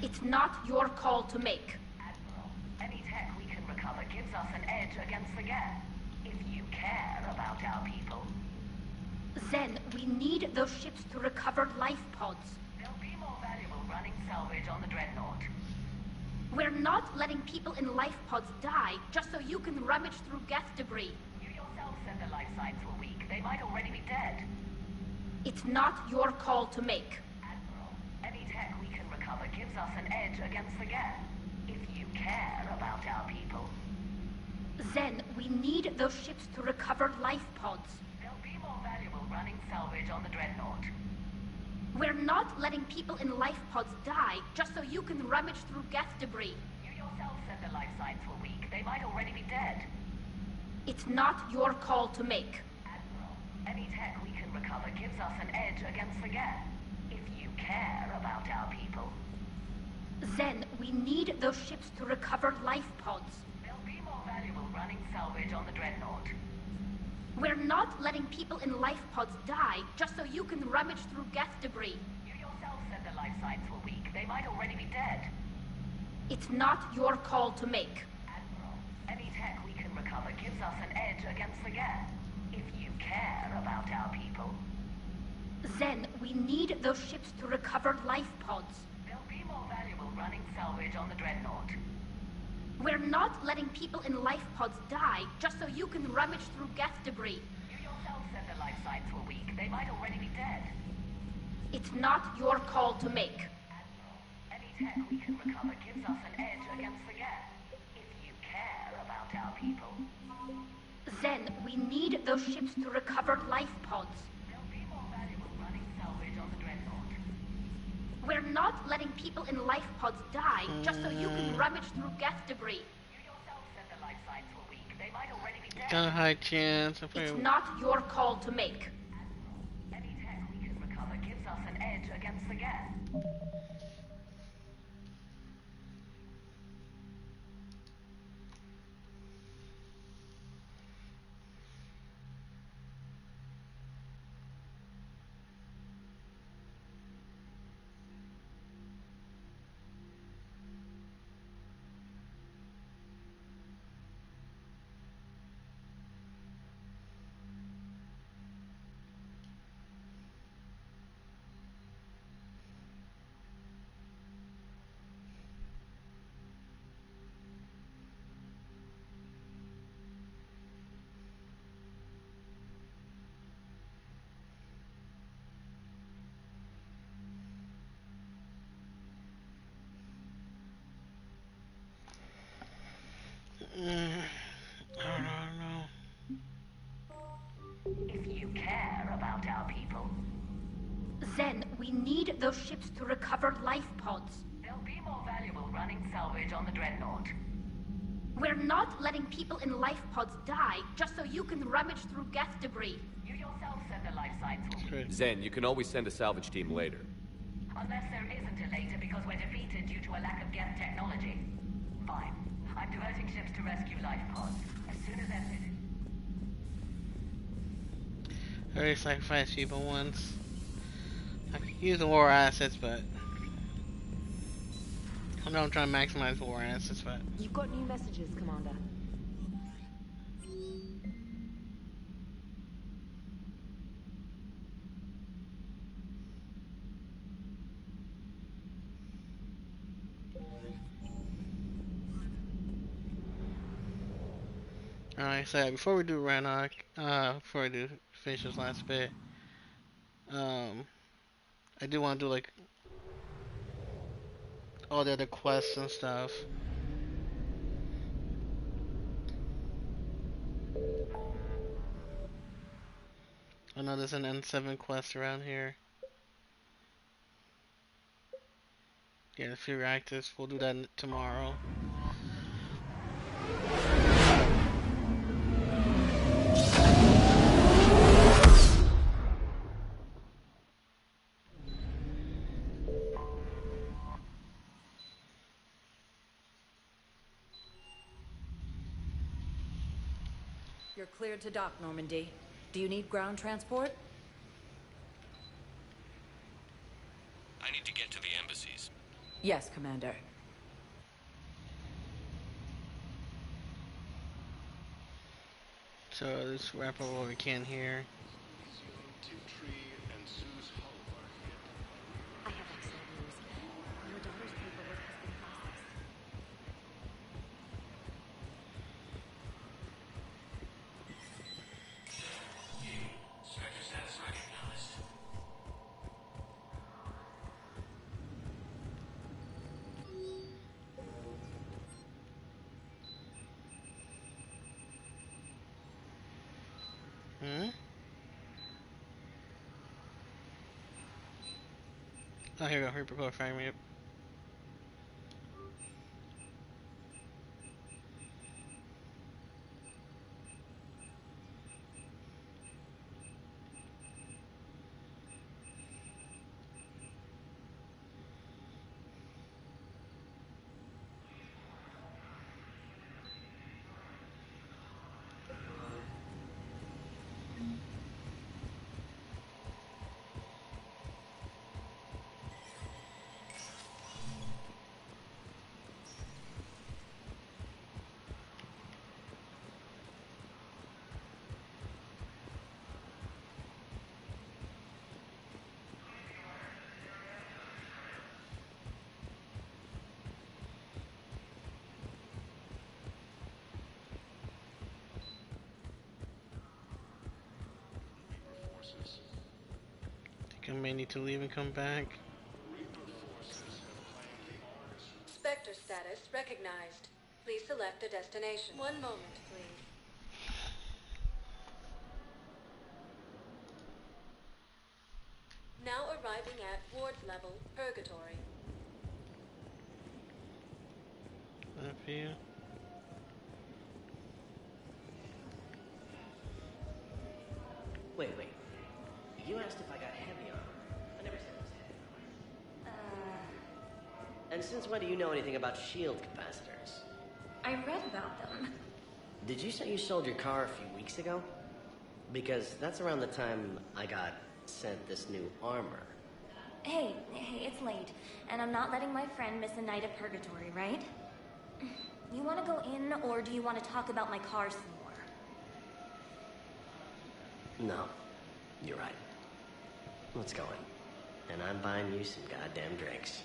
It's not your call to make. Admiral, any tech we can recover gives us an edge against the Geth. If you care about our people. Zen, we need those ships to recover life pods. They'll be more valuable running salvage on the Dreadnought. We're not letting people in life pods die just so you can rummage through Geth debris. You yourself said the life signs were weak. They might already be dead. It's not your call to make. Admiral, any tech we can recover gives us an edge against the Geth. If you care about our people. Zen, we need those ships to recover life pods. They'll be more valuable running salvage on the Dreadnought. We're not letting people in life pods die just so you can rummage through Geth debris. You yourself said the life signs were weak. They might already be dead. It's not your call to make. Admiral, any tech we can recover gives us an edge against the Geth. If you care about our people. Zen, we need those ships to recover life pods. They'll be more valuable running salvage on the Dreadnought. We're not letting people in life pods die just so you can rummage through Geth debris. You yourself said the life signs were weak. They might already be dead. It's not your call to make. Admiral, any tech we can recover gives us an edge against the Geth. If you care about our people. Zen, we need those ships to recover life pods. They'll be more valuable running salvage on the Dreadnought. We're not letting people in life pods die just so you can rummage through Geth debris. You yourself said the life signs were weak. They might already be dead. It's not your call to make. Admiral, any tech we can recover gives us an edge against the Geth. If you care about our people. Zen, we need those ships to recover life pods. They'll be more valuable running salvage on the Dreadnought. We're not letting people in life pods die just so you can rummage through Geth debris. You yourself said the life signs were weak. They might already be dead. Got a high chance. It's not your call to make. Admiral, any tech we can recover gives us an edge against the Geth. I don't know. If you care about our people. Zen, we need those ships to recover life pods. They'll be more valuable running salvage on the Dreadnought. We're not letting people in life pods die just so you can rummage through Geth debris. You yourself said the life signs will be. Zen, you can always send a salvage team later. Unless there isn't a later because we're defeated due to a lack of Geth technology. Fine. I'm diverting ships to rescue life pods. As soon as they're fitted. I already sacrificed people once. I could use the war assets, but I know I'm trying to maximize war assets, but You've got new messages, Commander. alright, so before we do Rannoch, before I do finish this last bit, I do want to do like all the other quests and stuff. I know there's an N7 quest around here. Get a few reactors. We'll do that tomorrow. You're cleared to dock, Normandy. Do you need ground transport? I need to get to the embassies. Yes, Commander. So let's wrap up what we can here. I have excellent news. Your daughter's paperwork has been processed. Sector status recognized. Hmm? Oh, here we go. Reaper fragment. I may need to leave and come back. Spectre status recognized. Please select a destination. One moment, please. Now arriving at ward level, Purgatory. Up here. Wait. You asked if I got heavy armor. I never said it was heavy armor. And since when do you know anything about shield capacitors? I read about them. Did you say you sold your car a few weeks ago? Because that's around the time I got sent this new armor. Hey, it's late, and I'm not letting my friend miss a night of purgatory, right? You want to go in, or do you want to talk about my car some more? No, you're right. Let's go in. And I'm buying you some goddamn drinks.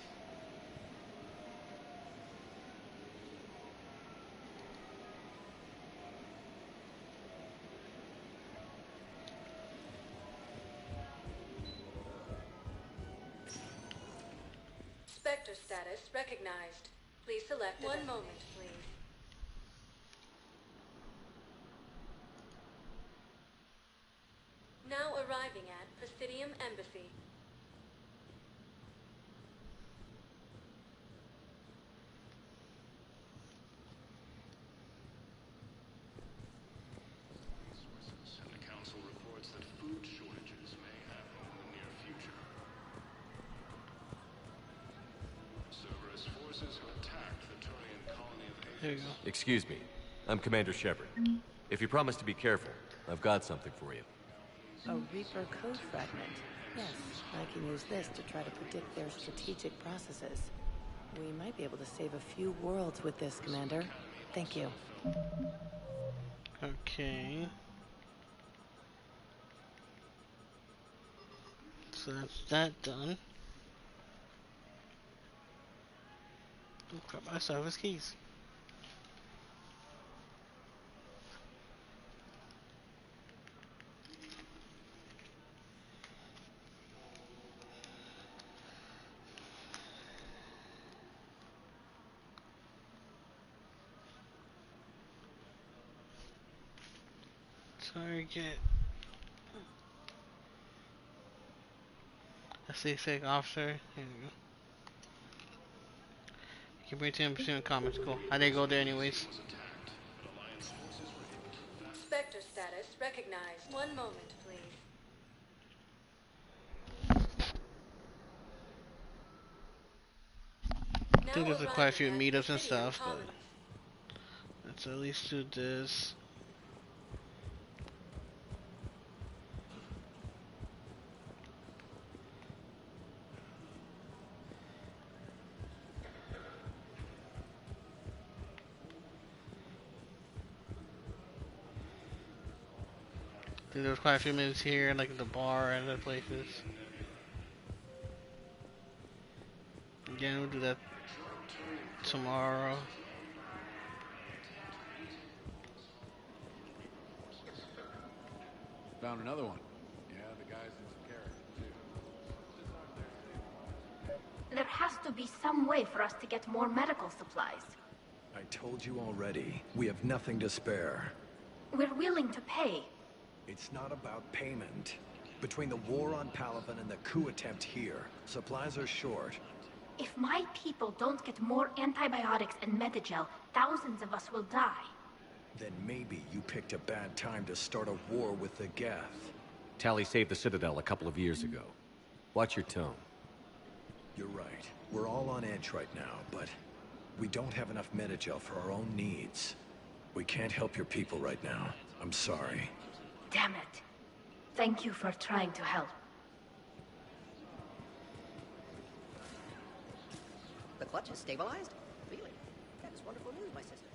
Spectre status recognized. Please select one moment, please. Now arriving at Presidium Embassy. There we go. Excuse me. I'm Commander Shepard. If you promise to be careful, I've got something for you. A Reaper code fragment. Yes, I can use this to try to predict their strategic processes. We might be able to save a few worlds with this, Commander. Thank you. Okay. So that's that done. Oh crap, I still have his keys. Target. A C6 officer. Here we go. You can bring 10% comments. Cool. I didn't go there anyways. Spectre status recognized. One moment, please. I think there's quite a few meetups and stuff, but let's at least do this. I think there's quite a few minutes here, like at the bar and other places. Again, we'll do that tomorrow. Found another one. Yeah, the guy's in some character, too. There has to be some way for us to get more medical supplies. I told you already, we have nothing to spare. We're willing to pay. It's not about payment. Between the war on Palaven and the coup attempt here, supplies are short. If my people don't get more antibiotics and Medigel, thousands of us will die. Then maybe you picked a bad time to start a war with the Geth. Tally saved the Citadel a couple of years ago. Watch your tone. You're right. We're all on edge right now, but we don't have enough Medigel for our own needs. We can't help your people right now. I'm sorry. Damn it. Thank you for trying to help. The clutch is stabilized? Really? That is wonderful news, my sister.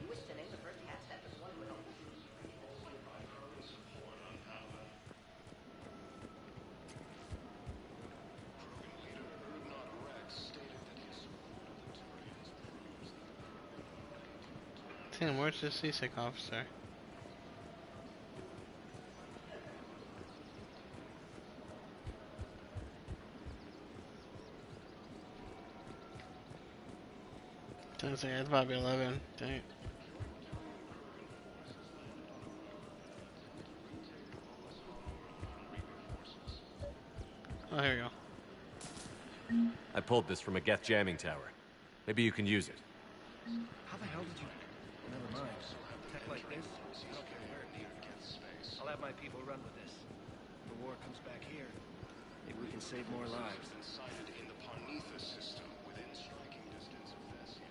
You wish to name the first cast after one with Tim, where's the C6 officer? It's probably 11. Dang. Oh, here we go. I pulled this from a Geth jamming tower. Maybe you can use it. How the hell did you... Never mind. Tech like this? I don't care where it needs. I'll have my people run with this. If the war comes back here, maybe we can save more lives. Sighted in the Parnitha system within striking distance of Thessia.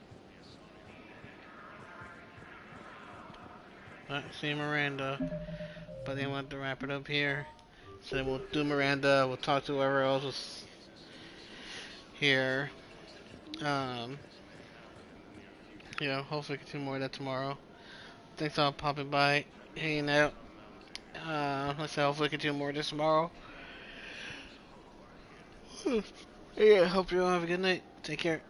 Alright, see Miranda. But they want to wrap it up here. So then we'll do Miranda, we'll talk to whoever else is here. Yeah, hopefully continue more of that tomorrow. Thanks all popping by, hanging out. Like I said, hopefully continue more of this tomorrow. Yeah, hope you all have a good night. Take care.